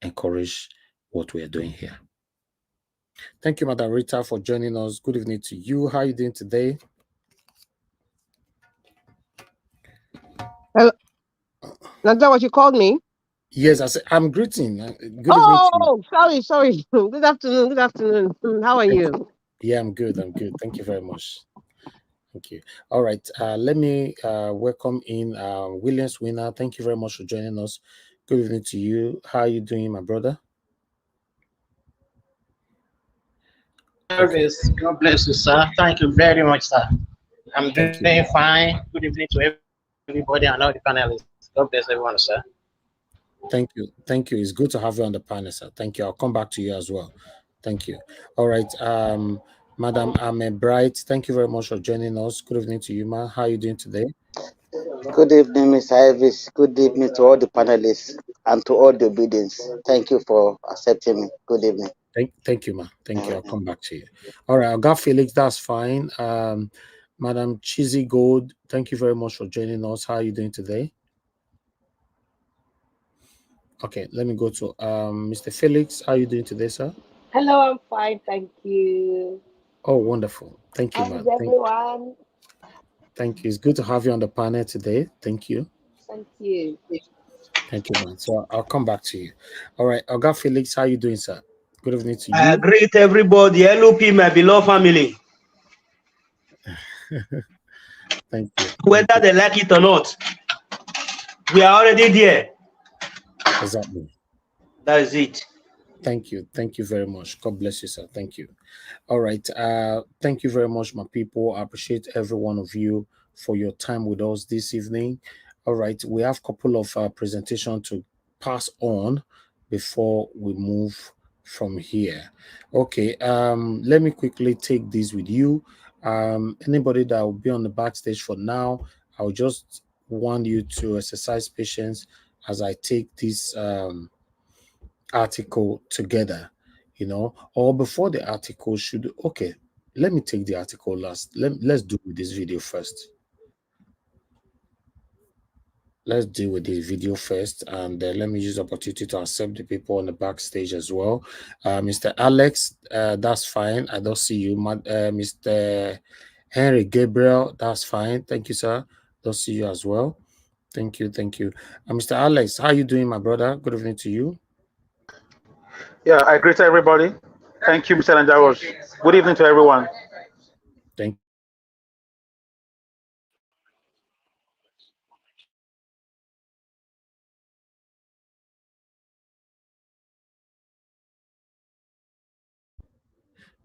encourage what we are doing here. Thank you, Madam Rita, for joining us. Good evening to you. How are you doing today? Hello. Is that what you called me? Yes, I said I'm greeting. Good evening to you. Oh, sorry. Good afternoon. How are you? Yeah, I'm good. Thank you very much. Thank you. All right. Let me welcome in Williams Winner. Thank you very much for joining us. Good evening to you. How are you doing, my brother? Okay. God bless you, sir. Thank you very much, sir. I'm doing fine. Good evening to everybody and all the panelists. God bless everyone, sir. Thank you. It's good to have you on the panel, sir. Thank you. I'll come back to you as well. Thank you. All right. Madam Ame Bright, thank you very much for joining us. Good evening to you, ma. How are you doing today? Good evening, Ms. Ivis. Good evening to all the panelists and to all the obedience. Thank you for accepting me. Good evening. Thank you, ma. Thank you. I'll come back to you. All right. I'll got Felix. That's fine. Madam Cheesy Gold, thank you very much for joining us. How are you doing today? Okay, let me go to Mr. Felix. How are you doing today, sir? Hello, I'm fine, thank you. Oh, wonderful. Thank you, How ma'am. is everyone? Thank you. It's good to have you on the panel today. Thank you. Thank you. Thank you, man. So I'll come back to you. All right. Oga Felix, how are you doing, sir? Good evening to you. I greet everybody. LOP, my beloved family. Thank you. Whether they like it or not, we are already there. Exactly. That is it. Thank you. Thank you very much. God bless you, sir. Thank you. All right. Thank you very much, my people. I appreciate every one of you for your time with us this evening. All right. We have a couple of presentations to pass on before we move from here. Okay. Let me quickly take this with you. Anybody that will be on the backstage for now, I'll just want you to exercise patience as I take this article together, or before the article should. Okay, let me take the article last. Let's do this video first. Let's deal with the video first, and let me use the opportunity to accept the people on the backstage as well. Mr. Alex, that's fine. I don't see you. Mr. Henry Gabriel, that's fine. Thank you, sir. Don't see you as well. Thank you. Mr. Alex, how are you doing, my brother? Good evening to you. Yeah, I greet everybody. Thank you, Mr. Lanjaros. Good evening to everyone. Thank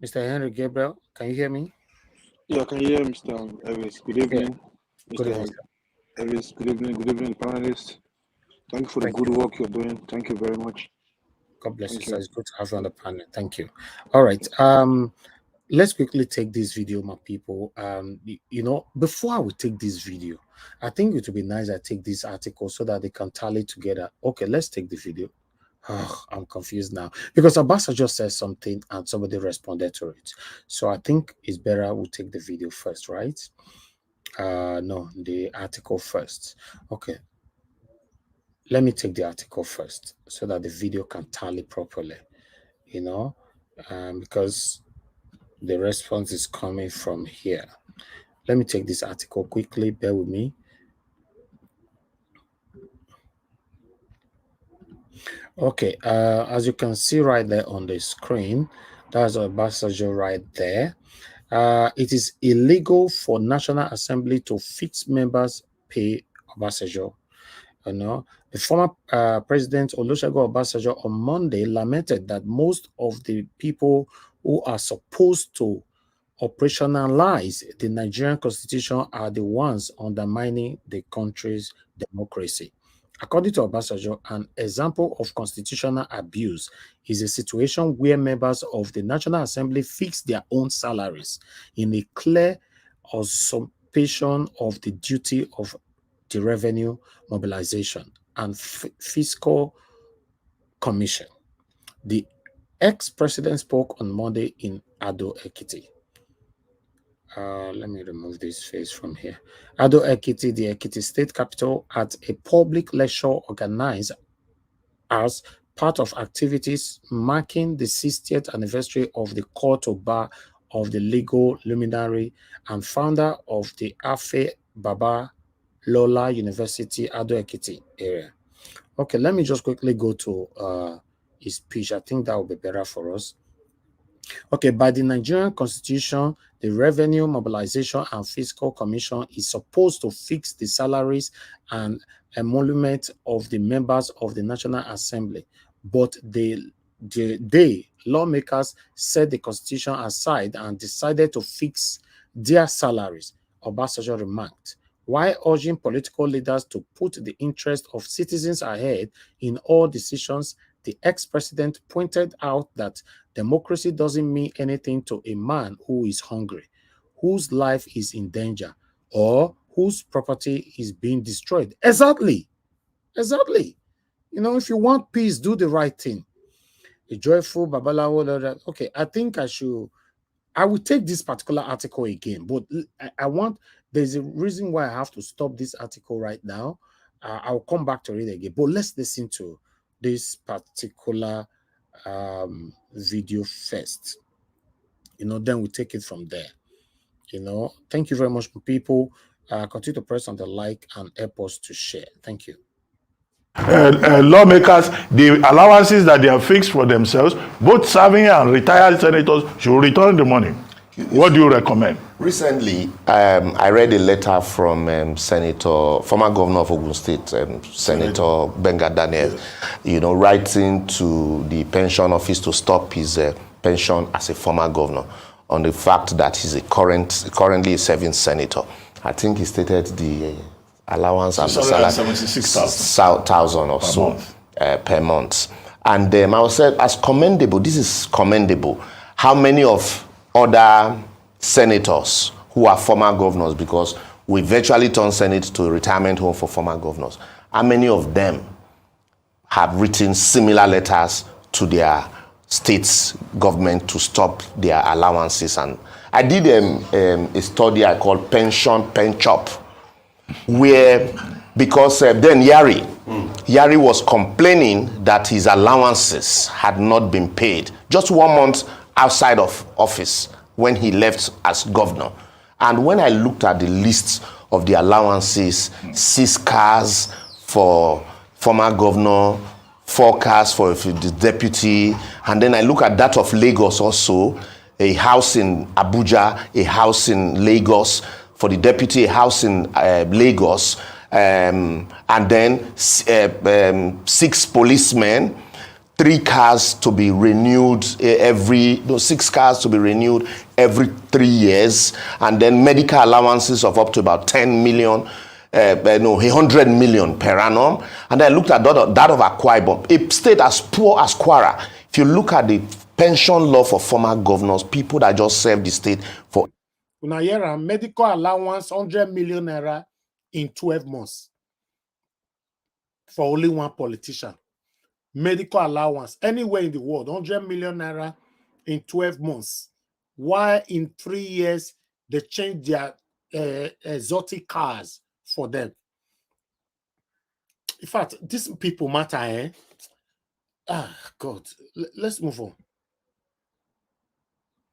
Mr. Henry Gabriel, can you hear me? Yeah, I can hear Mr. Elvis. Good evening, Good evening, Elvis. Good evening, panelists. Thank you for the good work you're doing. Thank you very much. God bless you, sir. It's good to have you on the panel. Thank you. All right. Let's quickly take this video, my people. Before I will take this video, I think it would be nice I take this article so that they can tally together. Okay, let's take the video. Oh, I'm confused now because Abasa just said something and somebody responded to it. So I think it's better we take the video first, right? No, the article first. Okay. Let me take the article first so that the video can tally properly, because the response is coming from here. Let me take this article quickly. Bear with me. Okay, as you can see right there on the screen, that's Obasanjo right there. It is illegal for National Assembly to fix members' pay. Obasanjo. The former President Olusegun Obasanjo on Monday lamented that most of the people who are supposed to operationalize the Nigerian constitution are the ones undermining the country's democracy. According to Obasanjo, an example of constitutional abuse is a situation where members of the National Assembly fix their own salaries in a clear usurpation of the duty of the Revenue Mobilization and Fiscal Commission. The ex-president spoke on Monday in Ado Ekiti. Let me remove this face from here. Ado Ekiti, the Ekiti state capital, at a public lecture organized as part of activities marking the 60th anniversary of the Court of Bar of the legal luminary and founder of the Afe Baba Lola University, Ado Ekiti area. Okay, let me just quickly go to his speech. I think that will be better for us. Okay, by the Nigerian Constitution, the Revenue Mobilization and Fiscal Commission is supposed to fix the salaries and emolument of the members of the National Assembly, but they lawmakers set the Constitution aside and decided to fix their salaries, Obasanjo remarked, while urging political leaders to put the interest of citizens ahead in all decisions. The ex-president pointed out that democracy doesn't mean anything to a man who is hungry, whose life is in danger, or whose property is being destroyed. Exactly. Exactly. You know, if you want peace, do the right thing. A joyful Babalawo. Okay, I think I will take this particular article again, but there's a reason why I have to stop this article right now. I'll come back to it again, but let's listen to this particular video first. You know, then we take it from there. You know, thank you very much, people. Continue to press on the like and help us to share. Thank you. Lawmakers, the allowances that they have fixed for themselves, both serving and retired senators, should return the money. What do you recommend? Recently, I read a letter from former governor of Ogun State, Senator Benga Daniel, you know, writing to the pension office to stop his pension as a former governor on the fact that he's currently a serving senator. I think he stated the allowance and the salary 76,000 or so per month. And I was said, as commendable, this is commendable. How many of other senators who are former governors, because we virtually turned Senate to a retirement home for former governors, how many of them have written similar letters to their state's government to stop their allowances? And I did a study I called Pension Pen Chop, where, because then Yari was complaining that his allowances had not been paid just 1 month outside of office when he left as governor. And when I looked at the list of the allowances, 6 cars for former governor, 4 cars for the deputy, and then I look at that of Lagos also, a house in Abuja, a house in Lagos, for the deputy, a house in Lagos, and then 6 policemen, 3 cars to be renewed 6 cars to be renewed every 3 years, and then medical allowances of up to about 10 million, 100 million per annum. And I looked at that of Akwa Ibom, a state as poor as Kwara. If you look at the pension law for former governors, people that just served the state for medical allowance 100 million naira in 12 months for only one politician. Medical allowance anywhere in the world, 100 million naira in 12 months. Why in 3 years they change their exotic cars for them? In fact, these people matter, eh? God. Let's move on.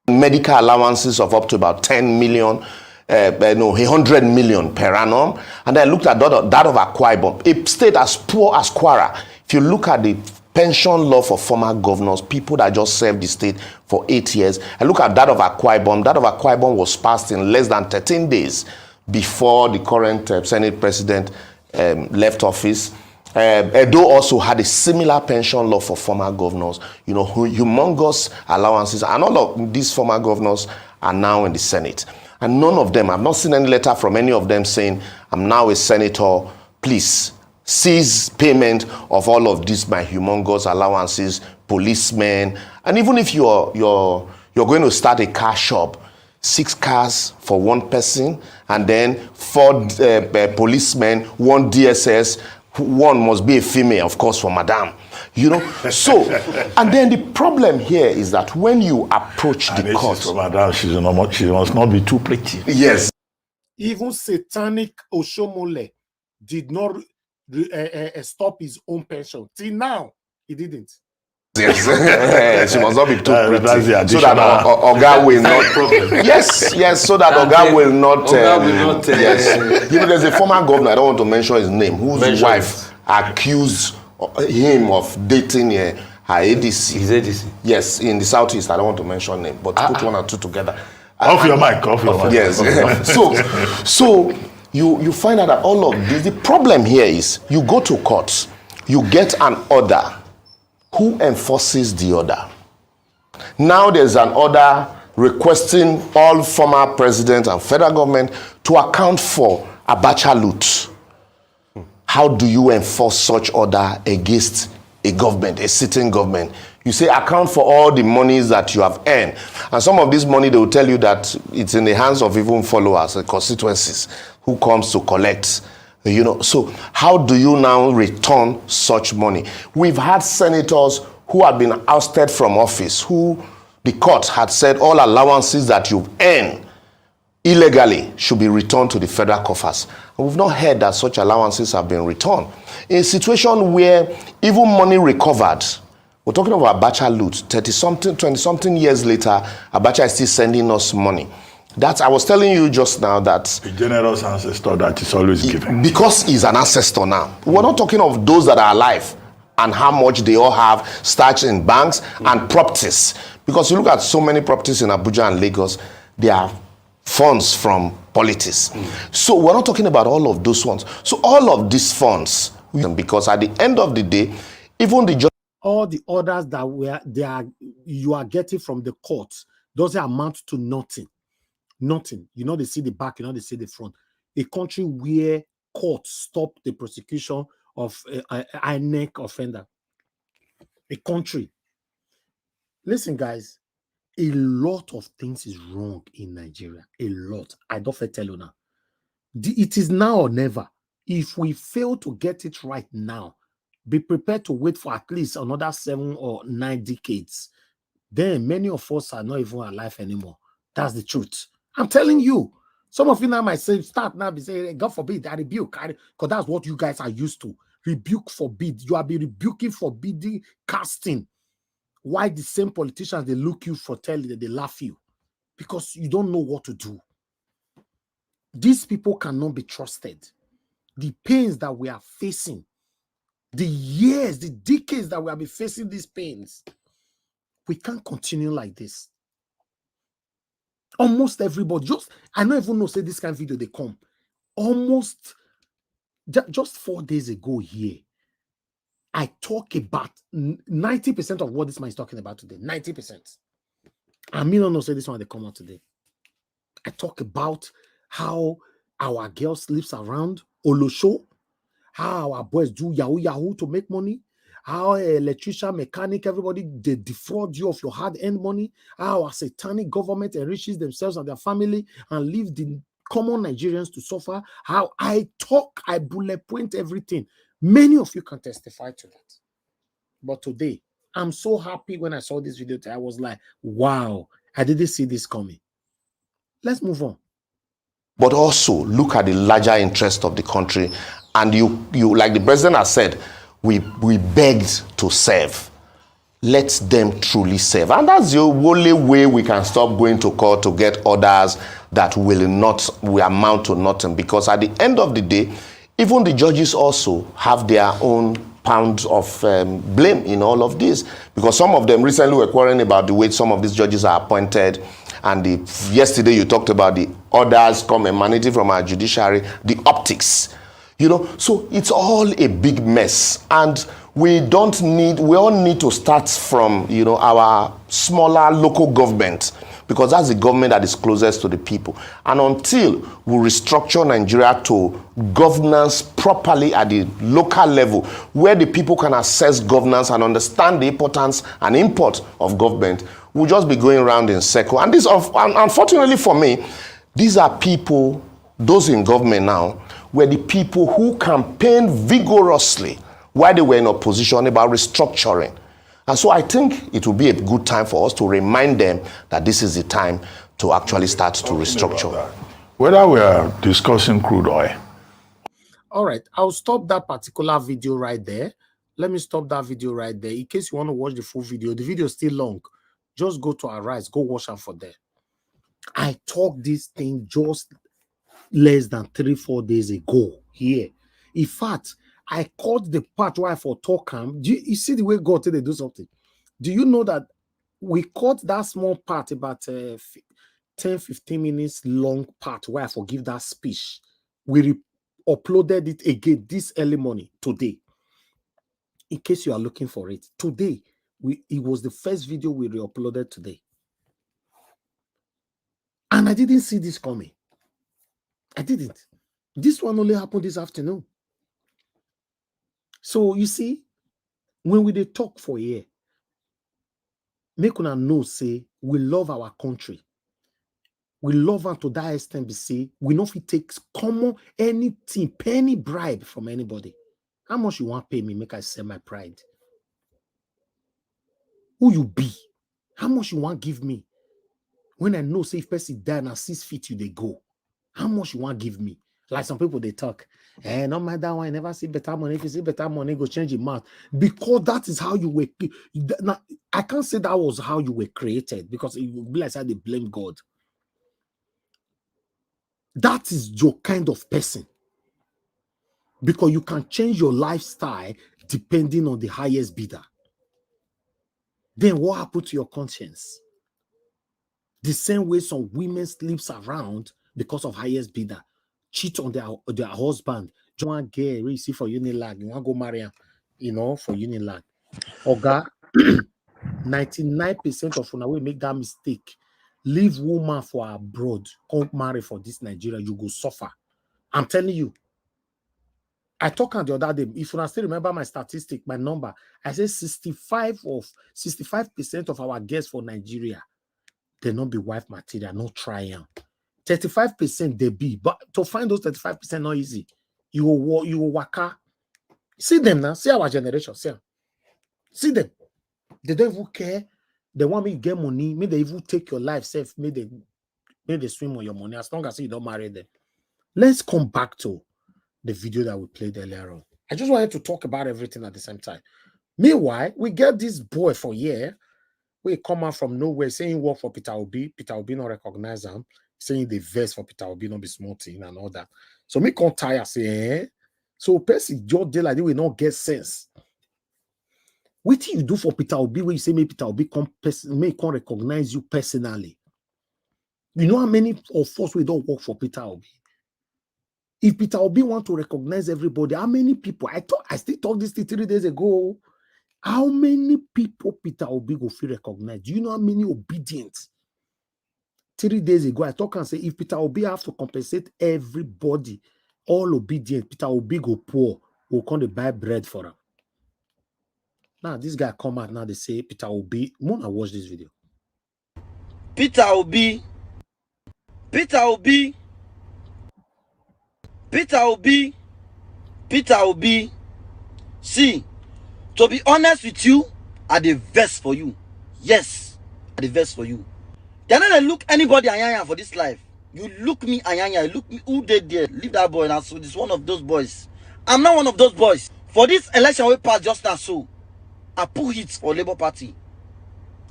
Medical allowances of up to about 10 million, 100 million per annum. And I looked at that of Akwa Ibom, a state as poor as Kwara. If you look at the pension law for former governors, people that just served the state for 8 years, I look at that of Akwa Ibom. That of Akwa Ibom was passed in less than 13 days before the current Senate president left office. Edo also had a similar pension law for former governors, you know, humongous allowances, and all of these former governors are now in the Senate. And none of them, I've not seen any letter from any of them saying, I'm now a senator, please cease payment of all of these, my humongous allowances, policemen. And even if you're going to start a car shop, 6 cars for one person, and then 4 policemen, 1 DSS, 1 must be a female, of course, for madam. You know, so, and then the problem here is that when you approach the court, for madam, she must not be too pretty. Yes. Even satanic Oshomole did not stop his own pension. Till now, he didn't. Yes, she must not be too pretty, that's the so that Oga will not. problem. Yes, so that Oga will not. Yes, you know, there's a former governor. I don't want to mention his name, whose wife accused him of dating her ADC. His ADC. Yes, in the southeast. I don't want to mention name, but put one and two together. Off your mic. Off your mic. Yes. so you find out that all of this. The problem here is you go to court, you get an order. Who enforces the order? Now there's an order requesting all former presidents and federal government to account for Abacha loot. How do you enforce such order against a government, a sitting government? You say account for all the monies that you have earned. And some of this money, they will tell you that it's in the hands of even followers, the constituencies, who comes to collect. You know, so how do you now return such money? We've had senators who have been ousted from office, who the court had said all allowances that you've earned illegally should be returned to the federal coffers. And we've not heard that such allowances have been returned. In a situation where even money recovered, we're talking about Abacha loot, 30-something, 20-something years later, Abacha is still sending us money. That I was telling you just now that a generous ancestor that is always giving. Because he's an ancestor now. We're not talking of those that are alive and how much they all have stashed in banks and properties. Because you look at so many properties in Abuja and Lagos, they are funds from politics. So we're not talking about all of those ones. So all of these funds, because at the end of the day, even the all the orders that you are getting from the courts doesn't amount to nothing. Nothing. You know, they see the back, you know, they see the front. A country where courts stop the prosecution of a INEC offender. A country. Listen, guys, a lot of things is wrong in Nigeria. A lot. I don't tell you now. It is now or never. If we fail to get it right now, be prepared to wait for at least another 7 or 9 decades. Then many of us are not even alive anymore. That's the truth. I'm telling you. Some of you now might say, start now, be saying, God forbid, I rebuke. Because that's what you guys are used to. Rebuke, forbid. You have been rebuking, forbidding, casting. Why the same politicians, they look you for telling that they laugh you? Because you don't know what to do. These people cannot be trusted. The pains that we are facing, the years, the decades that we have been facing these pains, we can't continue like this. Almost everybody, I don't even know, say this kind of video, they come. Almost, just 4 days ago here, I talk about 90% of what this man is talking about today. 90%. I mean, no, say this one, they come out today. I talk about how our girl sleeps around Olosho, how our boys do yahoo to make money, how electrician, mechanic, everybody, they defraud you of your hard-earned money, how our satanic government enriches themselves and their family and leave the common Nigerians to suffer, how I talk, I bullet point everything. Many of you can testify to that. But today, I'm so happy when I saw this video today. I was like, wow, I didn't see this coming. Let's move on. But also look at the larger interest of the country. And you like the president has said, we begged to serve. Let them truly serve. And that's the only way we can stop going to court to get orders that will amount to nothing. Because at the end of the day, even the judges also have their own pounds of blame in all of this. Because some of them recently were quarreling about the way some of these judges are appointed. And yesterday you talked about the orders emanating from our judiciary, the optics. You know, so it's all a big mess. And we all need to start from, our smaller local government, because that's the government that is closest to the people. And until we restructure Nigeria to governance properly at the local level, where the people can assess governance and understand the importance and import of government, we'll just be going around in circle. And this, unfortunately for me, these are people, those in government now, were the people who campaigned vigorously while they were in opposition about restructuring. And so I think it will be a good time for us to remind them that this is the time to actually start to restructure. Whether we are discussing crude oil. All right, I'll stop that particular video right there Let me stop that video right there. In case you want to watch the full video, the video is still long. Just go to Arise, go watch them for there. I talked this thing just less than 3-4 days ago here. In fact, I caught the part where I for talk him. You see the way God tell they do something? Do you know that we caught that small part about 10-15 minutes long part where I forgive that speech? We uploaded it again this early morning today. In case you are looking for it, today it was the first video we re-uploaded today, and I didn't see this coming. I didn't. This one only happened this afternoon. So you see, when we dey talk for here, make una know say we love our country. We love her to that extent. Be say we know if it takes common anything, penny bribe from anybody. How much you want pay me? Make I sell my pride. Who you be? How much you want give me? When I know say if person die na 6 feet you they go. How much you want give me? Like some people they talk. No matter that one, I never see better money. If you see better money, go change your mouth. Because that is how you were. Now, I can't say that was how you were created because it would be like how they blame God. That is your kind of person. Because you can change your lifestyle depending on the highest bidder. Then what happened to your conscience? The same way some women sleeps around because of highest bidder, cheat on their husband. Joan Gay, you see for Unilag, you want to go marry him, for Unilag. Oga, 99% of when we make that mistake, leave woman for abroad, come marry for this Nigeria, you go suffer. I'm telling you. I talked on the other day. If you still remember my statistic, my number, I said 65% of our guests for Nigeria, they not be wife material, no trying. 35% they be, but to find those 35% not easy. You will waka. See them now. See our generation. See them. They don't even care. They want me to get money. May they even take your life safe. May they swim on your money as long as you don't marry them. Let's come back to the video that we played earlier on. I just wanted to talk about everything at the same time. Meanwhile, we get this boy for year. We come out from nowhere saying work for Peter Obi. Peter Obi not recognize him. Saying the verse for Peter Obi not be smarting and all that. So me can't tire say, So person your day like they will not get sense. What do you do for Peter Obi when you say maybe Peter Obi can't recognize you personally? You know how many of us we don't work for Peter Obi? If Peter Obi want to recognize everybody, how many people? I still talked this 3 days ago. How many people Peter Obi will feel recognized? Do you know how many obedient? 3 days ago, I talk and say if Peter Obi have to compensate everybody, all obedient, Peter Obi go poor, will come to buy bread for him. Now this guy come out now they say Peter Obi. Mona watch this video. Peter Obi. See, to be honest with you, I the verse for you. Yes, I the verse for you. They're not gonna look anybody ayanya for this life. You look me ayanya, you look me who they there. Leave that boy now. So this one of those boys. I'm not one of those boys. For this election we passed just now, so I put hits for Labour Party.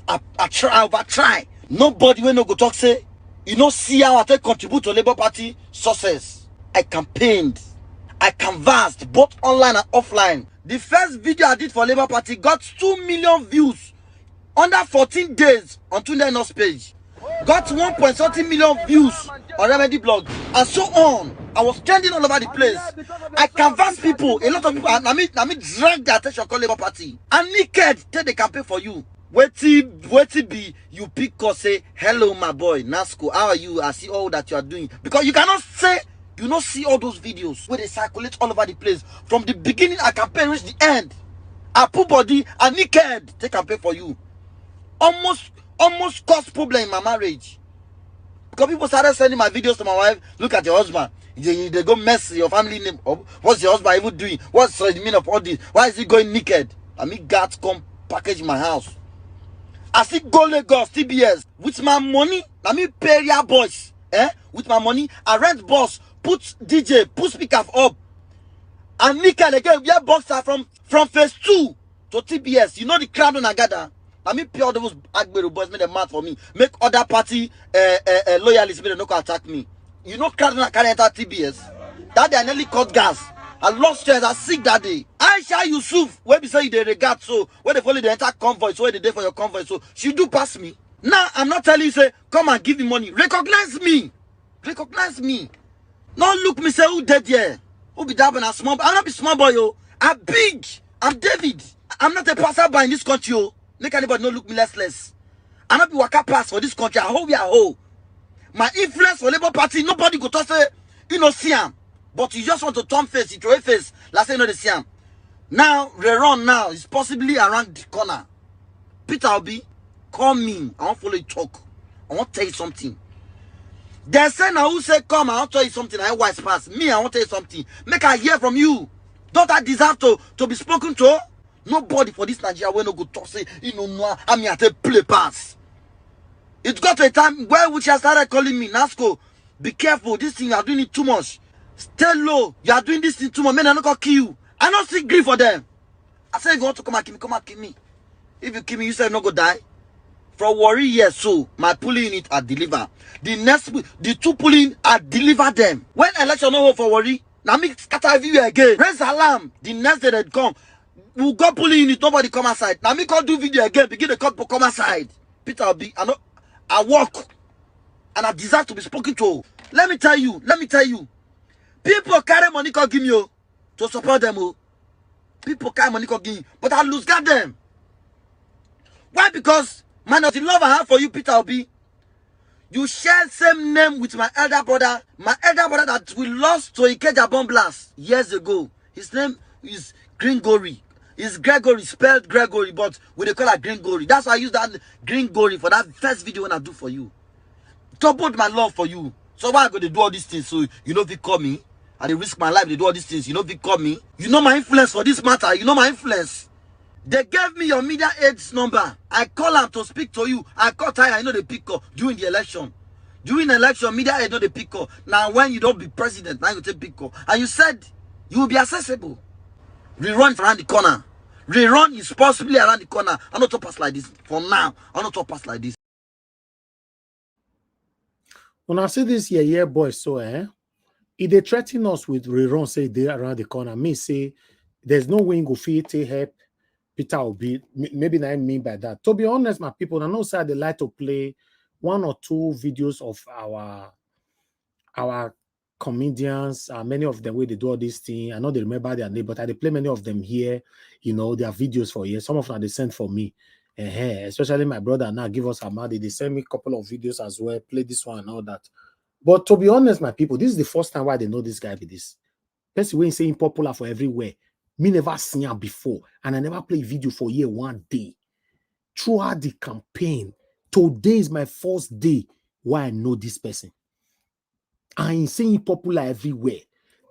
I try. Nobody will no go talk say. You know, see how I take contribute to Labour Party success. I campaigned. I canvassed both online and offline. The first video I did for Labour Party got 2 million views under 14 days on Tunde's page. Got 1.something million views on Remedy Blog and so on. I was trending all over the place. I canvassed people. A lot of people. I mean, drag the attention called Labour Party. And naked take the campaign for you. Wait be you pick or say hello my boy Nasco, how are you? I see all that you are doing because you cannot say you not see all those videos where they circulate all over the place from the beginning. I campaign reach the end. I put body and naked take campaign for you. Almost cause problem in my marriage because people started sending my videos to my wife. Look at your husband. They go mess your family name up. What's your husband even doing? What's the meaning of all this? Why is he going naked? I mean, God come package my house. I still go Lagos, TBS, with my money. Let me pay your boys. With my money, I rent bus, put DJ, put speaker up. And naked again, we have boxer from From phase 2 to TBS, you know the crowd on gather. I mean, pure those Agbero boys made a mad for me. Make other party loyalists made a no attack me. You know, crowd on carry enter TBS. That day I nearly caught gas. I lost strength. I sick that day. Aisha Yusuf, where be say they regard so, where they follow the entire convoy, so where they day for your convoy, so she do pass me. Now I'm not telling you say come and give me money. Recognize me. Recognize me. Don't look me say who dead here. Who be that when I'm small? I'm not be small boy, yo. I'm big. I'm David. I'm not a passerby in this country, yo. Make anybody not look me less. I'm not be waka pass for this country. I hope we are whole. My influence for Labour Party, nobody go to say, you know, see him. But you just want to turn face, into a face. Let's say, you know, the see him. Now, rerun now is possibly around the corner. Peter Obi, call me. I want to follow you talk. I want to tell you something. They say now who say come, I want to tell you something. I wise pass. Me, I want to tell you something. Make I hear from you. Don't I deserve to be spoken to? Nobody for this Nigeria will no go talk say, you know, no, I'm here to play pass. It got to a time where which I started calling me, Nasco, be careful, this thing you are doing it too much. Stay low, you are doing this thing too much. Man, I'm not gonna kill you. I don't see grief for them. I said if you want to come and kill me. If you kill me, you say you're not gonna die. From worry, yes, so my pulling unit are deliver. The two pulling are deliver them. When election no hope for worry, now me scatter everywhere again. Raise alarm. The next day they come, we'll go pulling unit, nobody come outside. Now me can't do video again, begin the cut come outside. Peter will be, I walk and I desire to be spoken to. Let me tell you. People carry money call give me to support them. People carry money call give me, but I lose guard them. Why? Because man, the love I have for you, Peter Obi, you share same name with my elder brother that we lost to Ikeja bomb blast years ago. His name is Gregory. It's Gregory, spelled Gregory, but we they call it Gregory. That's why I use that Gregory for that first video when I do for you. Doubled my love for you. So why I go to do all these things? So you know if you call me, and they risk my life, they do all these things. You know if you call me, you know my influence for this matter. You know my influence. They gave me your media aids number. I call them to speak to you. I call Tyler, I know they pick up during the election. During the election, media aid know they pick up. Now when you don't be president, now you take pick up. And you said you will be accessible. Rerun around the corner. Rerun is possibly around the corner. I'm not to pass like this. For now, I'm not to pass like this. When I see this yeah boy, so if they threaten us with rerun, say they around the corner, me say there's no way you go feel to help Peter Obi. Maybe I mean by that. To be honest, my people, I know sir they like to play one or two videos of our comedians. Many of them where they do all this thing. I know they remember their name, but I they play many of them here. You know their videos for here. Some of them they send for me. Especially my brother now give us a money. They send me a couple of videos as well. Play this one and all that. But to be honest, my people, this is the first time why they know this guy with this. Person when saying popular for everywhere. Me never seen him before, and I never play video for year one day. Throughout the campaign, today is my first day why I know this person. I'm saying popular everywhere.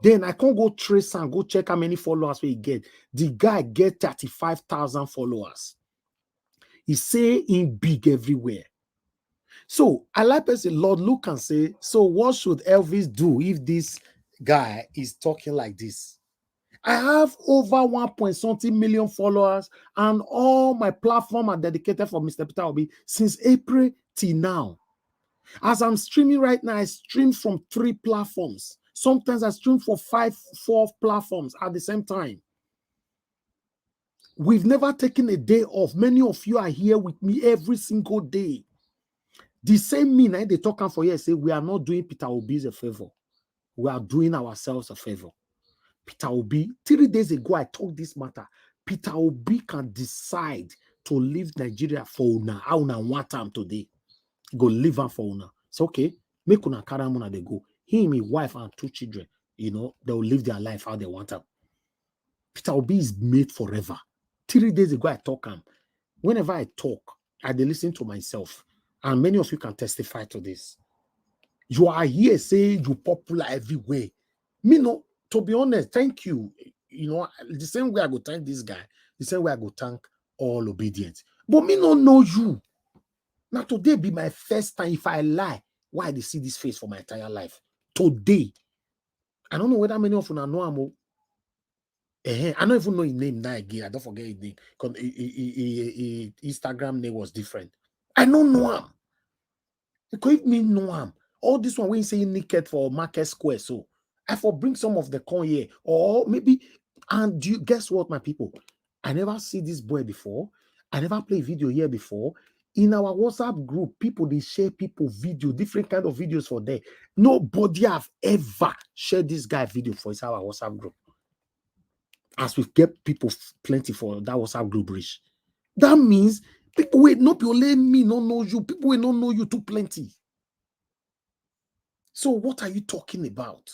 Then I can't go trace and go check how many followers he get. The guy get 35,000 followers. He say in big everywhere. So I like person, Lord, look and say, so what should Elvis do if this guy is talking like this? I have over 1.something million followers, and all my platform are dedicated for Mr. Peter Obi since April till now. As I'm streaming right now, I stream from 3 platforms. Sometimes I stream for 4 platforms at the same time. We've never taken a day off. Many of you are here with me every single day. The same mean they talk for here say we are not doing Peter Obi a favor. We are doing ourselves a favor. Peter Obi, 3 days ago, I talked this matter. Peter Obi can decide to leave Nigeria for una. How una want time today. Go leave her for una. It's okay. Make una carry una they go. Him, his wife, and 2 children, you know, they will live their life how they want them. Peter Obi is made forever. 3 days ago, I talk him. Whenever I talk, I listen to myself. And many of you can testify to this. You are here saying you popular everywhere. Me no. To be honest, thank you. You know, the same way I go thank this guy, the same way I go thank all obedience. But me no know you. Now today be my first time. If I lie, why they see this face for my entire life? Today. I don't know whether many of you know him. I don't even know his name now again. I don't forget his name. Because Instagram name was different. I don't know him. Because if me know him, all this one we say naked for Market Square. So I for bring some of the coin here. Or maybe, and do you guess what, my people? I never see this boy before. I never play video here before. In our WhatsApp group, people they share people video, different kind of videos for there. Nobody have ever shared this guy video for our WhatsApp group. As we get people plenty for that WhatsApp group reach. That means people will not be only me, not know you. People will not know you too plenty. So what are you talking about?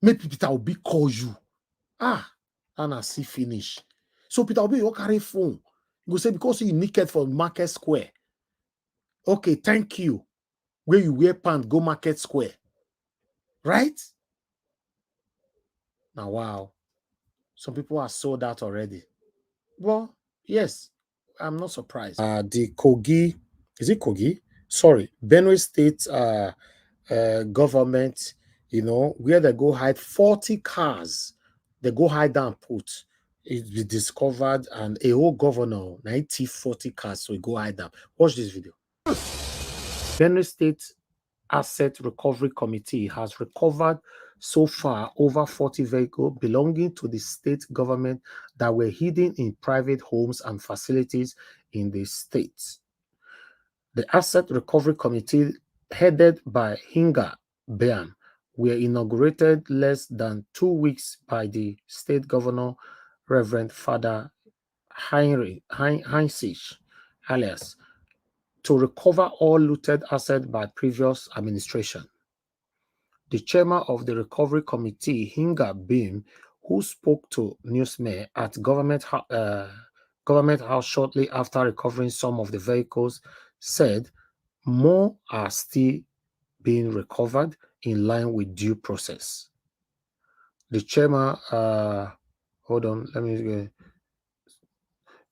Maybe Peter Obi call you. And I see finish. So Peter Obi, you carry phone. You go say because you naked for Market Square. Okay, thank you. Where you wear pants, go Market Square. Right? Now, wow. Some people are sold out already. Well, yes, I'm not surprised. The Kogi, is it Kogi? Sorry, Benue State government, where they go hide 40 cars. They go hide and put. It be discovered, and a whole governor, 40 cars, so we go hide them. Watch this video. Benue State Asset Recovery Committee has recovered so far over 40 vehicles belonging to the state government that were hidden in private homes and facilities in the state. The Asset Recovery Committee, headed by Hinga Bean, were inaugurated less than 2 weeks by the state governor, Reverend Father Heinzich, alias, to recover all looted assets by previous administration. The chairman of the recovery committee, Hinga Beam, who spoke to newsmen at government house shortly after recovering some of the vehicles, said more are still being recovered in line with due process. The chairman, hold on, let me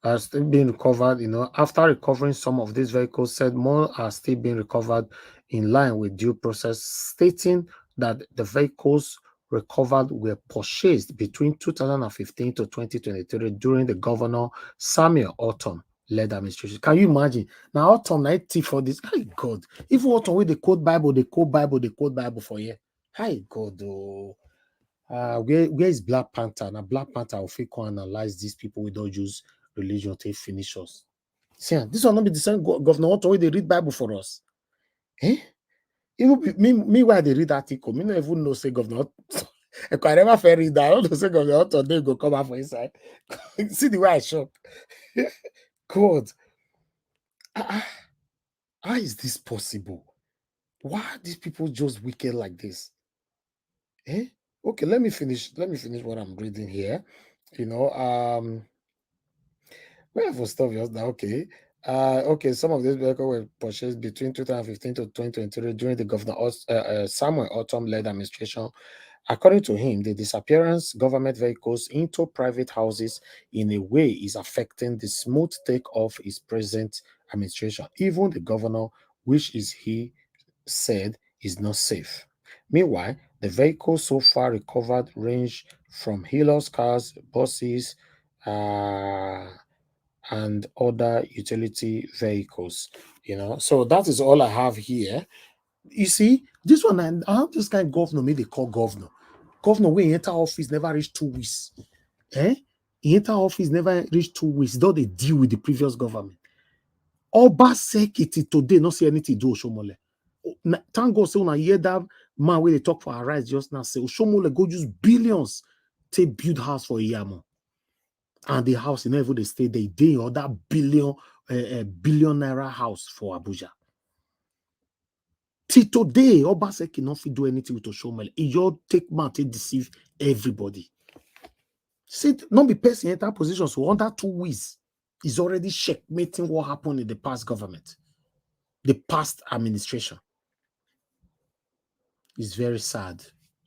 are still being recovered, after recovering some of these vehicles, said more are still being recovered in line with due process, stating that the vehicles recovered were purchased between 2015 to 2023 during the Governor Samuel Ortom led administration. Can you imagine? Now Ortom 90 for this. Hi God. If Ortom with the code Bible, the code Bible for you. Hi God. Oh. Where is Black Panther? Now Black Panther will fake analyze these people we don't use religion to finish us. See, this will not be the same governor Ortom they read Bible for us. Even me while they read article, me not even know say governor. I never fair read that. I don't know say governor Ortom they go come out for inside. See the way I shock. God. How is this possible? Why are these people just wicked like this? Okay, let me finish what I'm reading here. Where for stuff else now? Okay. Okay, some of these vehicles were purchased between 2015 to 2023 during the Governor Samuel Ortom led administration. According to him, the disappearance government vehicles into private houses in a way is affecting the smooth take-off his present administration. Even the governor, which is he said is not safe. Meanwhile, the vehicles so far recovered range from Helios cars, buses, and other utility vehicles. So that is all I have here. You see, this one, I have this kind of governor, maybe they call governor. Governor, when he enter office, never reach 2 weeks. He enter office, never reach 2 weeks. Though they deal with the previous government. Obaseki today, not say anything do Oshomole. Thank God, say when I hear that man where they talk for our rights just now, say Oshomole go use billions to build house for Iyamo. And the house, even they stay there, they or that billion naira house for Abuja. Till today, Obaseki not fit do anything with Oshomole. He just take man to deceive everybody. See, not be person enter position, so under 2 weeks, is already checkmating what happened in the past government, the past administration. It's very sad.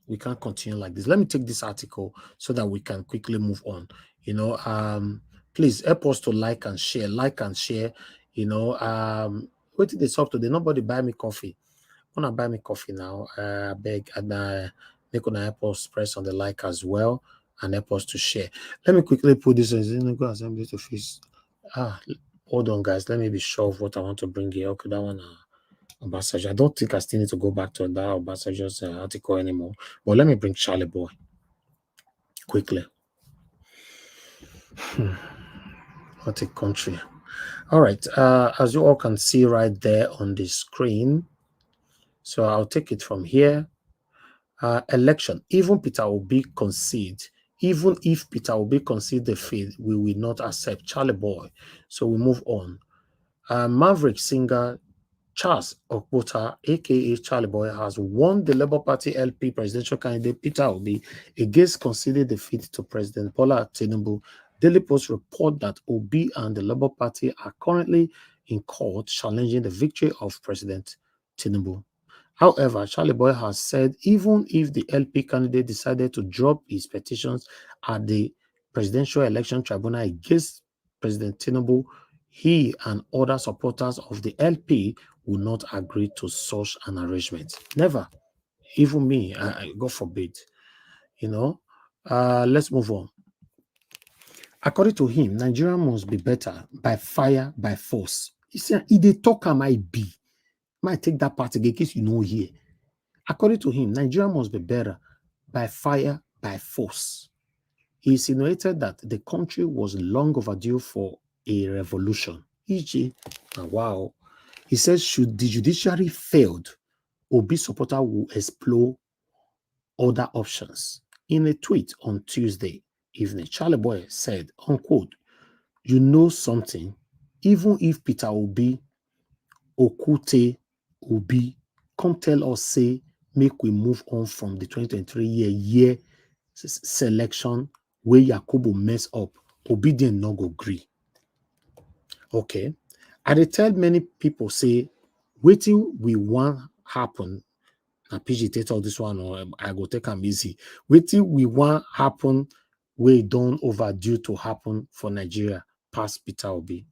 We can't continue like this. Let me take this article so that we can quickly move on. Please help us to like and share. What did they stop today? Nobody buy me coffee. Wanna buy me coffee now? Beg and Make una help us press on the like as well and help us to share. Let me quickly put this in the assembly to face. Hold on, guys. Let me be sure of what I want to bring here. Okay, that one. Ambassador. I don't think I still need to go back to that Ambassador's article anymore. But let me bring Charly Boy quickly. What a country. All right. As you all can see right there on the screen. So I'll take it from here. Election. Even Peter Obi concede. Even if Peter Obi concede the field, we will not accept. Charly Boy. So we move on. Maverick singer Charles Okpota, aka Charly Boy, has won the Labour Party LP presidential candidate Peter Obi against conceded defeat to President Bola Tinubu. Daily Post report that Obi and the Labour Party are currently in court challenging the victory of President Tinubu. However, Charly Boy has said even if the LP candidate decided to drop his petitions at the Presidential Election Tribunal against President Tinubu, he and other supporters of the LP will not agree to such an arrangement. Never. Even me, God forbid. Let's move on. According to him, Nigeria must be better by fire, by force. He said, if they talk, I might be. Might take that part again in case you know here. According to him, Nigeria must be better by fire, by force. He insinuated that the country was long overdue for a revolution. E.g., wow. He says, should the judiciary failed, Obi supporter will explore other options. In a tweet on Tuesday evening, Charly Boy said, unquote, you know something, even if Peter Obi, Okute Obi, come tell us, say, make we move on from the 2023 year selection where Yakubu mess up, Obedient no go agree. Okay. I dey tell many people say, waiting we want happen. Now PG take all this one, or I go take them easy. Waiting we want happen, we don't overdue to happen for Nigeria past Peter Obi.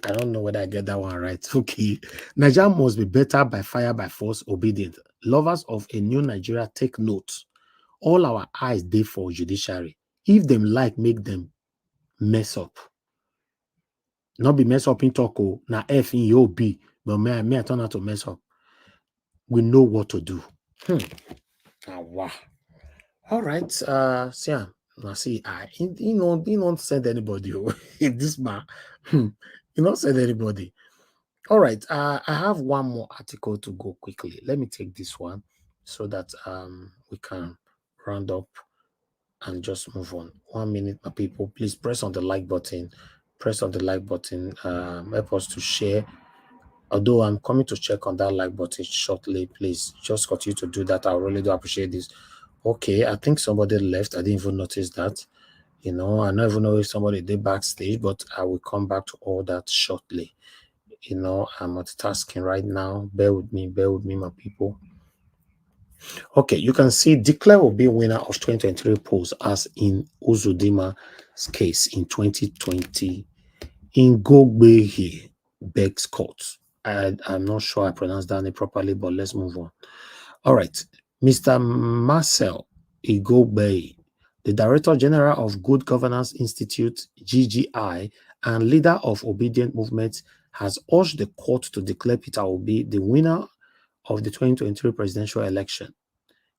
I don't know whether I get that one right. Okay. Nigeria must be better by fire, by force, obedient. Lovers of a new Nigeria, take note. All our eyes dey for judiciary. If them like, make them mess up. Not be mess up in talk, na F in your B, but may I turn out to mess up. We know what to do. Wow. All right. Siam. Now see, he don't send anybody. This man, he not send anybody. All right. I have one more article to go quickly. Let me take this one so that we can round up and just move on. 1 minute, my people. Please press on the like button. Press on the like button. Help us to share. Although I'm coming to check on that like button shortly, please just continue to do that. I really do appreciate this. Okay, I think somebody left. I didn't even notice that. I don't even know if somebody did backstage, but I will come back to all that shortly. I'm multitasking right now. Bear with me, my people. Okay, you can see Declare will be winner of 2023 polls as in Uzodima's case in 2020. In Gogbehi Begs Court. I'm not sure I pronounced that name properly, but let's move on. All right. Mr. Marcel Igobei, the Director General of Good Governance Institute, GGI, and leader of Obedient Movement, has urged the court to declare Peter Obi the winner of the 2023 presidential election.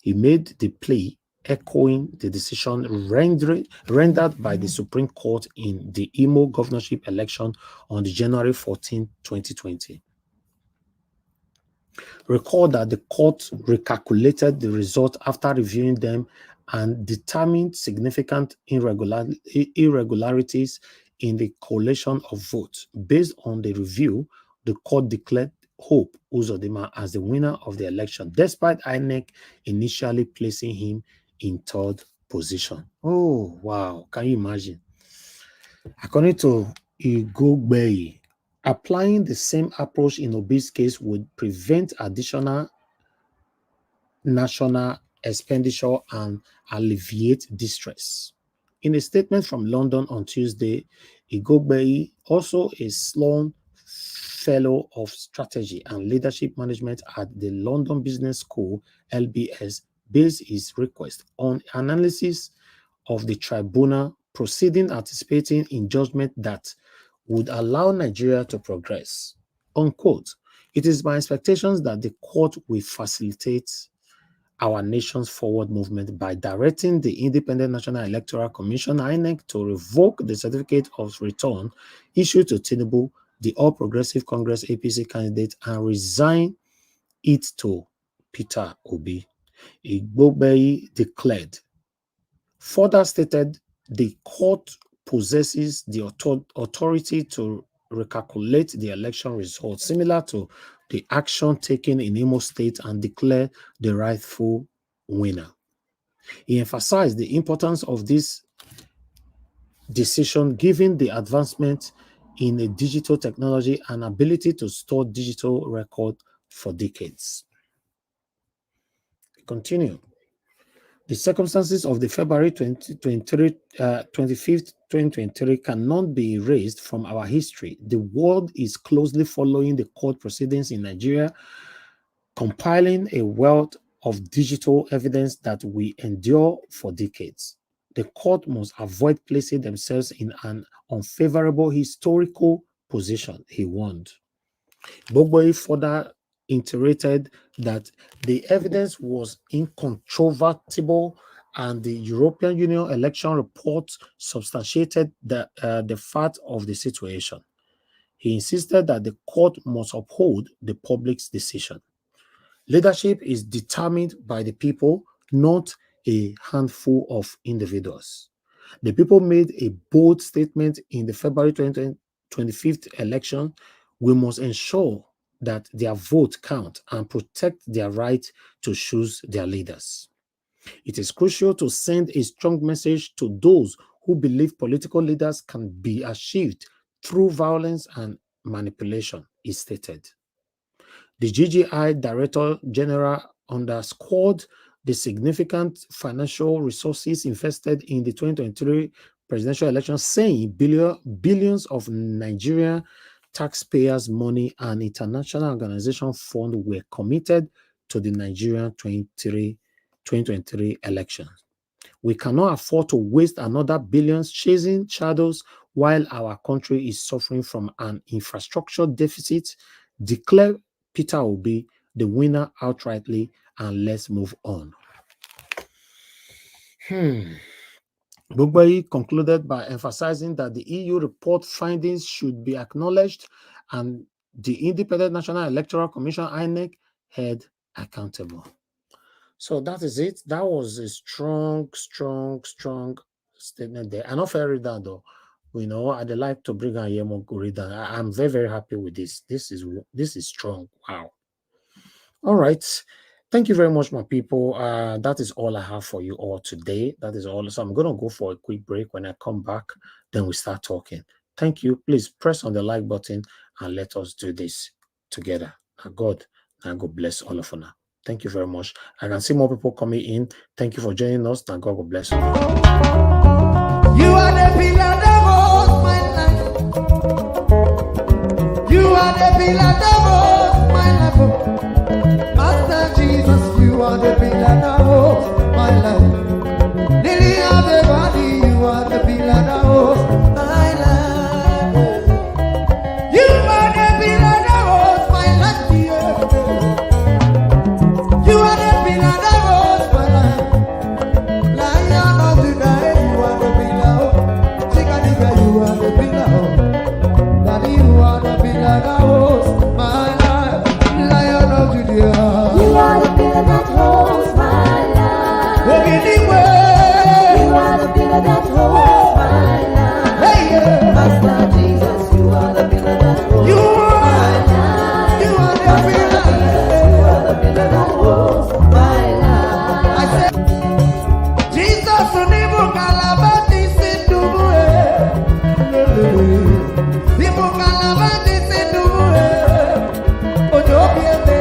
He made the plea echoing the decision rendered by the Supreme Court in the Imo governorship election on January 14, 2020. Recall that the court recalculated the result after reviewing them and determined significant irregularities in the collation of votes. Based on the review, the court declared Hope Uzodinma as the winner of the election, despite INEC initially placing him in third position. Oh, wow. Can you imagine? According to Igogbeyi, applying the same approach in Obi's case would prevent additional national expenditure and alleviate distress. In a statement from London on Tuesday, Igogbeyi, also a Sloan Fellow of Strategy and Leadership Management at the London Business School, LBS, based his request on analysis of the tribunal proceeding, anticipating in judgment that would allow Nigeria to progress. Unquote. It is my expectations that the court will facilitate our nation's forward movement by directing the Independent National Electoral Commission, INEC, to revoke the certificate of return issued to Tinubu, the All Progressive Congress APC candidate, and resign it to Peter Obi. Igbokwe declared. Further stated, the court possesses the authority to recalculate the election results, similar to the action taken in Imo State, and declare the rightful winner. He emphasized the importance of this decision given the advancement in a digital technology and ability to store digital record for decades. Continue. The circumstances of the February 25th, 2023 cannot be erased from our history. The world is closely following the court proceedings in Nigeria, compiling a wealth of digital evidence that we endure for decades. The court must avoid placing themselves in an unfavorable historical position, he warned. Igbokwe further iterated that the evidence was incontrovertible and the European Union election report substantiated the fact of the situation. He insisted that the court must uphold the public's decision. Leadership is determined by the people, not a handful of individuals. The people made a bold statement in the February 25th election. We must ensure that their vote count and protect their right to choose their leaders. It is crucial to send a strong message to those who believe political leaders can be achieved through violence and manipulation, he stated. The GGI Director General underscored the significant financial resources invested in the 2023 presidential election, saying billions of Nigerian taxpayers' money and international organization fund were committed to the Nigerian 2023 elections. We cannot afford to waste another billions chasing shadows while our country is suffering from an infrastructure deficit. Declare Peter Obi the winner outrightly, and let's move on. Igbokwe concluded by emphasizing that the EU report findings should be acknowledged and the Independent National Electoral Commission, INEC, held accountable. So that is it. That was a strong statement there. I'm not very read that though. You know, I'd like to bring Ayemo read that. I'm very happy with this. This is strong. Wow. All right. Thank you very much, my people. That is all I have for you all today. That is all. So I'm going to go for a quick break. When I come back, then we start talking. Thank you. Please press on the like button and let us do this together. Now God bless all of you now. Thank you very much. I can see more people coming in. Thank you for joining us. Now God will bless you. You are the pillar that holds my life. You are the pillar that holds my life. Master Jesus, you are the pillar that holds my life. Lily of the body, you are the pillar that holds my life. You are the pillar that holds my life. You are the pillar that holds my life. Lion of the night, you are the pillar. Chicanica, you are the pillar. Daddy, you are the pillar that holds my life. Lion of Judea. You are the pillar that holds my life. Walk anywhere. You are the pillar that holds my life. Hey, yeah. Master Jesus, you are the pillar that holds You my are. life. You are the Master pillar. Jesus, you are the pillar that holds my life. I said, Jesus, unibu kalabati sinduwe. Nibu kalabati sinduwe. Ojo biende,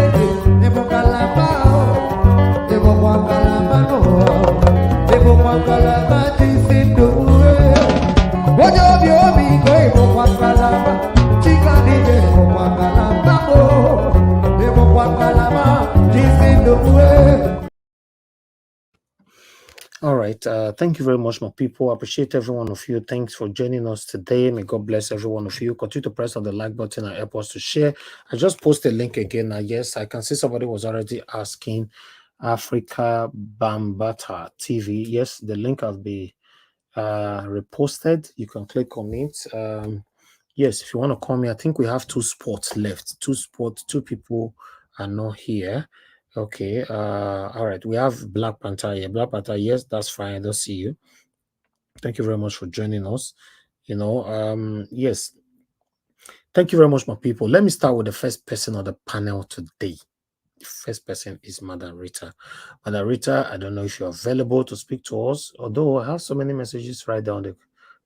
nibu kalabao. Nibu kwa kalabano. Nibu kwa kalabati sinduwe. Ojo biobi ko nibu kwa kalaba. Chika nije nibu kwa kalabao. Nibu kwa kalaba, jisinduwe. All right. Thank you very much, my people. I appreciate every one of you. Thanks for joining us today. May God bless every one of you. Continue to press on the like button and help us to share. I just posted a link again. Yes, I can see somebody was already asking Africa Bambata TV. Yes, the link has been reposted. You can click on it. Yes, if you want to call me, I think we have 2 spots left. 2 spots, 2 people are not here. Okay, all right. We have Black Panther here. Black Panther, yes, that's fine. I don't see you. Thank you very much for joining us. Yes. Thank you very much, my people. Let me start with the first person on the panel today. The first person is Madam Rita. Madam Rita, I don't know if you're available to speak to us, although I have so many messages right down the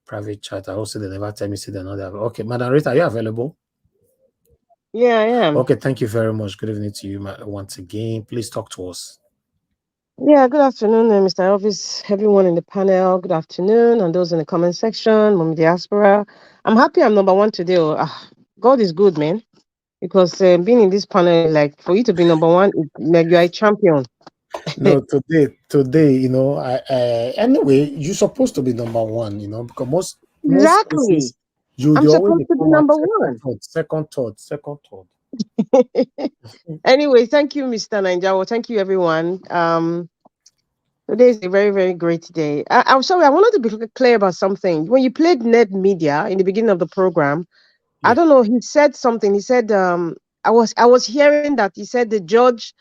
private chat. I also they never tell me say they're not there. Okay, Madam Rita, are you available? Yeah, I am. Okay, thank you very much. Good evening to you once again. Please talk to us. Yeah, good afternoon, Mr. Elvis, everyone in the panel. Good afternoon, and those in the comment section, Mom Diaspora. I'm happy I'm number one today. God is good, man. Because being in this panel, like for you to be number one, like you are a champion. No, today, anyway, you're supposed to be number one, because most Exactly. cases you I'm always supposed to be come out number one. second, third. Anyway, thank you, Mr. Nanjawo. Thank you, everyone. Today is a very, very great day. I'm sorry, I wanted to be clear about something. When you played Ned Media in the beginning of the program, I don't know, he said something. He said, I was hearing that he said the judge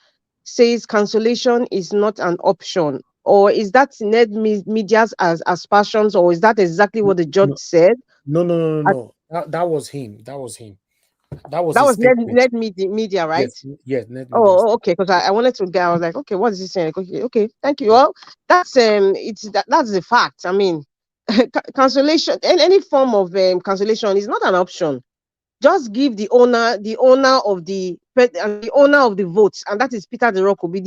says cancellation is not an option. Or is that Ned Media's as aspersions, or is that exactly what the judge said? No. That was him. That was That his was statement. Ned Media, right? Yes, Ned Media. Oh, okay. Because I wanted to get. I was like, okay, what is he saying? Okay, thank you. Well, that's that's the fact. I mean, cancellation, any form of cancellation is not an option. Just give the owner the owner of the votes, and that is Peter Derokobi,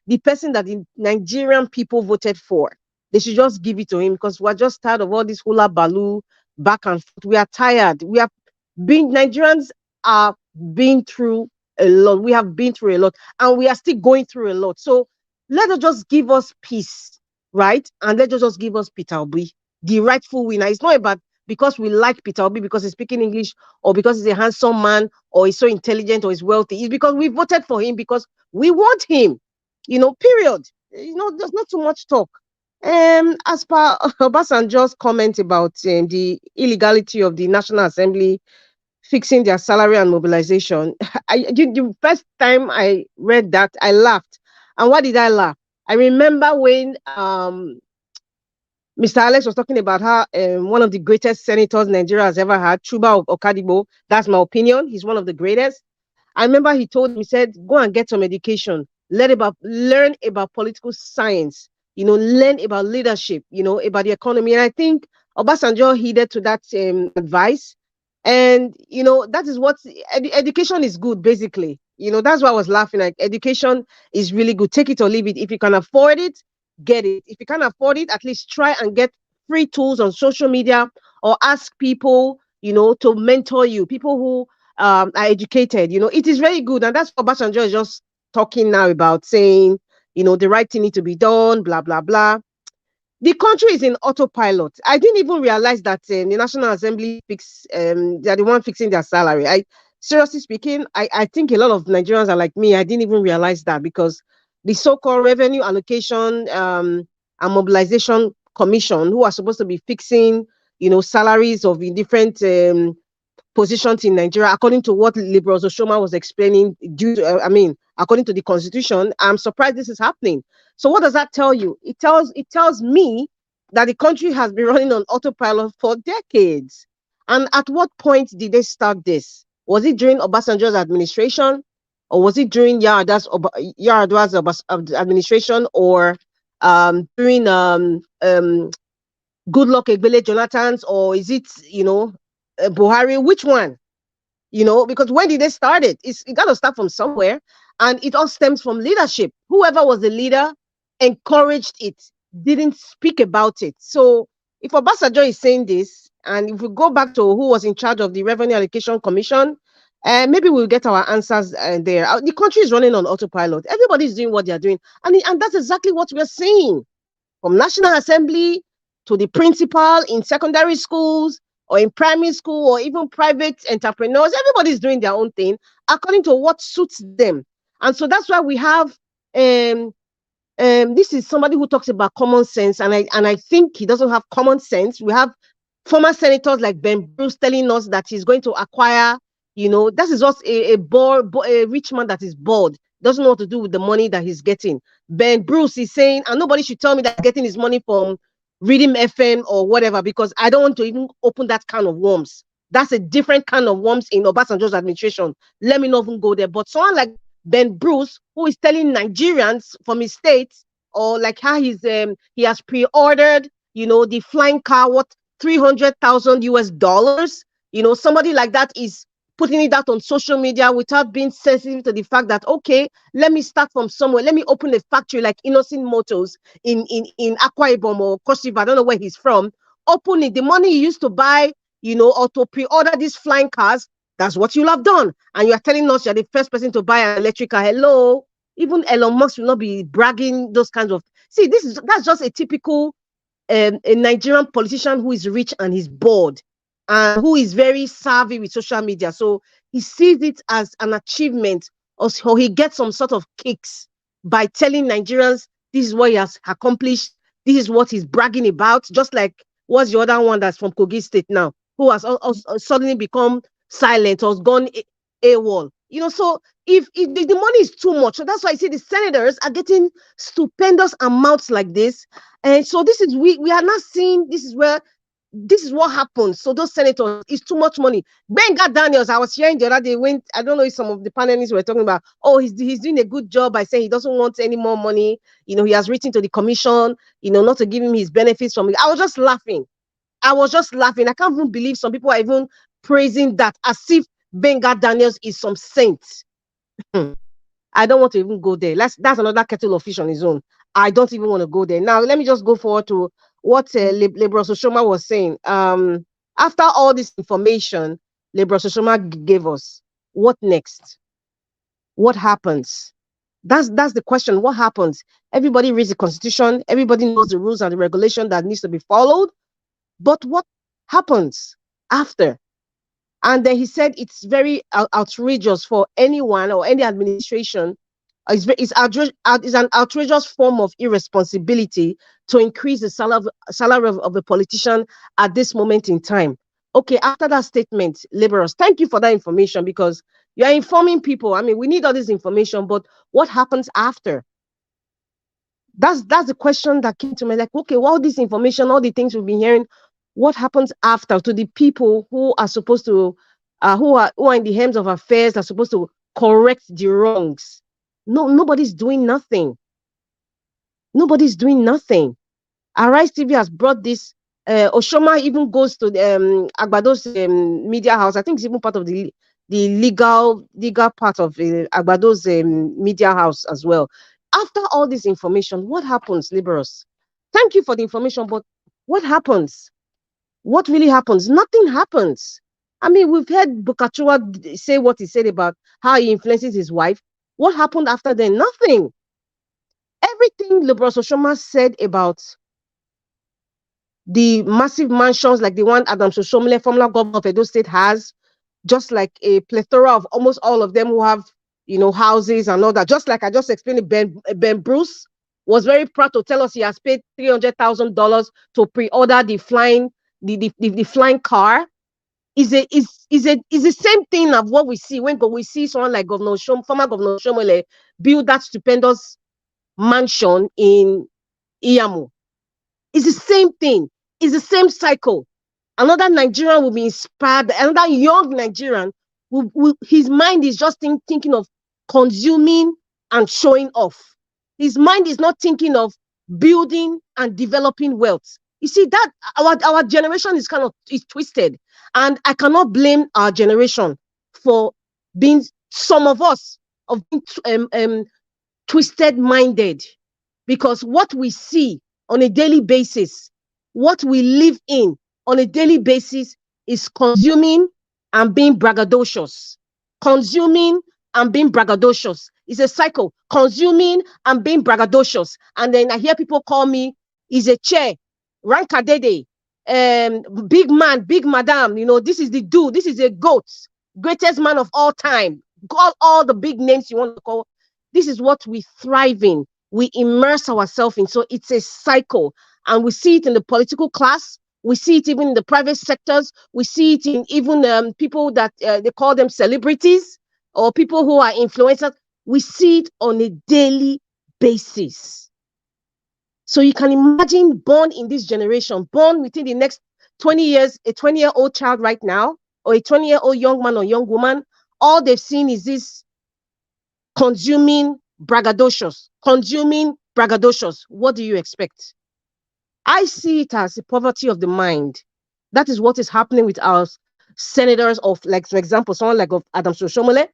the person that the Nigerian people voted for. They should just give it to him, because we're just tired of all this hula baloo back and forth. We are tired. Nigerians are being through a lot. We have been through a lot, and we are still going through a lot. So let us just give us peace, right? And let us just give us Peter Obi, the rightful winner. It's not about because we like Peter Obi because he's speaking English, or because he's a handsome man, or he's so intelligent, or he's wealthy. It's because we voted for him because we want him. Period. There's not too much talk. As per Obasanjo's comment about the illegality of the National Assembly fixing their salary and mobilization, the first time I read that, I laughed. And why did I laugh? I remember when Mr. Alex was talking about how one of the greatest senators Nigeria has ever had, Chuba Okadibo. That's my opinion. He's one of the greatest. I remember he told me, he said, go and get some education, learn about political science, learn about leadership, about the economy. And I think Obasanjo heeded to that advice. And, that is what education is good, basically. That's why I was laughing. Like, education is really good. Take it or leave it. If you can afford it, get it. If you can't afford it, at least try and get free tools on social media, or ask people, to mentor you, people who are educated. It is very good. And that's what Obasanjo is just talking now about, saying, the right thing need to be done, blah, blah, blah. The country is in autopilot. I didn't even realize that the National Assembly they're the one fixing their salary. Seriously speaking, I think a lot of Nigerians are like me. I didn't even realize that, because the so-called Revenue Allocation and Mobilization Commission, who are supposed to be fixing, salaries of the different positions in Nigeria, according to what Liberal Oshoma was explaining, according to the constitution, I'm surprised this is happening. So what does that tell you? It tells me that the country has been running on autopilot for decades. And at what point did they start this? Was it during Obasanjo's administration, or was it during Yar'Adua's administration, or during Goodluck Ebele Jonathan's, or is it Buhari? Which one? Because when did they start it? It got to start from somewhere, and it all stems from leadership. Whoever was the leader encouraged it, didn't speak about it. So if Obasanjo is saying this, and if we go back to who was in charge of the Revenue Allocation Commission, maybe we'll get our answers there. The country is running on autopilot. Everybody's doing what they're doing, and that's exactly what we're seeing. from National Assembly to the principal in secondary schools or in primary school or even private entrepreneurs. Everybody's doing their own thing according to what suits them. And so that's why we have this is somebody who talks about common sense, and I think he doesn't have common sense. We have former senators like Ben Bruce telling us that he's going to acquire, that is just a rich man that is bored, doesn't know what to do with the money that he's getting. Ben Bruce is saying, and nobody should tell me that getting his money from Reading FM or whatever, because I don't want to even open that kind of worms. That's a different kind of worms in Obasanjo's administration. Let me not even go there. But someone like Ben Bruce, who is telling Nigerians from his state, or like how he has pre-ordered, the flying car, what, 300,000 US dollars. Somebody like that is putting it out on social media without being sensitive to the fact that, okay, let me start from somewhere. Let me open a factory like Innocent Motors in Akwa Ibom or Cross River. I don't know where he's from. Open it. The money he used to buy, or to pre-order these flying cars, that's what you'll have done. And you are telling us you're the first person to buy an electric car. Hello? Even Elon Musk will not be bragging those kinds of... See, that's just a typical a Nigerian politician who is rich and he's bored and who is very savvy with social media. So he sees it as an achievement, or he gets some sort of kicks by telling Nigerians this is what he has accomplished, this is what he's bragging about, just like what's the other one that's from Kogi State now, who has suddenly become silent or has gone AWOL. So if the money is too much, so that's why I say the senators are getting stupendous amounts like this. And so this is, we are not seeing, this is what happens. So those senators, it's too much money. Benga Daniels, I was hearing the other day, I don't know if some of the panelists were talking about, oh, he's doing a good job by saying he doesn't want any more money. He has written to the commission, not to give him his benefits from it. I was just laughing. I can't even believe some people are even praising that as if Benga Daniels is some saint. I don't want to even go there. That's another kettle of fish on his own. I don't even want to go there. Now, let me just go forward to what Lebron Soshoma was saying. After all this information Lebron Soshoma gave us, what next? What happens? That's the question. What happens? Everybody reads the Constitution. Everybody knows the rules and the regulation that needs to be followed. But what happens after? And then he said it's very outrageous for anyone or any administration. It's an outrageous form of irresponsibility to increase the salary of a politician at this moment in time. Okay, after that statement, laborers, thank you for that information, because you are informing people. I mean, we need all this information, but what happens after? That's the question that came to me. Like, okay, all this information, all the things we've been hearing, what happens after to the people who are supposed to, who are in the hands of affairs, are supposed to correct the wrongs? No, nobody's doing nothing. Nobody's doing nothing. Arise TV has brought this. Oshoma even goes to the Agbado's media house. I think it's even part of the legal part of Agbado's media house as well. After all this information, what happens, liberals? Thank you for the information, but what happens? What really happens? Nothing happens. I mean, we've heard Bukachua say what he said about how he influences his wife. What happened after then? Nothing. Everything Liberal Soshoma said about the massive mansions like the one Adam Soshomle, former governor of Edo State, has, just like a plethora of almost all of them who have, houses and all that. Just like I just explained, Ben Bruce was very proud to tell us he has paid $300,000 to pre-order the flying car. Is the same thing of what we see when we see someone like former Governor Shomole build that stupendous mansion in Iyamu. It's the same thing. It's the same cycle. Another Nigerian will be inspired. Another young Nigerian his mind is just thinking of consuming and showing off. His mind is not thinking of building and developing wealth. You see that our generation is twisted, and I cannot blame our generation for being, some of us, of being twisted minded, because what we see on a daily basis, what we live in on a daily basis, is consuming and being braggadocious. Consuming and being braggadocious. It's a cycle. Consuming and being braggadocious. And then I hear people call me is a chair, Rankadede, big man, big madam, you know, this is the dude, this is a goat, greatest man of all time. Call all the big names you want to call. This is what we thrive in. We immerse ourselves in. So it's a cycle. And we see it in the political class. We see it even in the private sectors. We see it in even people that they call them celebrities or people who are influencers. We see it on a daily basis. So you can imagine born in this generation, born within the next 20 years, a 20-year-old child right now, or a 20-year-old young man or young woman, all they've seen is this consuming braggadocious. What do you expect? I see it as a poverty of the mind. That is what is happening with our senators of, like, for example, someone like of Adam Soshomole.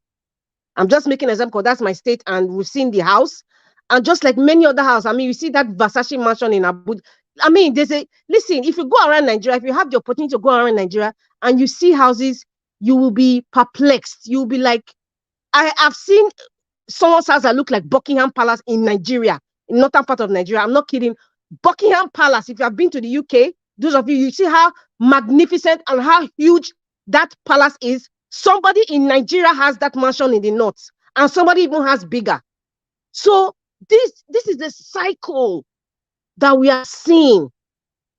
I'm just making an example because that's my state, and we've seen the house. And just like many other houses, I mean, you see that Versace mansion in Abuja. I mean, listen, if you go around Nigeria, if you have the opportunity to go around Nigeria and you see houses, you will be perplexed. You'll be like, I've seen someone's house that look like Buckingham Palace in Nigeria, in northern part of Nigeria. I'm not kidding. Buckingham Palace, if you have been to the UK, those of you, you see how magnificent and how huge that palace is. Somebody in Nigeria has that mansion in the north, and somebody even has bigger. So this is the cycle that we are seeing.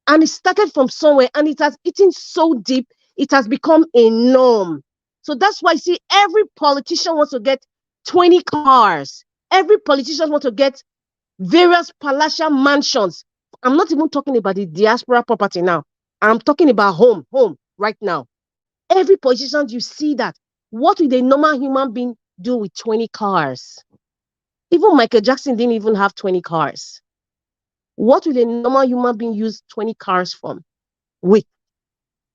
And it started from somewhere, and it has eaten so deep, it has become a norm. So that's why, see, every politician wants to get 20 cars. Every politician wants to get various palatial mansions. I'm not even talking about the diaspora property now. I'm talking about home right now. Every politician, you see that. What will a normal human being do with 20 cars? Even Michael Jackson didn't even have 20 cars. What will a normal human being use 20 cars from? With?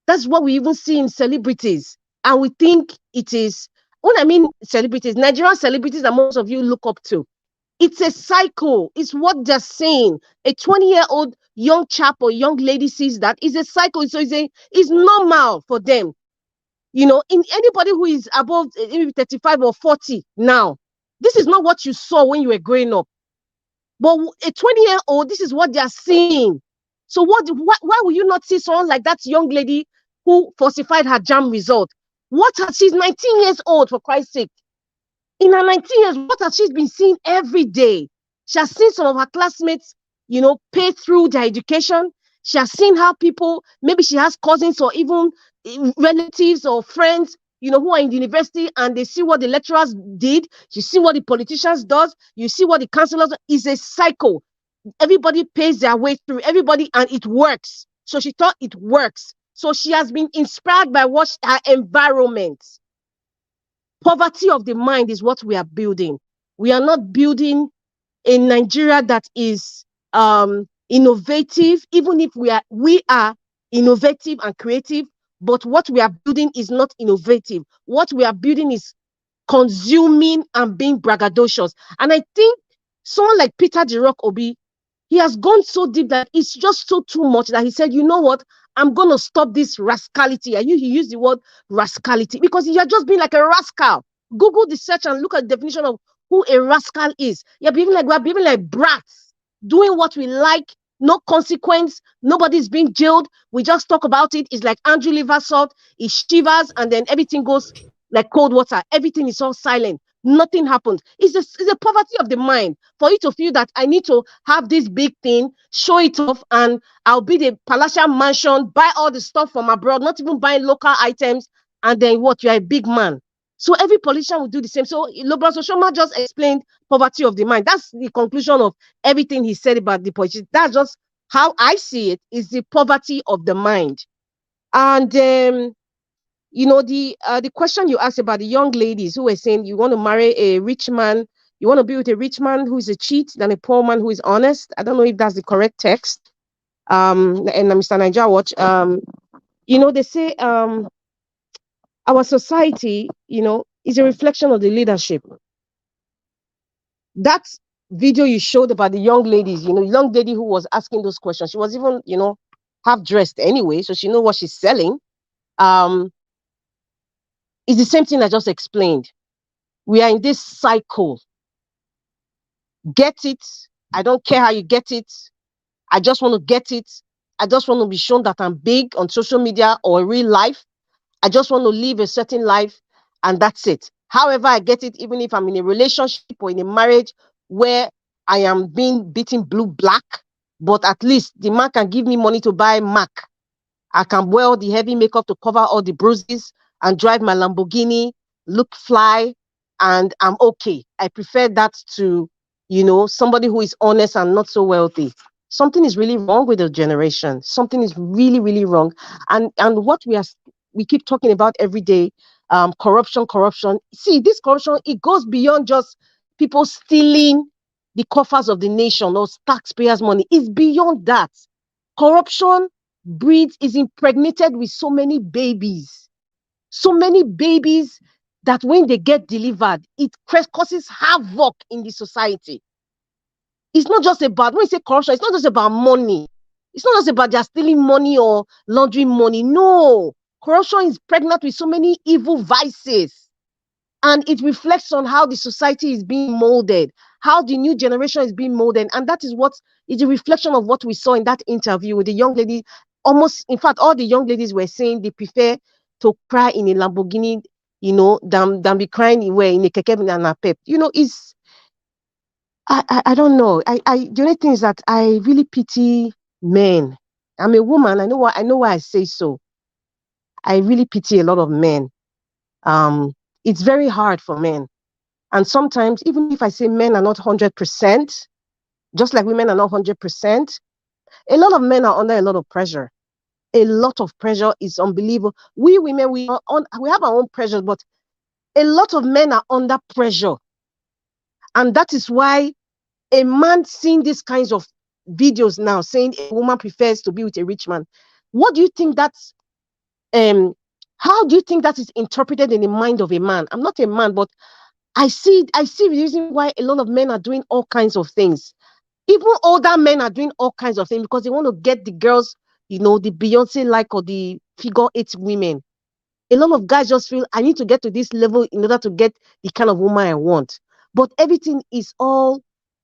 That's what we even see in celebrities. And we think it is, when I mean celebrities, Nigerian celebrities that most of you look up to. It's a cycle. It's what they're saying. A 20-year-old young chap or young lady sees that. It's a cycle. So it's normal for them. You know, in anybody who is above maybe 35 or 40 now, this is not what you saw when you were growing up. But a 20-year-old, this is what they are seeing. So why will you not see someone like that young lady who falsified her JAMB result? She's 19 years old, for Christ's sake. In her 19 years, what has she been seeing every day? She has seen some of her classmates, you know, pay through their education. She has seen how people, maybe she has cousins or even relatives or friends, you know, who are in the university, and they see what the lecturers did. You see what the politicians does. You see what the councillors. Is a cycle. Everybody pays their way through. Everybody, and it works. So she thought it works. So she has been inspired by what her environment. Poverty of the mind is what we are building. We are not building a Nigeria that is innovative, even if we are innovative and creative, but what we are building is not innovative. What we are building is consuming and being braggadocious. And I think someone like Peter the Rock Obi, he has gone so deep that it's just so too much that he said, you know what, I'm going to stop this rascality. He used the word rascality because he had just been like a rascal. Google the search and look at the definition of who a rascal is. We're behaving like brats, doing what we like, no consequence. Nobody's being jailed. We just talk about it. It's like Andrew liver salt. It shivers and then everything goes like cold water. Everything is all silent. Nothing happens. It's a poverty of the mind for you to feel that I need to have this big thing, show it off, and I'll be the palatial mansion, buy all the stuff from abroad, not even buying local items, and then what? You're a big man. So every politician will do the same. So Lobra Soshoma just explained poverty of the mind. That's the conclusion of everything he said about the politician. That's just how I see it, is the poverty of the mind. And you know, the question you asked about the young ladies who were saying you want to marry a rich man, you want to be with a rich man who is a cheat than a poor man who is honest. I don't know if that's the correct text. And Mr. Niger Watch, you know, they say our society, you know, is a reflection of the leadership. That video you showed about the young ladies, you know, young lady who was asking those questions, she was even, you know, half dressed anyway, so she knows what she's selling. It's the same thing I just explained. We are in this cycle. Get it. I don't care how you get it. I just want to get it. I just want to be shown that I'm big on social media or in real life. I just want to live a certain life, and that's it. However, I get it, even if I'm in a relationship or in a marriage where I am being beaten blue black, but at least the man can give me money to buy Mac. I can wear all the heavy makeup to cover all the bruises and drive my Lamborghini, look fly, and I'm okay. I prefer that to, somebody who is honest and not so wealthy. Something is really wrong with the generation. Something is really, really wrong. And what we keep talking about every day, corruption. See, this corruption, it goes beyond just people stealing the coffers of the nation or taxpayers' money. It's beyond that. Corruption is impregnated with so many babies that when they get delivered, it causes havoc in the society. It's not just about, when you say corruption, it's not just about money. It's not just about they're stealing money or laundering money. No, corruption is pregnant with so many evil vices. And it reflects on how the society is being molded, how the new generation is being molded. And that is what is a reflection of what we saw in that interview with the young lady. In fact, all the young ladies were saying they prefer to cry in a Lamborghini, than be crying in a keke and a pep. I don't know. The only thing is that I really pity men. I'm a woman. I know why I say so. I really pity a lot of men. It's very hard for men. And sometimes, even if I say men are not 100%, just like women are not 100%, a lot of men are under a lot of pressure. A lot of pressure is unbelievable. We women, we have our own pressure, but a lot of men are under pressure. And that is why a man seeing these kinds of videos now, saying a woman prefers to be with a rich man, what do you think that's, how do you think that is interpreted in the mind of a man? I'm not a man, but I see the reason why a lot of men are doing all kinds of things. Even older men are doing all kinds of things because they want to get the girls, the Beyonce like or the figure 8 women. A lot of guys just feel I need to get to this level in order to get the kind of woman I want. But everything is all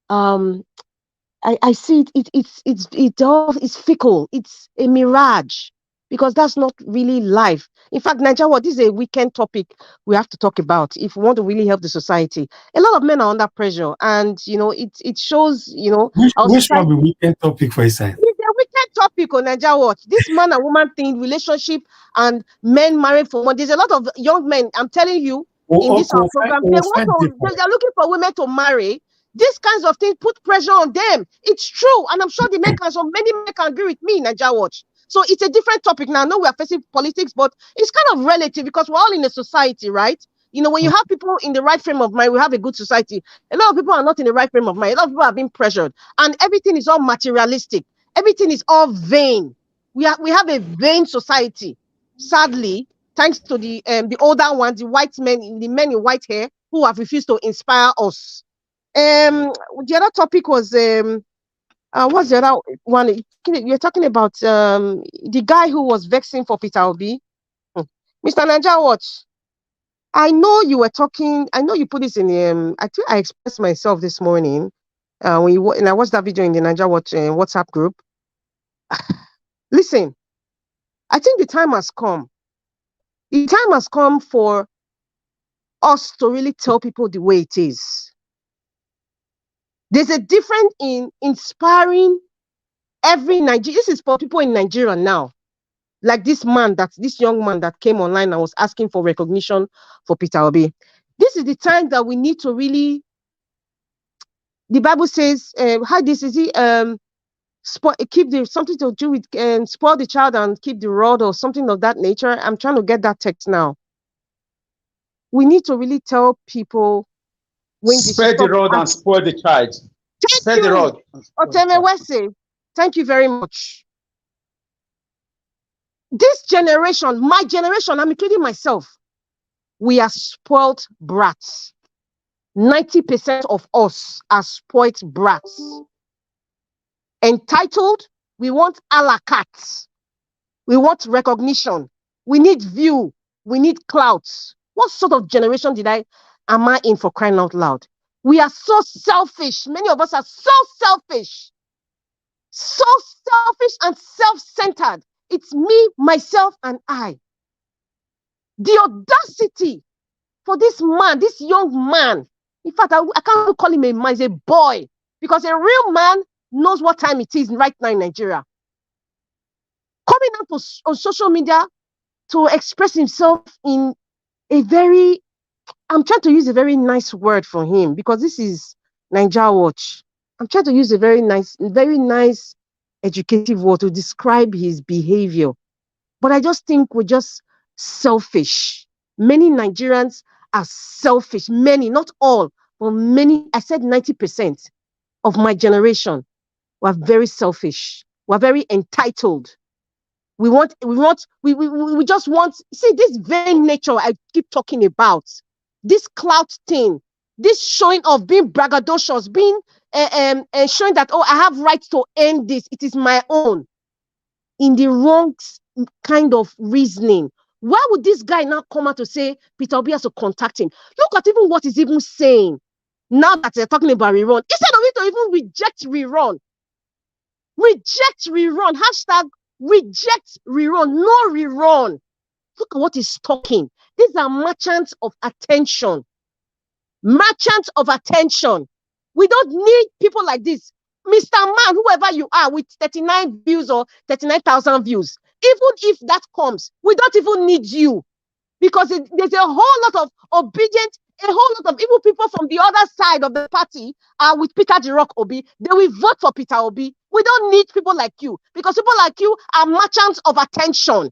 I see it's fickle. It's a mirage because that's not really life. In fact, Nigeria, this is a weekend topic we have to talk about if we want to really help the society. A lot of men are under pressure, and it shows. Which one be weekend topic for a sign? It's a wicked topic on Nigeria Watch. This man and woman thing, relationship, and men married for money. There's a lot of young men, I'm telling you, in this our program. They're looking for women to marry. These kinds of things put pressure on them. It's true. And I'm sure many men can agree with me in Nigeria Watch. So it's a different topic now. I know we are facing politics, but it's kind of relative because we're all in a society, right? When you have people in the right frame of mind, we have a good society. A lot of people are not in the right frame of mind. A lot of people are being pressured. And everything is all materialistic. Everything is all vain. We have a vain society. Sadly, thanks to the older ones, the white men, the men in white hair who have refused to inspire us. The other topic was what's the other one? You're talking about the guy who was vexing for Peter Obi. Mr. Nigeria Watch. I know you were talking. I know you put this in. I think I expressed myself this morning and I watched that video in the Nigeria Watch WhatsApp group. Listen, I think the time has come. The time has come for us to really tell people the way it is. There's a difference in inspiring every Nigerian. This is for people in Nigeria now. Like this young man that came online and was asking for recognition for Peter Obi. This is the time that we need to really. The Bible says, how this is it? Something to do with spoil the child and keep the rod or something of that nature. I'm trying to get that text now. We need to really tell people when spare the rod and spoil the child. Spare the rod. Oteme, thank you very much. This generation, my generation, I'm including myself, we are spoiled brats. 90% of us are spoiled brats. Entitled, we want a la carte. We want recognition. We need view. We need clouds. What sort of generation am I in, for crying out loud? We are so selfish. Many of us are so selfish. So selfish and self-centered. It's me, myself, and I. The audacity for this man, this young man. In fact, I can't call him a man, he's a boy. Because a real man knows what time it is right now in Nigeria. Coming out on social media to express himself in a very, I'm trying to use a very nice word for him because this is Nigeria Watch. I'm trying to use a very nice, educative word to describe his behavior. But I just think we're just selfish. Many Nigerians are selfish. Many, not all, but many, I said 90% of my generation were very selfish. We're very entitled. We just want, see, this very nature I keep talking about, this clout thing, this showing of being braggadocious, being showing that, oh, I have rights to earn this, it is my own, in the wrong kind of reasoning. Why would this guy now come out to say Peter Obi has to contact him? Look at even what he's even saying now that they're talking about rerun. Instead of it to even reject rerun, hashtag reject rerun, no rerun. Look at what he's talking. These are merchants of attention. Merchants of attention. We don't need people like this. Mr. Man, whoever you are, with 39 views or 39,000 views, even if that comes, we don't even need you. Because there's a whole lot of obedient, a whole lot of evil people from the other side of the party are with Peter the Rock Obi. They will vote for Peter Obi. We don't need people like you because people like you are merchants of attention.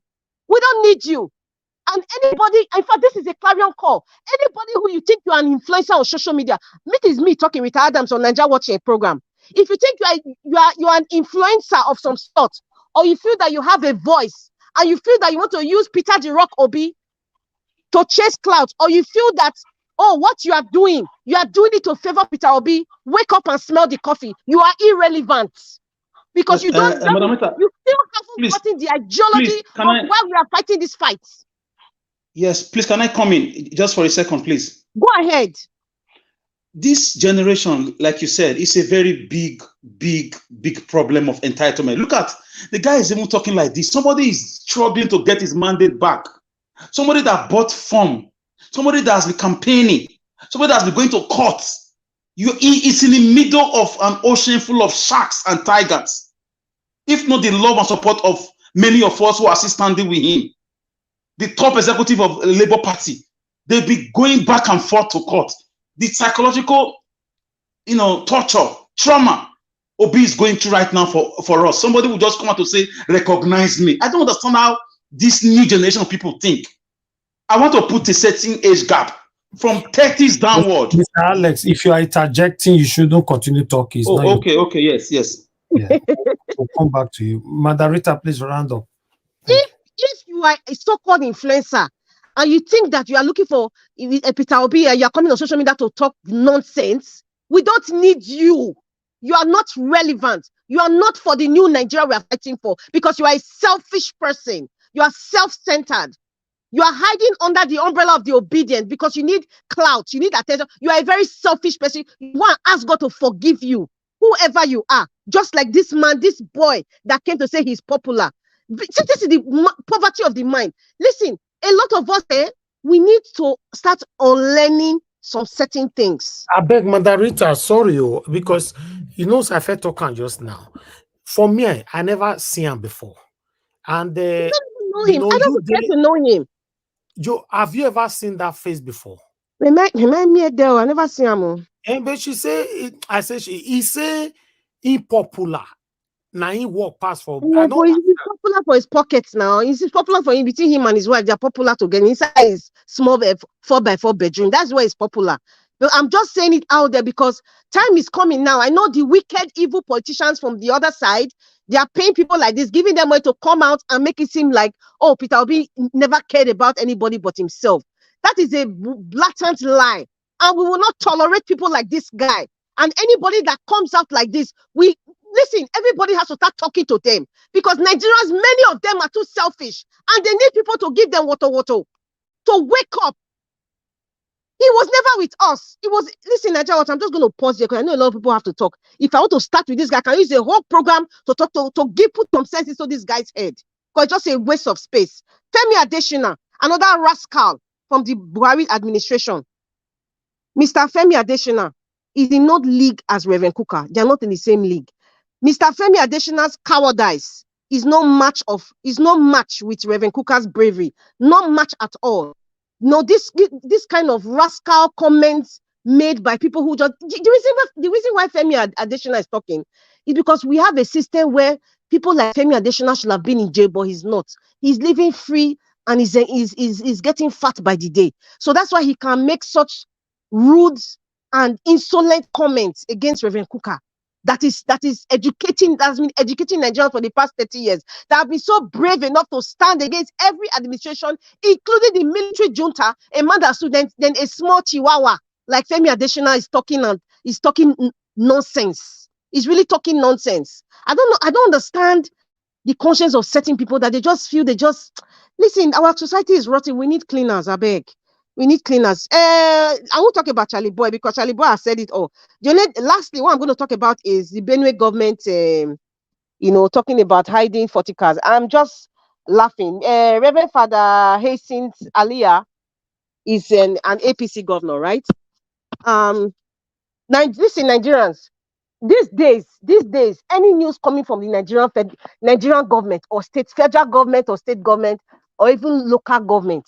We don't need you. And anybody, in fact, this is a clarion call. Anybody who you think you're an influencer on social media, it is me talking with Adams on Nigeria watching a program. If you think you're an influencer of some sort, or you feel that you have a voice, and you feel that you want to use Peter the Rock Obi to chase clouds, or you feel that, oh, what you are doing it to favor Peter Obi, wake up and smell the coffee. You are irrelevant. Because you don't, you still haven't gotten the ideology of why we are fighting this fight. Yes, please, can I come in just for a second, please? Go ahead. This generation, like you said, is a very big problem of entitlement. Look at, the guy is even talking like this. Somebody is struggling to get his mandate back. Somebody that bought form. Somebody that has been campaigning. Somebody that has been going to court. It's in the middle of an ocean full of sharks and tigers. If not the love and support of many of us who are still standing with him. The top executive of the Labour Party, they'll be going back and forth to court. The psychological, torture, trauma Obi is going through right now for us. Somebody will just come out to say, recognize me. I don't understand how this new generation of people think. I want to put a certain age gap from 30s downward. Mr. Alex, if you are interjecting, you shouldn't continue talking. Okay, yes. Yeah. We'll come back to you. Madarita, please round up. If you are a so-called influencer and you think that you are looking for a Peter Obi and you are coming on social media to talk nonsense, we don't need you. You are not relevant. You are not for the new Nigeria we are fighting for because you are a selfish person. You are self-centered. You are hiding under the umbrella of the obedient because you need clout. You need attention. You are a very selfish person. You want to ask God to forgive you, whoever you are. Just like this man, this boy that came to say he's popular. See, this is the poverty of the mind. Listen, a lot of us, we need to start unlearning some certain things. I beg Mandarita, sorry, because I felt talking just now. For me, I never seen him before. And I don't even know him. I don't get to know him. Have you ever seen that face before? Remind me there. I never seen him. And but she say, he say unpopular. Now he walk past for. No, but he's popular for his pockets now. He's popular for him between him and his wife. They're popular together. Inside his small 4x4 bedroom. That's why he's popular. But I'm just saying it out there because time is coming now. I know the wicked, evil politicians from the other side. They are paying people like this, giving them way to come out and make it seem like, oh, Peter Obi never cared about anybody but himself. That is a blatant lie. And we will not tolerate people like this guy. And anybody that comes out like this, listen, everybody has to start talking to them because Nigerians, many of them are too selfish and they need people to give them water to wake up. He was never with us. It was, listen, Nigeria, I'm just going to pause here because I know a lot of people have to talk. If I want to start with this guy, I can use the whole program to talk to put some sense into this guy's head. Because it's just a waste of space. Femi Adesina, another rascal from the Buhari administration. Mr. Femi Adesina is in not league as Reverend Kuka. They are not in the same league. Mr. Femi Adesina's cowardice is no match with Reverend Kuka's bravery. Not match at all. No, this kind of rascal comments made by people who just the reason why Femi Adesina is talking is because we have a system where people like Femi Adesina should have been in jail, but he's not. He's living free and is getting fat by the day. So that's why he can make such rude and insolent comments against Reverend Kuka. That has been educating Nigerians for the past 30 years, that have been so brave enough to stand against every administration, including the military junta, a man that student, then a small chihuahua like Femi Adesina is talking nonsense. He's really talking nonsense. I don't understand the conscience of certain people that they just feel listen, our society is rotten. We need cleaners, I beg. We need cleaners. I won't talk about Charlie Boy because Charlie Boy has said it all. Lastly, what I'm going to talk about is the Benue government, talking about hiding 40 cars. I'm just laughing. Reverend Father Hastings Aliyah is an APC governor, right? Listen, Nigerians, these days, any news coming from the Nigerian government or federal government or state government or even local government,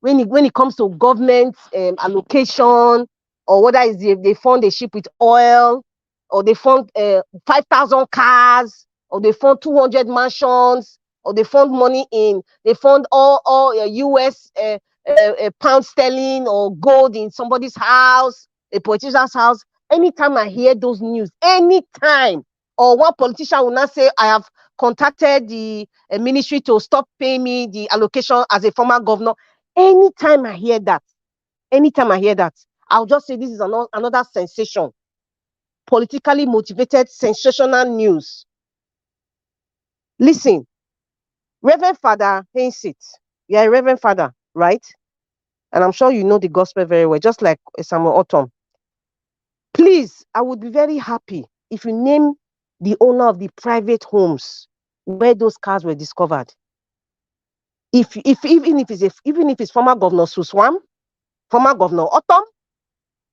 when it comes to government allocation, or whether it's they fund a ship with oil, or they fund 5,000 cars, or they fund 200 mansions, or they fund they fund all US pound sterling or gold in somebody's house, a politician's house. Anytime I hear those news, anytime, or one politician will not say, I have contacted the ministry to stop paying me the allocation as a former governor. Anytime I hear that, I'll just say this is another sensation. Politically motivated, sensational news. Listen, Reverend Father Hastings, you're a Reverend Father, right? And I'm sure you know the gospel very well, just like Samuel Autumn. Please, I would be very happy if you name the owner of the private homes where those cars were discovered. Even if it's former Governor Suswam, former Governor Autumn,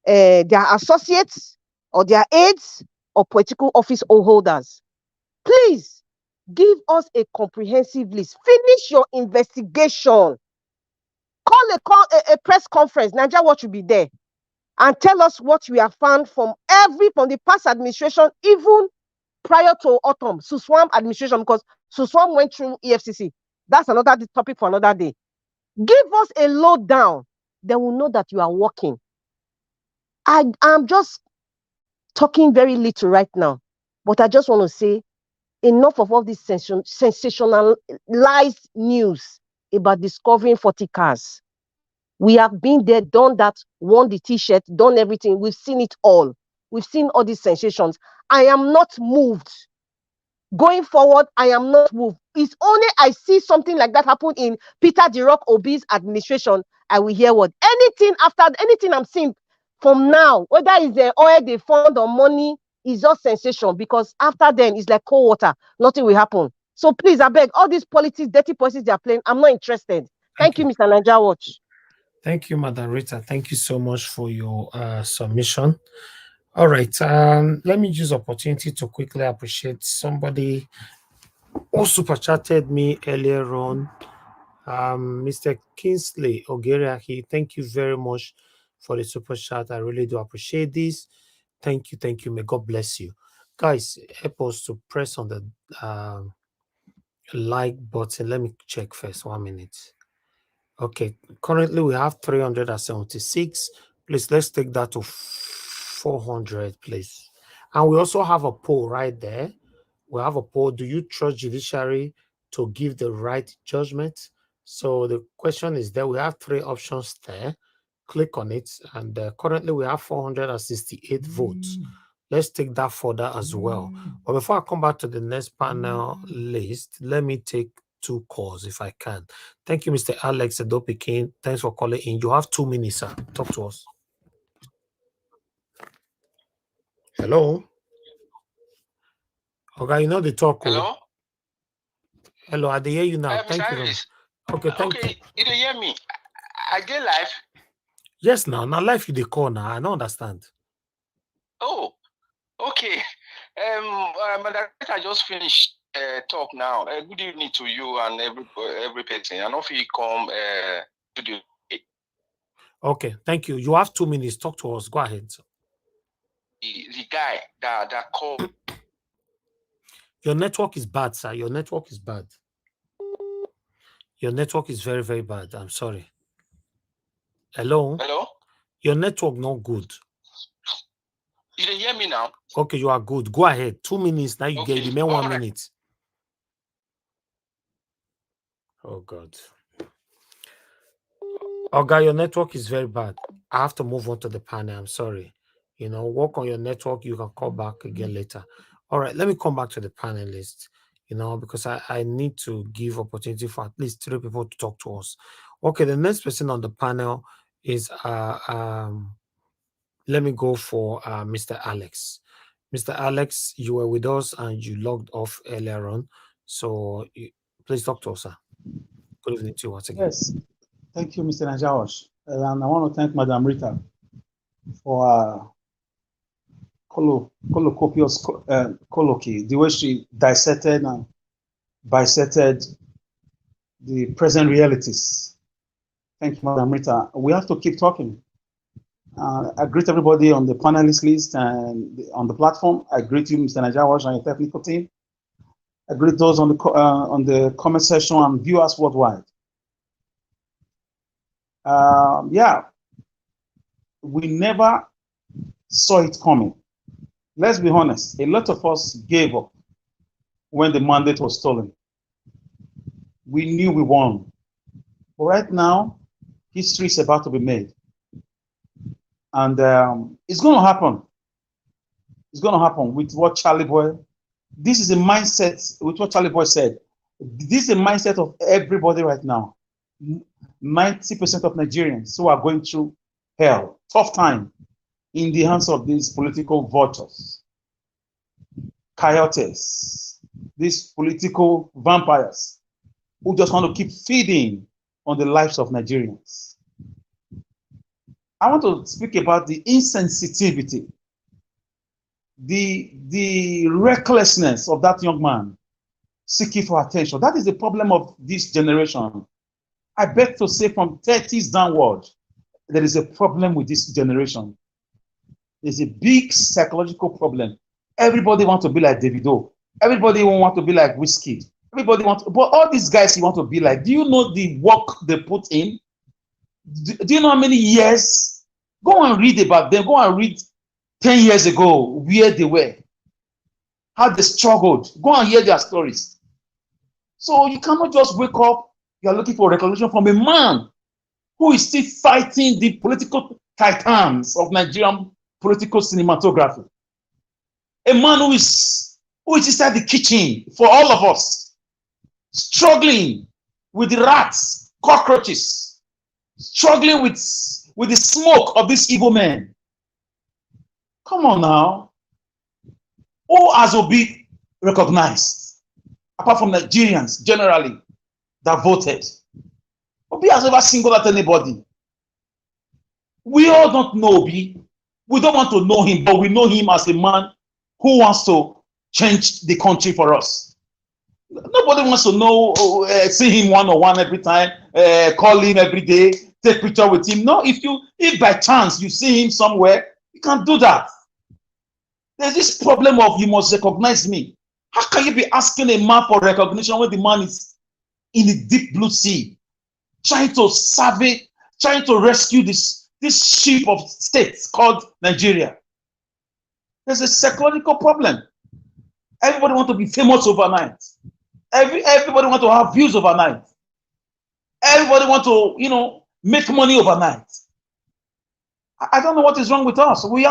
their associates or their aides or political office holders, please give us a comprehensive list. Finish your investigation. Call a press conference. Nigeria Watch will be there. And tell us what we have found from the past administration, even prior to Autumn, Suswam administration, because Suswam went through EFCC. That's another topic for another day. Give us a lowdown. Then we'll know that you are working. I'm just talking very little right now, but I just want to say enough of all this sensationalized news about discovering 40 cars. We have been there, done that, won the t-shirt, done everything. We've seen it all. We've seen all these sensations. I am not moved. Going forward, I am not moved. It's only I see something like that happen in Peter Dirok Obi's administration, I will hear what. Anything I'm seeing from now, whether it's the oil they fund or money, is just sensation, because after then, it's like cold water. Nothing will happen. So please, I beg, all these politics, dirty politics they are playing, I'm not interested. Thank you, Mr. Nigeria Watch. Thank you, Madam Rita. Thank you so much for your submission. All right. Let me use the opportunity to quickly appreciate somebody who super chatted me earlier on. Mr. Kingsley Ogeriaki, thank you very much for the super chat. I really do appreciate this. Thank you. May God bless you. Guys, help us to press on the like button. Let me check first. 1 minute. Okay, currently we have 376. Please, let's take that to 400, please. And we also have a poll right there. We have a poll. Do you trust judiciary to give the right judgment? So the question is there. We have 3 options there. Click on it. And currently we have 468 votes. Let's take that further as well. But before I come back to the next panel list, let me take 2 calls if I can. Thank you, Mr. Alex Adopikin. Thanks for calling in. You have 2 minutes, sir. Talk to us. Hello? Okay, you know the talk. Hello? Hello, I hear you now. Mr. Thank you. Harris. Okay, thank you. Okay, you don't hear me. I get live. Yes, now life you dey call now. I don't understand. Oh, okay. Madam, I just finished talk now. Good evening to you and every person. I know if you come to the. Okay, thank you. You have 2 minutes. Talk to us. Go ahead. The guy that called. Your network is bad, sir. Your network is bad. Your network is very, very bad. I'm sorry. Hello? Hello? Your network not good. You don't hear me now? Okay, you are good. Go ahead. 2 minutes. Now you Okay. get remain 1 All right. minute. Oh, God. Okay, your network is very bad. I have to move on to the panel. I'm sorry. You know, work on your network. You can call back again later. All right, let me come back to the panelists, you know, because I need to give opportunity for at least 3 people to talk to us. Okay, the next person on the panel is, let me go for Mr. Alex. Mr. Alex, you were with us and you logged off earlier on. So please talk to us, sir. Good evening to you once again. Yes, thank you, Mr. Najawash. And I want to thank Madam Rita for colloquious colloquy, the way she dissected and bisected the present realities. Thank you, Madam Rita. We have to keep talking. I greet everybody on the panelist list and on the platform. I greet you, Mr. Najawash, and your technical team. I greet those on the comment section and viewers worldwide. Yeah, we never saw it coming. Let's be honest, a lot of us gave up when the mandate was stolen. We knew we won. But right now, history is about to be made. And it's going to happen. It's going to happen with what Charly Boy, this is a mindset, with what Charly Boy said. This is a mindset of everybody right now. 90% of Nigerians who are going through hell, tough time, in the hands of these political vultures, coyotes, these political vampires who just want to keep feeding on the lives of Nigerians. I want to speak about the insensitivity, the recklessness of that young man seeking for attention. That is the problem of this generation. I beg to say from 30s downward, there is a problem with this generation. There's a big psychological problem. Everybody wants to be like Davido. Everybody wants to be like Whiskey. Everybody wants, but all these guys you want to be like, do you know the work they put in? Do you know how many years? Go and read about them. Go and read 10 years ago where they were, how they struggled. Go and hear their stories. So you cannot just wake up, you're looking for recognition from a man who is still fighting the political titans of Nigerian political cinematography. A man who is inside the kitchen for all of us, struggling with the rats, cockroaches, struggling with the smoke of this evil man. Come on now. Who has Obi recognized, apart from Nigerians generally that voted? Obi has never singled out anybody. We all don't know Obi. We don't want to know him, but we know him as a man who wants to change the country for us. Nobody wants to know, see him one-on-one every time, call him every day, take picture with him. No, if by chance you see him somewhere, you can't do that. There's this problem of you must recognize me. How can you be asking a man for recognition when the man is in the deep blue sea, trying to survey, trying to rescue this ship of states called Nigeria? There's a psychological problem. Everybody wants to be famous overnight. Everybody wants to have views overnight. Everybody wants to, make money overnight. I don't know what is wrong with us. We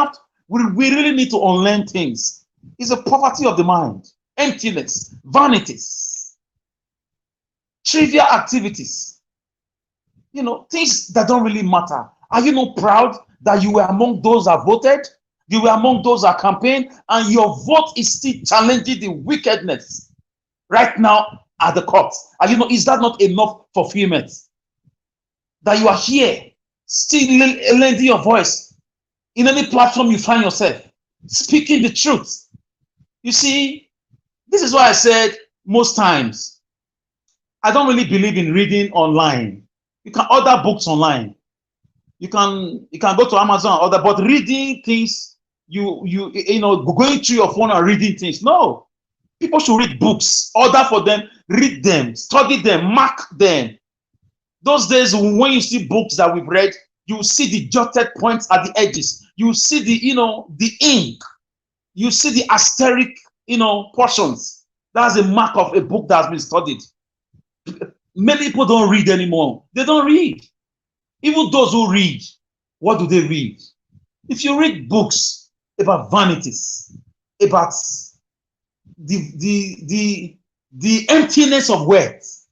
really need to unlearn things. It's a poverty of the mind, emptiness, vanities, trivial activities, things that don't really matter. Are you not proud that you were among those that voted? You were among those that campaigned, and your vote is still challenging the wickedness right now at the courts. And you know, is that not enough fulfillment? That you are here, still lending your voice in any platform you find yourself, speaking the truth. You see, this is why I said most times, I don't really believe in reading online. You can order books online. You can go to Amazon and order, but reading things, you know, going through your phone and reading things. No. People should read books, order for them, read them, study them, mark them. Those days when you see books that we've read, you see the jotted points at the edges. You see the, you know, the ink. You see the asterisk, you know, portions. That's a mark of a book that has been studied. Many people don't read anymore. They don't read. Even those who read, what do they read? If you read books about vanities, about the emptiness of words,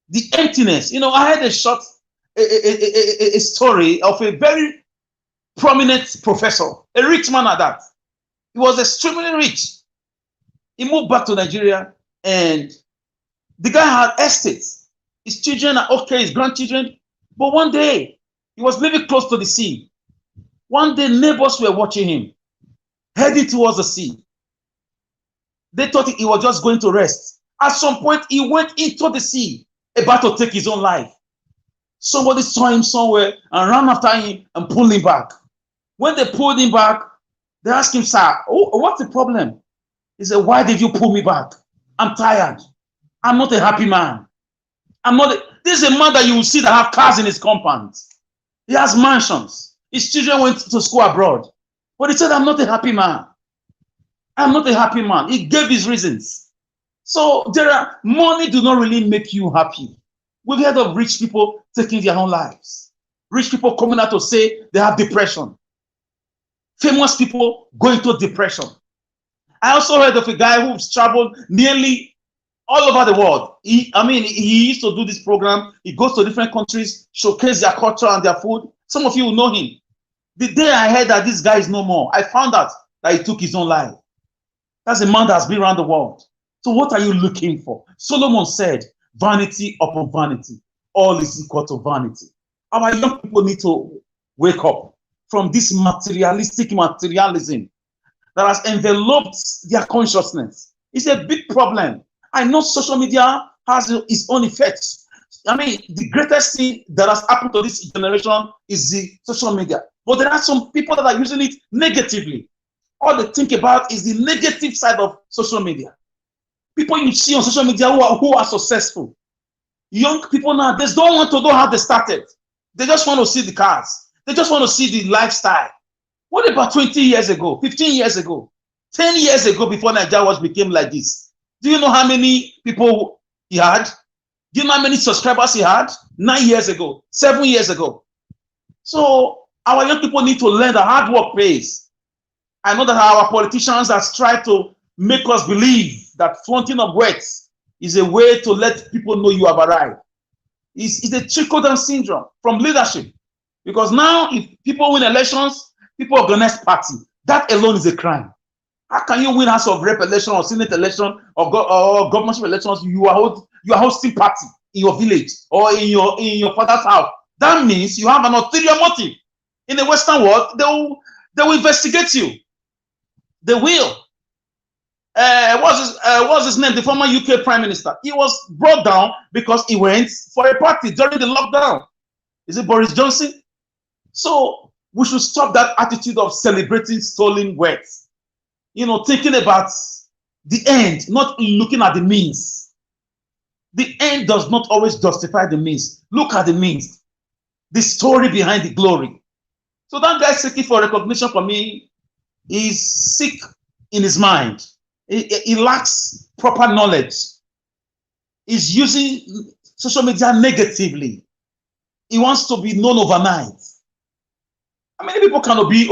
the emptiness. You know, I had a story of a very prominent professor, a rich man at that. He was extremely rich. He moved back to Nigeria, and the guy had estates. His children are okay, his grandchildren. But one day, he was living close to the sea. One day, neighbors were watching him, heading towards the sea. They thought he was just going to rest. At some point, he went into the sea, about to take his own life. Somebody saw him somewhere and ran after him and pulled him back. When they pulled him back, they asked him, "Sir, what's the problem?" He said, "Why did you pull me back? I'm tired. I'm not a happy man. This is a man that you will see that have cars in his compound. He has mansions. His children went to school abroad. But he said, I'm not a happy man. I'm not a happy man." He gave his reasons. So money do not really make you happy. We've heard of rich people taking their own lives. Rich people coming out to say they have depression. Famous people going to depression. I also heard of a guy who's traveled nearly all over the world. He used to do this program. He goes to different countries, showcase their culture and their food. Some of you will know him. The day I heard that this guy is no more, I found out that he took his own life. That's a man that has been around the world. So what are you looking for? Solomon said, vanity upon vanity, all is equal to vanity. Our young people need to wake up from this materialism that has enveloped their consciousness. It's a big problem. I know social media has its own effects. I mean, the greatest thing that has happened to this generation is the social media. But there are some people that are using it negatively. All they think about is the negative side of social media. People you see on social media who are successful. Young people nowadays don't want to know how they started. They just want to see the cars. They just want to see the lifestyle. What about 20 years ago, 15 years ago, 10 years ago before Nigeria Watch became like this? Do you know how many people he had? Do you know how many subscribers he had? 9 years ago, 7 years ago. So our young people need to learn that hard work pays. I know that our politicians have tried to make us believe that flaunting of words is a way to let people know you have arrived. It's a trickle-down syndrome from leadership. Because now if people win elections, people organize party. That alone is a crime. How can you win House of Rep election or Senate election or governorship elections? You are hosting party in your village or in your father's house. That means you have an ulterior motive. In the Western world, they will investigate you. They will. What's his name? The former UK Prime Minister. He was brought down because he went for a party during the lockdown. Is it Boris Johnson? So we should stop that attitude of celebrating stolen words. You know, thinking about the end, not looking at the means. The end does not always justify the means. Look at the means, the story behind the glory. So that guy seeking for recognition from me is sick in his mind. He lacks proper knowledge. He's using social media negatively. He wants to be known overnight. How many people can be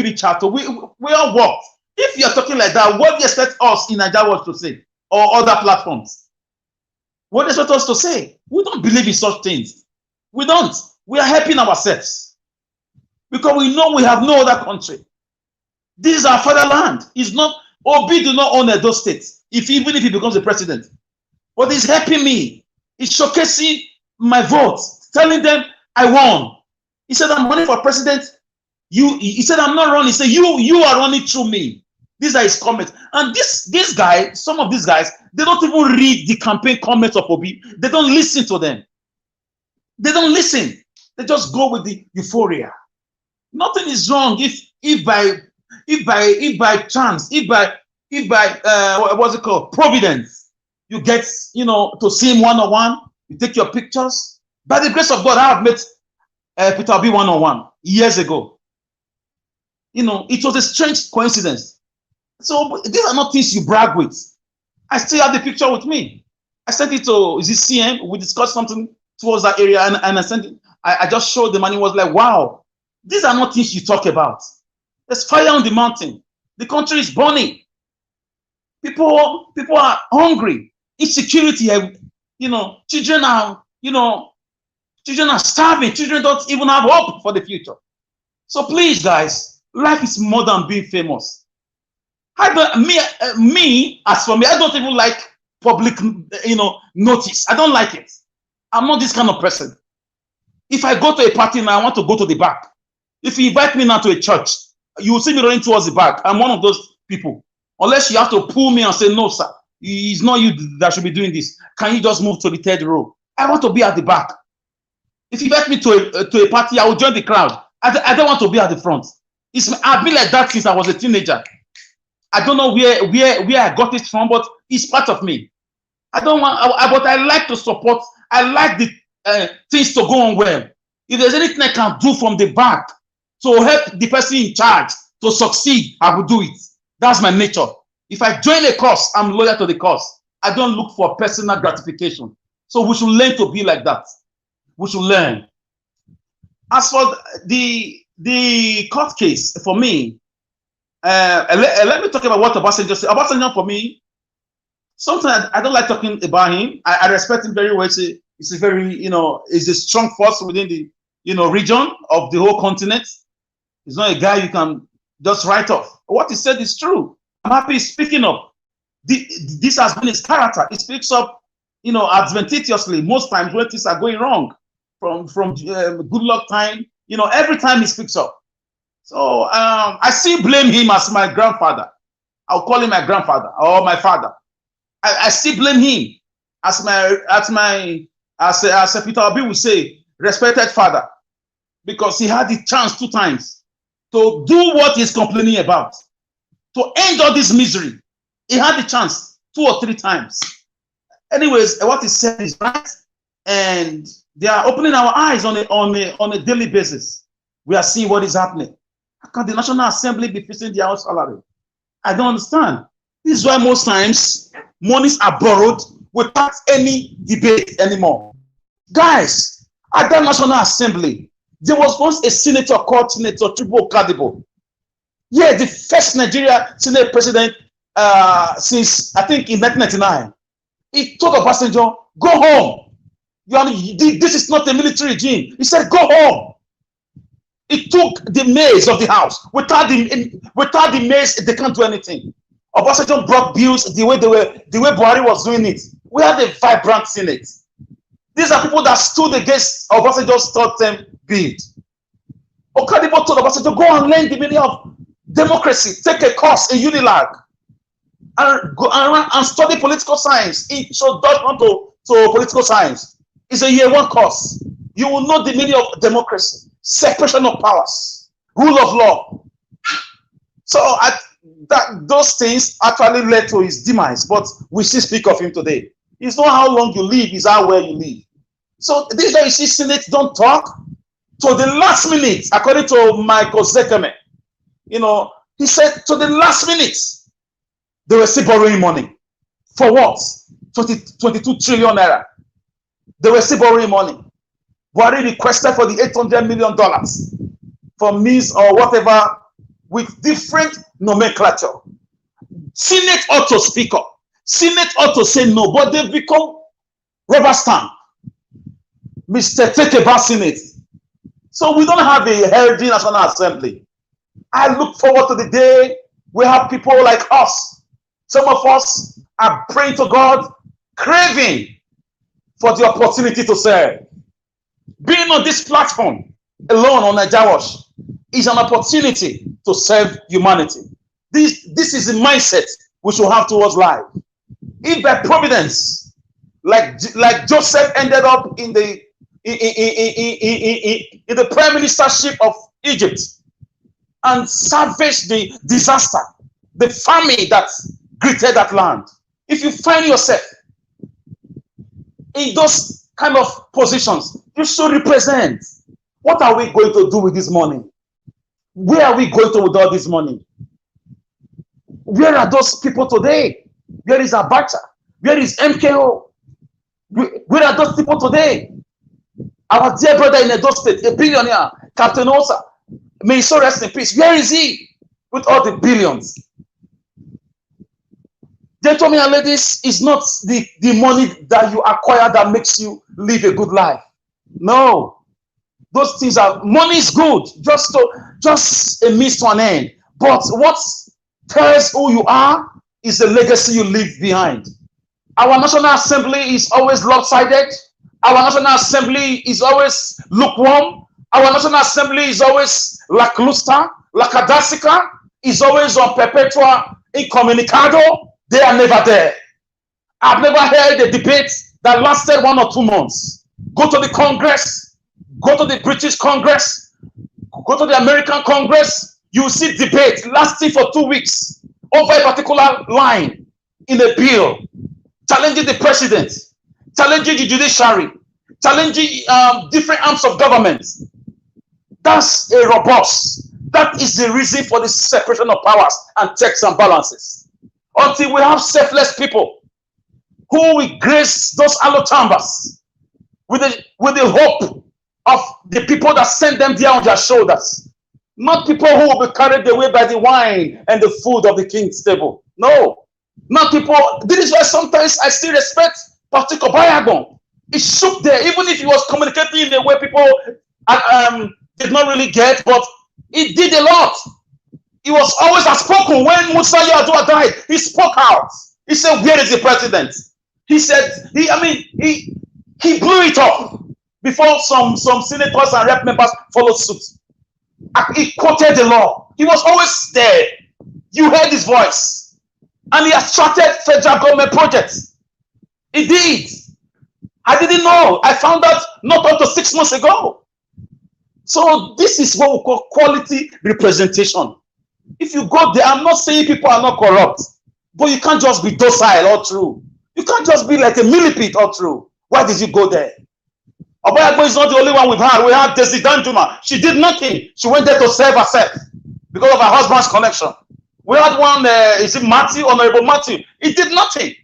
Richard? We all work. If you're talking like that, what do you expect us in Nigeria Watch to say? Or other platforms? What do you expect us to say? We don't believe in such things. We don't. We are helping ourselves. Because we know we have no other country. This is our fatherland. It's not, Obi do not own those states, even if he becomes the president. But it's helping me. It's showcasing my vote, telling them I won. He said, I'm running for president. He said, I'm not running. He said, you are running through me. These are his comments. And this guy, some of these guys, they don't even read the campaign comments of Obi. They don't listen to them. They don't listen. They just go with the euphoria. Nothing is wrong if by chance, if by what's it called, providence, you get to see him one-on-one, you take your pictures. By the grace of God, I have met Peter Obi one-on-one years ago. It was a strange coincidence. So these are not things you brag with. I still have the picture with me. I sent it to CM. We discussed something towards that area, and I sent it. I just showed them, and he was like, wow, these are not things you talk about. There's fire on the mountain. The country is burning. People are hungry. Insecurity, children are starving. Children don't even have hope for the future. So please, guys, life is more than being famous. As for me, I don't even like public, notice. I don't like it. I'm not this kind of person. If I go to a party now, I want to go to the back. If you invite me now to a church, you will see me running towards the back. I'm one of those people. Unless you have to pull me and say, no, sir, it's not you that should be doing this. Can you just move to the third row? I want to be at the back. If you invite me to a party, I will join the crowd. I don't want to be at the front. I've been like that since I was a teenager. I don't know where I got it from, but it's part of me. But I like to support. I like the things to go on well. If there's anything I can do from the back to help the person in charge to succeed, I will do it. That's my nature. If I join a cause, I'm loyal to the cause. I don't look for personal gratification. So we should learn to be like that. We should learn. As for the court case, for me, let me talk about what Obasanjo said. Obasanjo, for me, sometimes I don't like talking about him. I respect him very well. It's a very, he's a strong force within the, region of the whole continent. He's not a guy you can just write off. What he said is true. I'm happy he's speaking up. This has been his character. He speaks up, advantageously most times when things are going wrong. From good luck time, every time he speaks up. So I still blame him as my grandfather. I'll call him my grandfather or my father. I still blame him as Peter Obi would say, respected father, because he had the chance 2 times to do what he's complaining about, to end all this misery. He had the chance 2 or 3 times. Anyways, what he said is right, and they are opening our eyes on a daily basis. We are seeing what is happening. How can the National Assembly be fixing their own salary? I don't understand. This is why most times monies are borrowed without any debate anymore. Guys, at the National Assembly, there was once a senator called Senator Chubu Okadibo. Yeah, the first Nigeria Senate president since, I think, in 1999. He told Obasanjo, go home. This is not a military regime. He said, go home. It took the maze of the house. Without the maze, they can't do anything. Obasanjo brought bills the way Buhari was doing it. We had a vibrant Senate. These are people that stood against Obasanjo's third-term bid. Okadibo told Obasanjo, go and learn the meaning of democracy. Take a course in Unilag and go and study political science. Introduction to political science. It's a year 1 course. You will know the meaning of democracy, separation of powers, rule of law. So those things actually led to his demise, but we still speak of him today. It's not how long you live, it's how well you live. So this guy, you see, Senate don't talk. To the last minute, according to Michael Zekeme, he said to the last minute, they were still borrowing money. For what? 22 trillion naira. They were still borrowing money. Buhari requested for the $800 million for means or whatever with different nomenclature. Senate ought to speak up. Senate ought to say no, but they've become rubber stamp. Mr. Take about Senate. So we don't have a healthy National Assembly. I look forward to the day we have people like us. Some of us are praying to God, craving for the opportunity to serve. Being on this platform alone on Najawash is an opportunity to serve humanity. This is the mindset we should have towards life. If by providence, like Joseph ended up in the prime ministership of Egypt and salvaged the disaster, the famine that greeted that land. If you find yourself in those kind of positions, you should represent. What are we going to do with this money? Where are we going to with all this money? Where are those people today? Where is Abacha? Where is MKO? Where are those people today? Our dear brother in Edo State, a billionaire, Captain Osa, may he so rest in peace. Where is he with all the billions? Gentlemen and ladies, it's not the money that you acquire that makes you live a good life. No. Those things are, money is good, just a means to an end. But what tells who you are is the legacy you leave behind. Our National Assembly is always lopsided. Our National Assembly is always lukewarm. Our National Assembly is always lackluster, lackadaisical, is always on perpetual incommunicado. They are never there. I've never heard a debate that lasted 1 or 2 months. Go to the Congress, go to the British Congress, go to the American Congress, you see debate lasting for 2 weeks over a particular line in a bill, challenging the president, challenging the judiciary, challenging different arms of government. That's a robust. That is the reason for the separation of powers and checks and balances. Until we have selfless people who will grace those hollow chambers with the hope of the people that send them there on their shoulders. Not people who will be carried away by the wine and the food of the king's table. No. Not people. This is why sometimes I still respect Pastor Kobayagon. He shook there, even if he was communicating in a way people did not really get, but he did a lot. He was always outspoken. When Musa Yar'Adua died, he spoke out. He said, "Where is the president?" He said, he blew it up before some senators and rep members followed suit. He quoted the law. He was always there. You heard his voice. And he has started federal government projects. He did. I didn't know. I found out not up to 6 months ago. So this is what we call quality representation. If you go there, I'm not saying people are not corrupt, but you can't just be docile all through. You can't just be like a millipede all through. Why did you go there? Obayagbo is not the only one we've had. We had Desi Danjuma. She did nothing. She went there to serve herself because of her husband's connection. We had one, is it Matthew, Honorable Matthew? He did nothing.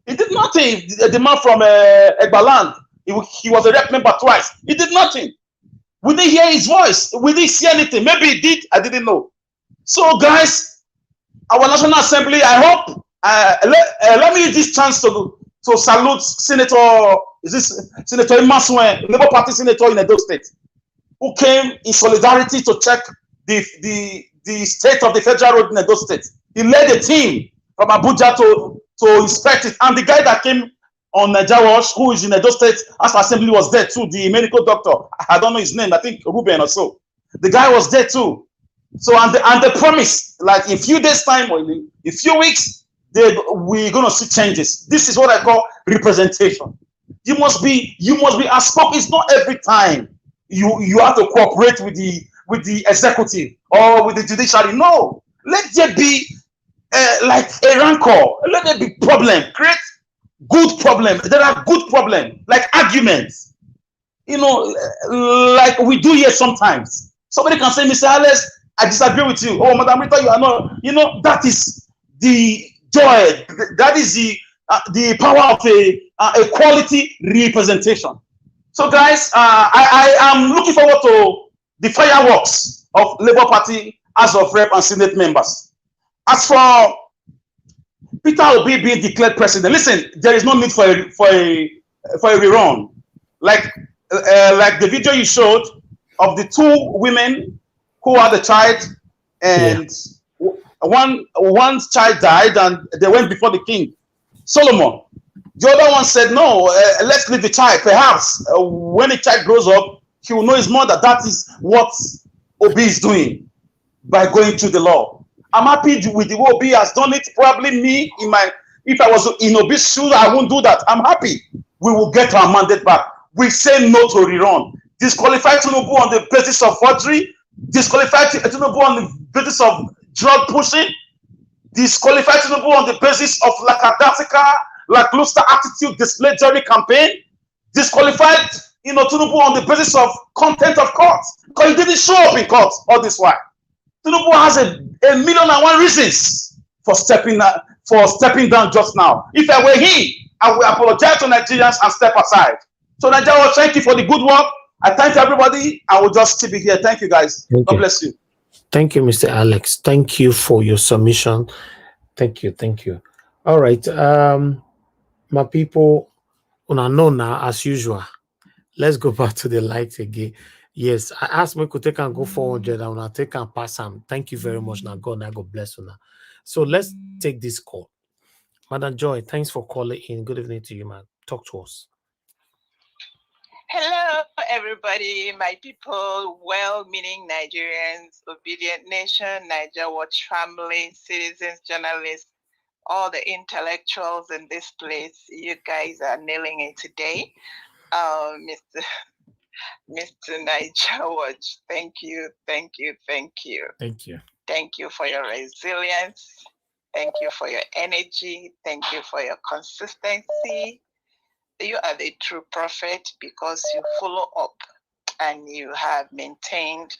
He did nothing. The man from Egbaland, he was a rep member twice. He did nothing. We didn't hear his voice. We didn't see anything. Maybe he did. I didn't know. So, guys, our National Assembly, I hope, let me use this chance to salute Senator Imasuen, Labour Party Senator in Edo State, who came in solidarity to check the state of the federal road in Edo State. He led a team from Abuja to inspect it. And the guy that came on Jawash, who is in Edo State as Assembly, was there too, the medical doctor. I don't know his name, I think Ruben or so. The guy was there too. So, and the promise, like in a few days' time or in a few weeks, we're going to see changes. This is what I call representation. You must be outspoken. It's not every time you have to cooperate with the executive or with the judiciary. No, let there be like a rancor. Let there be problem. Create good problem. There are good problems like arguments. You know, like we do here sometimes. Somebody can say, Mr. Alex, I disagree with you. Oh, Madam Rita, you are not. You know, that is the joy. That is the power of a quality representation. So, guys, I am looking forward to the fireworks of Labour Party House of Rep and Senate members. As for Peter Obi being declared president, listen, there is no need for a rerun. Like the video you showed of the two women who had a child, and one child died, and they went before the king, Solomon. The other one said, no, let's leave the child. Perhaps when the child grows up, he will know his mother. That is what Obi is doing by going through the law. I'm happy with the way Obi has done it. Probably me, if I was in Obi's shoes, I won't do that. I'm happy. We will get our mandate back. We say no to rerun. Disqualify Tinubu on the basis of forgery. Disqualify Tinubu on the basis of drug pushing. Disqualify Tinubu on the basis of lackluster attitude displayed during campaign. Disqualified, Tinubu on the basis of content of court, because he didn't show up in court all this while. Tinubu has a million and one reasons for stepping down just now. If I were he, I would apologize to Nigerians and step aside. So Nigeria, thank you for the good work. I thank everybody. I will just keep it here. Thank you, guys. God bless you. Thank you, Mr. Alex. Thank you for your submission. Thank you. Thank you. All right. My people, una know now, as usual. Let's go back to the light again. Yes, I asked me to take and go 400 and I take and pass them. Thank you very much. Now, God bless you now. So let's take this call. Madam Joy, thanks for calling in. Good evening to you, man. Talk to us. Hello, everybody, my people, well-meaning Nigerians, obedient nation, Niger Watch family, citizens, journalists, all the intellectuals in this place. You guys are nailing it today. Mr. Niger Watch, thank you, thank you, thank you. Thank you. Thank you for your resilience. Thank you for your energy. Thank you for your consistency. You are the true prophet because you follow up and you have maintained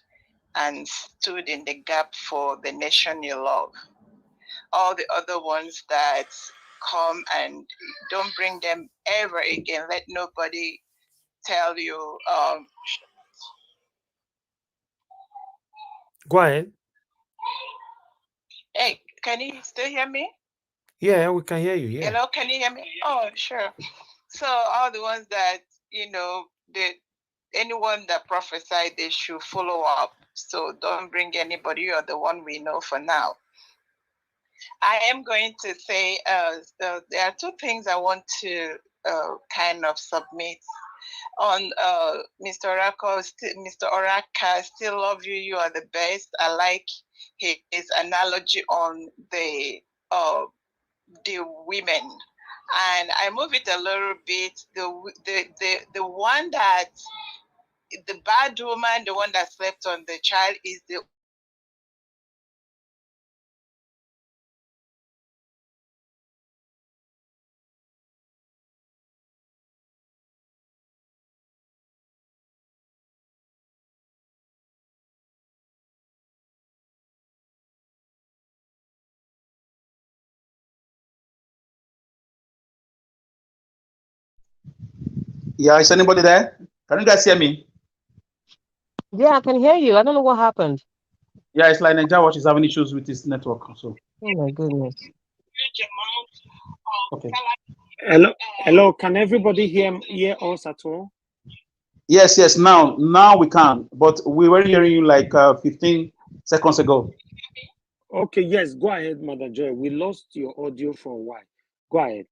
and stood in the gap for the nation you love. All the other ones that come and don't bring them ever again. Let nobody tell you. Go ahead. Hey, can you still hear me? Yeah, we can hear you. Yeah. Hello, can you hear me? Oh, sure. So all the ones that, anyone that prophesied, they should follow up. So don't bring anybody. You're the one we know for now. I am going to say there are two things I want to kind of submit on Mr. Oracle. Mr. Oraka, still love you. You are the best. I like his analogy on the women. And I move it a little bit. The one that, the bad woman, the one that slept on the child, is the Yeah, is anybody there? Can you guys hear me? Yeah, I can hear you. I don't know what happened. Yeah, it's like Nigeria Watch is having issues with his network. So. Oh my goodness. Okay. Hello. Can everybody hear us at all? Yes. Now we can, but we were hearing you like 15 seconds ago. Okay. Yes. Go ahead, Mother Joy. We lost your audio for a while. Go ahead.